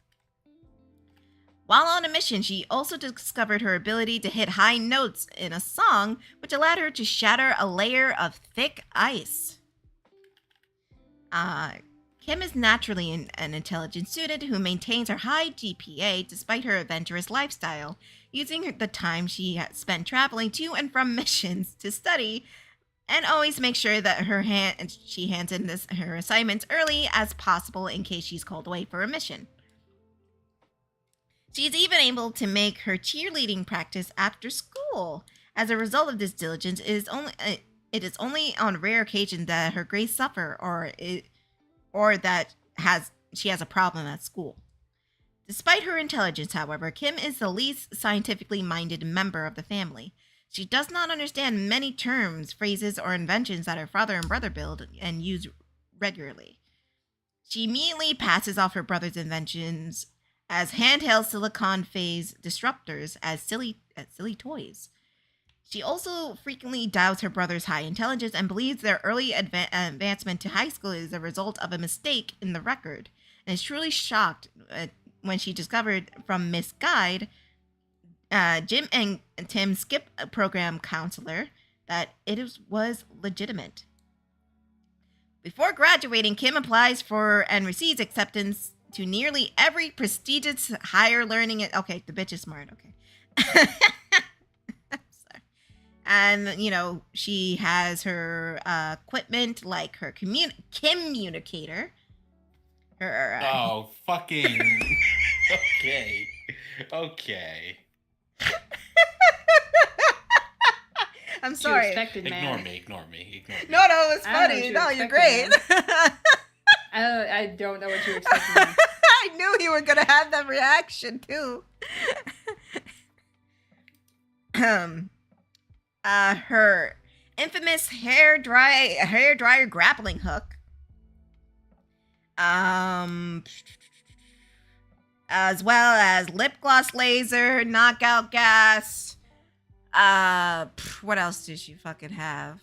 While on a mission, she also discovered her ability to hit high notes in a song, which allowed her to shatter a layer of thick ice. Kim is naturally an intelligent student who maintains her high GPA despite her adventurous lifestyle, using the time she spent traveling to and from missions to study, and always make sure that she hands in her assignments early as possible in case she's called away for a mission. She's even able to make her cheerleading practice after school. As a result of this diligence, it is only on rare occasions that her grades suffer or that she has a problem at school. Despite her intelligence, however, Kim is the least scientifically minded member of the family. She does not understand many terms, phrases, or inventions that her father and brother build and use regularly. She immediately passes off her brother's inventions as handheld silicon phase disruptors as silly toys. She also frequently doubts her brother's high intelligence and believes their early advancement to high school is a result of a mistake in the record, and is truly shocked when she discovered from Miss Guide, Jim and Tim's skip program counselor, that it was legitimate. Before graduating, Kim applies for and receives acceptance to nearly every prestigious higher learning. Okay, the bitch is smart. Okay. I'm sorry. And, she has her equipment like her communicator. Her. Oh, fucking. Okay. I'm sorry. Ignore me. No, it was funny. No, you're great. I don't know what you were expecting. I knew you were gonna have that reaction too. Her infamous hair dryer grappling hook. As well as lip gloss laser, knockout gas. What else did she fucking have?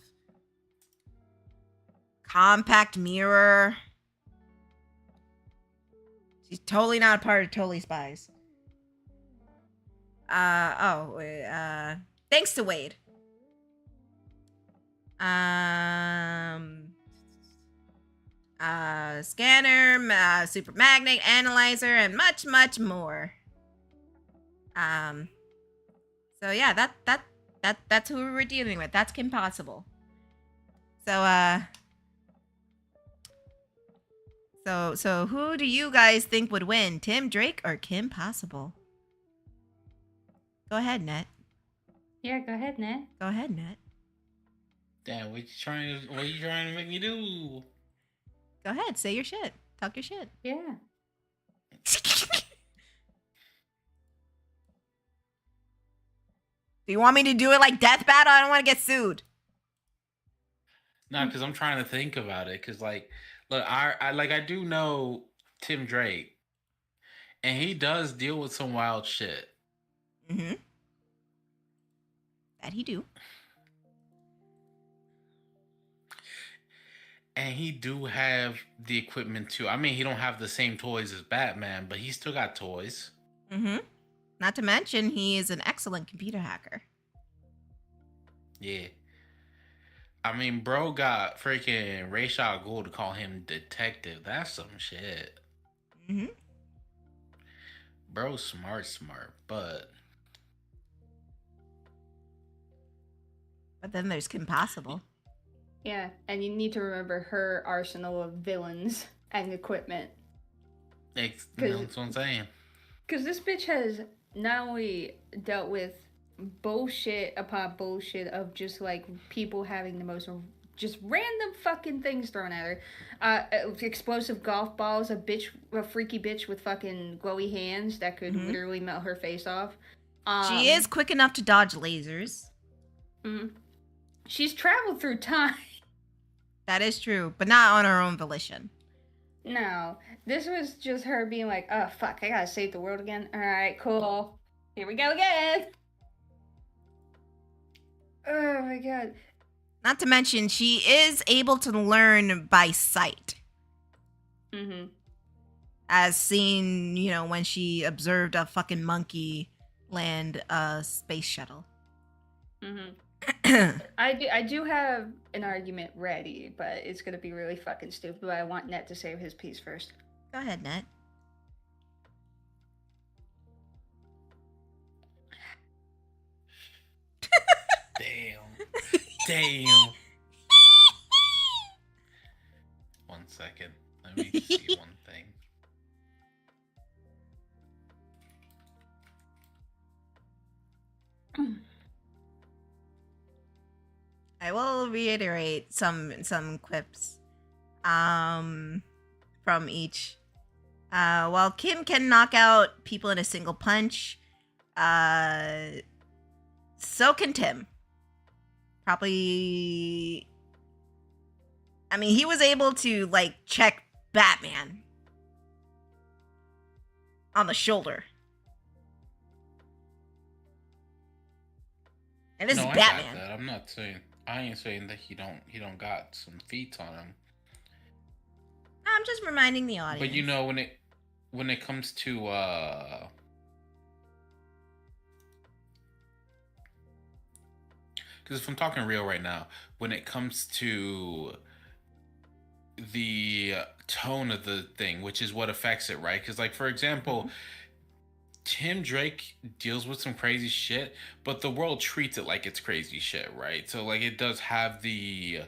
Compact mirror. She's totally not a part of Totally Spies. Thanks to Wade. scanner, super magnet, analyzer, and much, much more. So yeah, that's who we're dealing with. That's Kim Possible. So who do you guys think would win, Tim Drake or Kim Possible? Go ahead, Net. Yeah, go ahead, Net. Go ahead, Net. Damn, what you trying to make me do? Go ahead, say your shit. Talk your shit. Yeah. Do you want me to do it like Death Battle? I don't want to get sued. No, because I'm trying to think about it. Because like, look, I do know Tim Drake, and he does deal with some wild shit. Mm-hmm. That he do. And he do have the equipment too. I mean, he don't have the same toys as Batman, but he still got toys. Mm-hmm. Not to mention, he is an excellent computer hacker. Yeah. I mean, bro got freaking Ra's al Ghul to call him detective. That's some shit. Mm-hmm. Bro's smart, but then there's Kim Possible. Yeah, and you need to remember her arsenal of villains and equipment. That's what I'm saying. Because this bitch has not only dealt with bullshit upon bullshit of just like people having the most just random fucking things thrown at her. Explosive golf balls, a freaky bitch with fucking glowy hands that could literally melt her face off. She is quick enough to dodge lasers. She's traveled through time. That is true, but not on her own volition. No, this was just her being like, oh fuck, I gotta save the world again. Alright, cool. Here we go again. Oh my god. Not to mention, she is able to learn by sight. Mm-hmm. As seen, when she observed a fucking monkey land a space shuttle. Mm-hmm. I do have an argument ready, but it's gonna be really fucking stupid. But I want Net to save his piece first. Go ahead, Net. Damn. 1 second. Let me see one thing. I will reiterate some quips from each. While Kim can knock out people in a single punch, so can Tim. Probably. I mean, he was able to check Batman on the shoulder. And this is Batman. I got that. I'm not saying. I ain't saying that he don't got some feats on him. I'm just reminding the audience. But when it comes to because if I'm talking real right now, when it comes to the tone of the thing, which is what affects it, right? Because for example, Tim Drake deals with some crazy shit, but the world treats it like it's crazy shit, right? So it does have the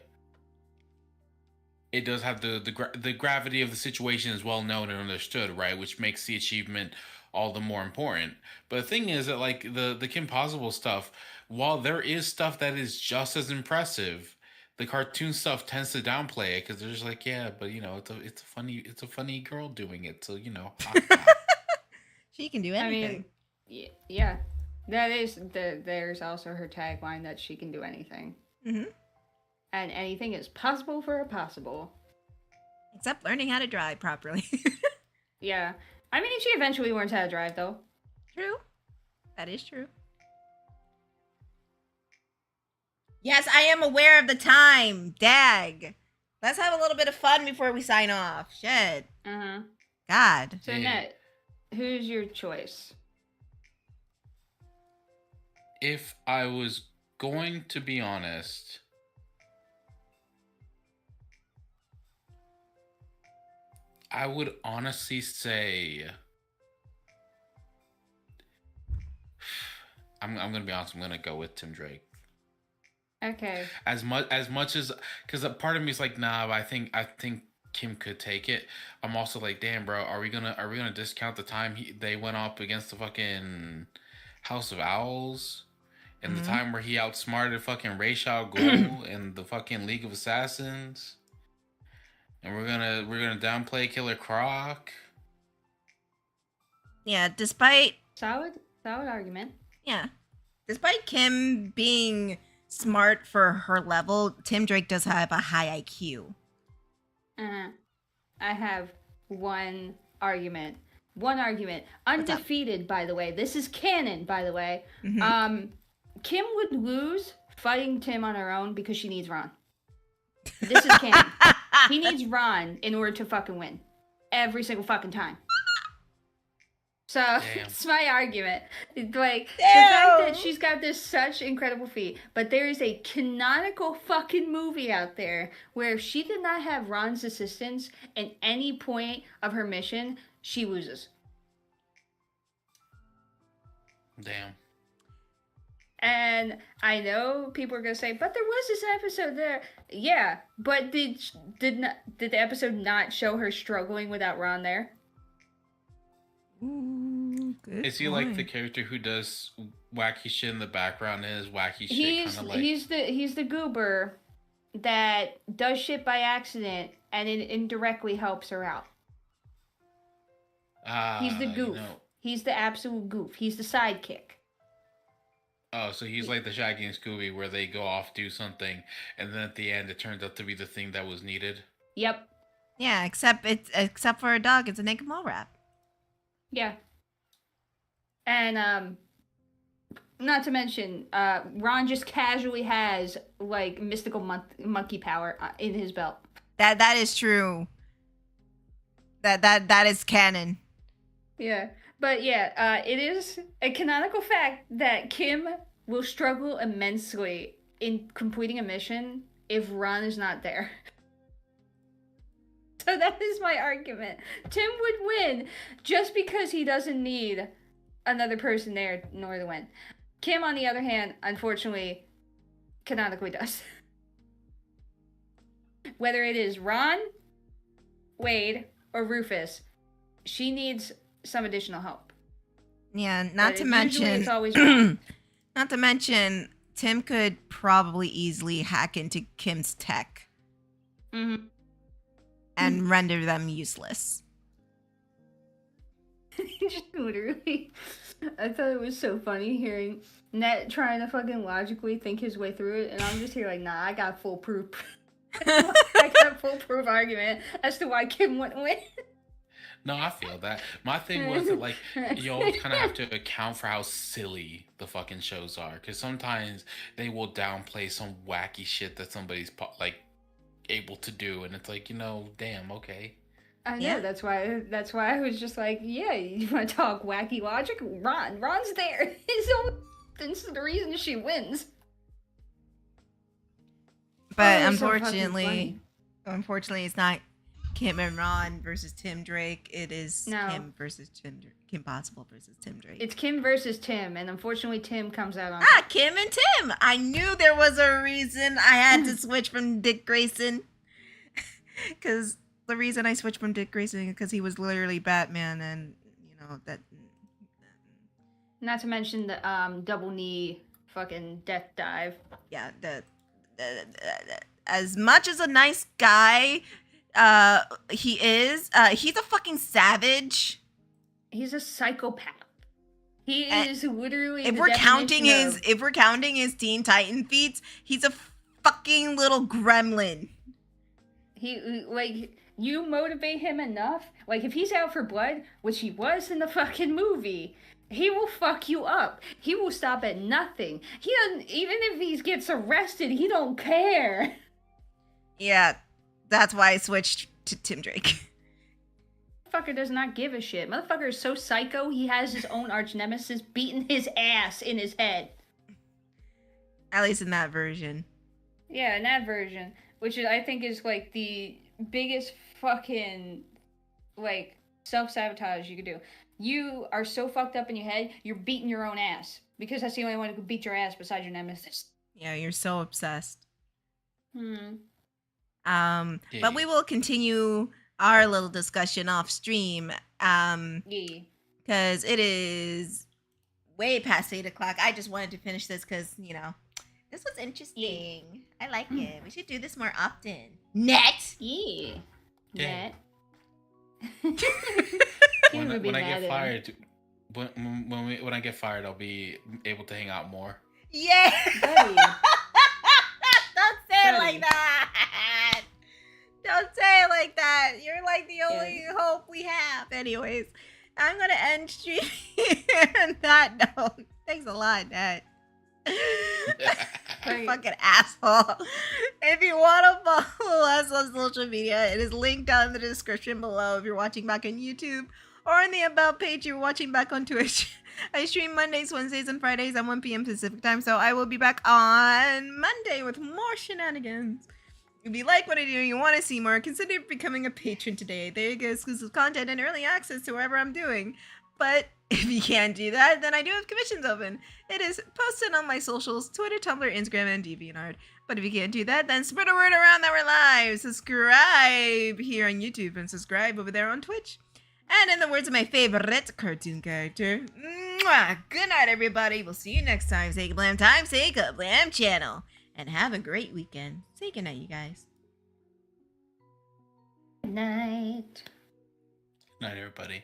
gravity of the situation is well known and understood, right? Which makes the achievement all the more important. But the thing is that the Kim Possible stuff, while there is stuff that is just as impressive, the cartoon stuff tends to downplay it because they're just yeah, but it's a funny girl doing it, so She can do anything. I mean, yeah. That is there's also her tagline that she can do anything. Mm-hmm. And anything is possible for a possible. Except learning how to drive properly. Yeah. I mean, she eventually learns how to drive, though. True. That is true. Yes, I am aware of the time. Dag. Let's have a little bit of fun before we sign off. Shit. Uh-huh. God. So, Net, who's your choice? If I was going to be honest, I would honestly say I'm gonna be honest. I'm gonna go with Tim Drake. Okay. As much as because a part of me is like, nah, but I think Kim could take it. I'm also like, damn, bro, are we gonna discount the time they went up against the fucking House of Owls and the time where he outsmarted fucking Ra's al Ghul and the fucking League of Assassins, and we're gonna downplay Killer Croc. Yeah, despite Solid argument. yeah, despite Kim being smart for her level, Tim Drake does have a high IQ. I have one argument. Undefeated, by the way. This is canon, by the way. Kim would lose fighting Tim on her own because she needs Ron. This is canon. He needs Ron in order to fucking win. Every single fucking time. So, it's my argument. It's like, the fact that she's got this such incredible feat, but there is a canonical fucking movie out there where if she did not have Ron's assistance at any point of her mission, she loses. Damn. And I know people are gonna say, but there was this episode there. Yeah, but did the episode not show her struggling without Ron there? Ooh, good Is he point. like the character who does wacky shit in the background and his wacky shit kind of like... He's the goober that does shit by accident and it indirectly helps her out. He's the goof. You know. He's the absolute goof. He's the sidekick. Oh, so he's like the Shaggy and Scooby where they go off, do something, and then at the end it turns out to be the thing that was needed. Yep. Yeah, except for a dog, it's a naked mole rat. Yeah. And not to mention, Ron just casually has like mystical monkey power in his belt. That is true. That is canon. Yeah. But yeah, it is a canonical fact that Kim will struggle immensely in completing a mission if Ron is not there. So that is my argument. Tim would win just because he doesn't need another person there in order to win. Kim, on the other hand, unfortunately, canonically does. Whether it is Ron, Wade, or Rufus, she needs some additional help. Yeah, not But to usually mention it's always Ron. not to mention Tim could probably easily hack into Kim's tech and render them useless. Just literally, I thought it was so funny hearing Ned trying to fucking logically think his way through it, and I'm just here like, nah, I got full proof. I got full proof argument as to why Kim wouldn't win. No, I feel that. My thing was that, like, you always kind of have to account for how silly the fucking shows are. Because sometimes they will downplay some wacky shit that somebody's, like, able to do. And it's like, damn, okay. I know, Yeah. that's why I was just like, yeah, you want to talk wacky logic? Ron's there. This is the reason she wins. But Oh, so fucking unfortunately, it's not Kim and Ron versus Tim Drake. It is No. Kim versus Kim Possible versus Tim Drake. It's Kim versus Tim, and unfortunately Tim comes out on Kim and Tim. I knew there was a reason I had to switch from Dick Grayson. Because the reason I switched from Dick Grayson is because he was literally Batman, and that. Not to mention the double knee fucking death dive. Yeah, as much as a nice guy he is, he's a fucking savage. He's a psychopath. He is literally. If we're counting his Teen Titan feats, he's a fucking little gremlin. He like, you motivate him enough. Like, if he's out for blood, which he was in the fucking movie, he will fuck you up. He will stop at nothing. He doesn't, even if he gets arrested, he don't care. Yeah, that's why I switched to Tim Drake. Motherfucker does not give a shit. Motherfucker is so psycho, he has his own arch nemesis beating his ass in his head. At least in that version. Yeah, in that version. Which is, I think, is like the biggest fucking like self-sabotage you could do. You are so fucked up in your head, you're beating your own ass because that's the only one who can beat your ass besides your nemesis. Yeah, you're so obsessed. Yeah. But we will continue our little discussion off stream. Yeah. Because it is way past 8 o'clock. I just wanted to finish this because, you know, this was interesting. I like it. We should do this more often. Net. Yeah. Yeah. Net. When I get fired, when I get fired, I'll be able to hang out more. Yeah. Buddy. Don't say it like that. Don't say it like that. You're like the only hope we have. Anyways, I'm gonna end stream on that note. Thanks a lot, Nat. Fucking asshole. If you want to follow us on social media, it is linked down in the description below if you're watching back on YouTube, or in the About page if you're watching back on Twitch. I stream Mondays, Wednesdays, and Fridays at 1 p.m. Pacific time, so I will be back on Monday with more shenanigans. If you like what I do and you want to see more, consider becoming a patron today. There you go, exclusive content and early access to whatever I'm doing. But if you can't do that, then I do have commissions open. It is posted on my socials, Twitter, Tumblr, Instagram, and DeviantArt. But if you can't do that, then spread a word around that we're live. Subscribe here on YouTube and subscribe over there on Twitch. And in the words of my favorite cartoon character, mwah, good night, everybody. We'll see you next time. Say Kablam time, say Kablam channel. And have a great weekend. Say good night, you guys. Good night. Good night, everybody.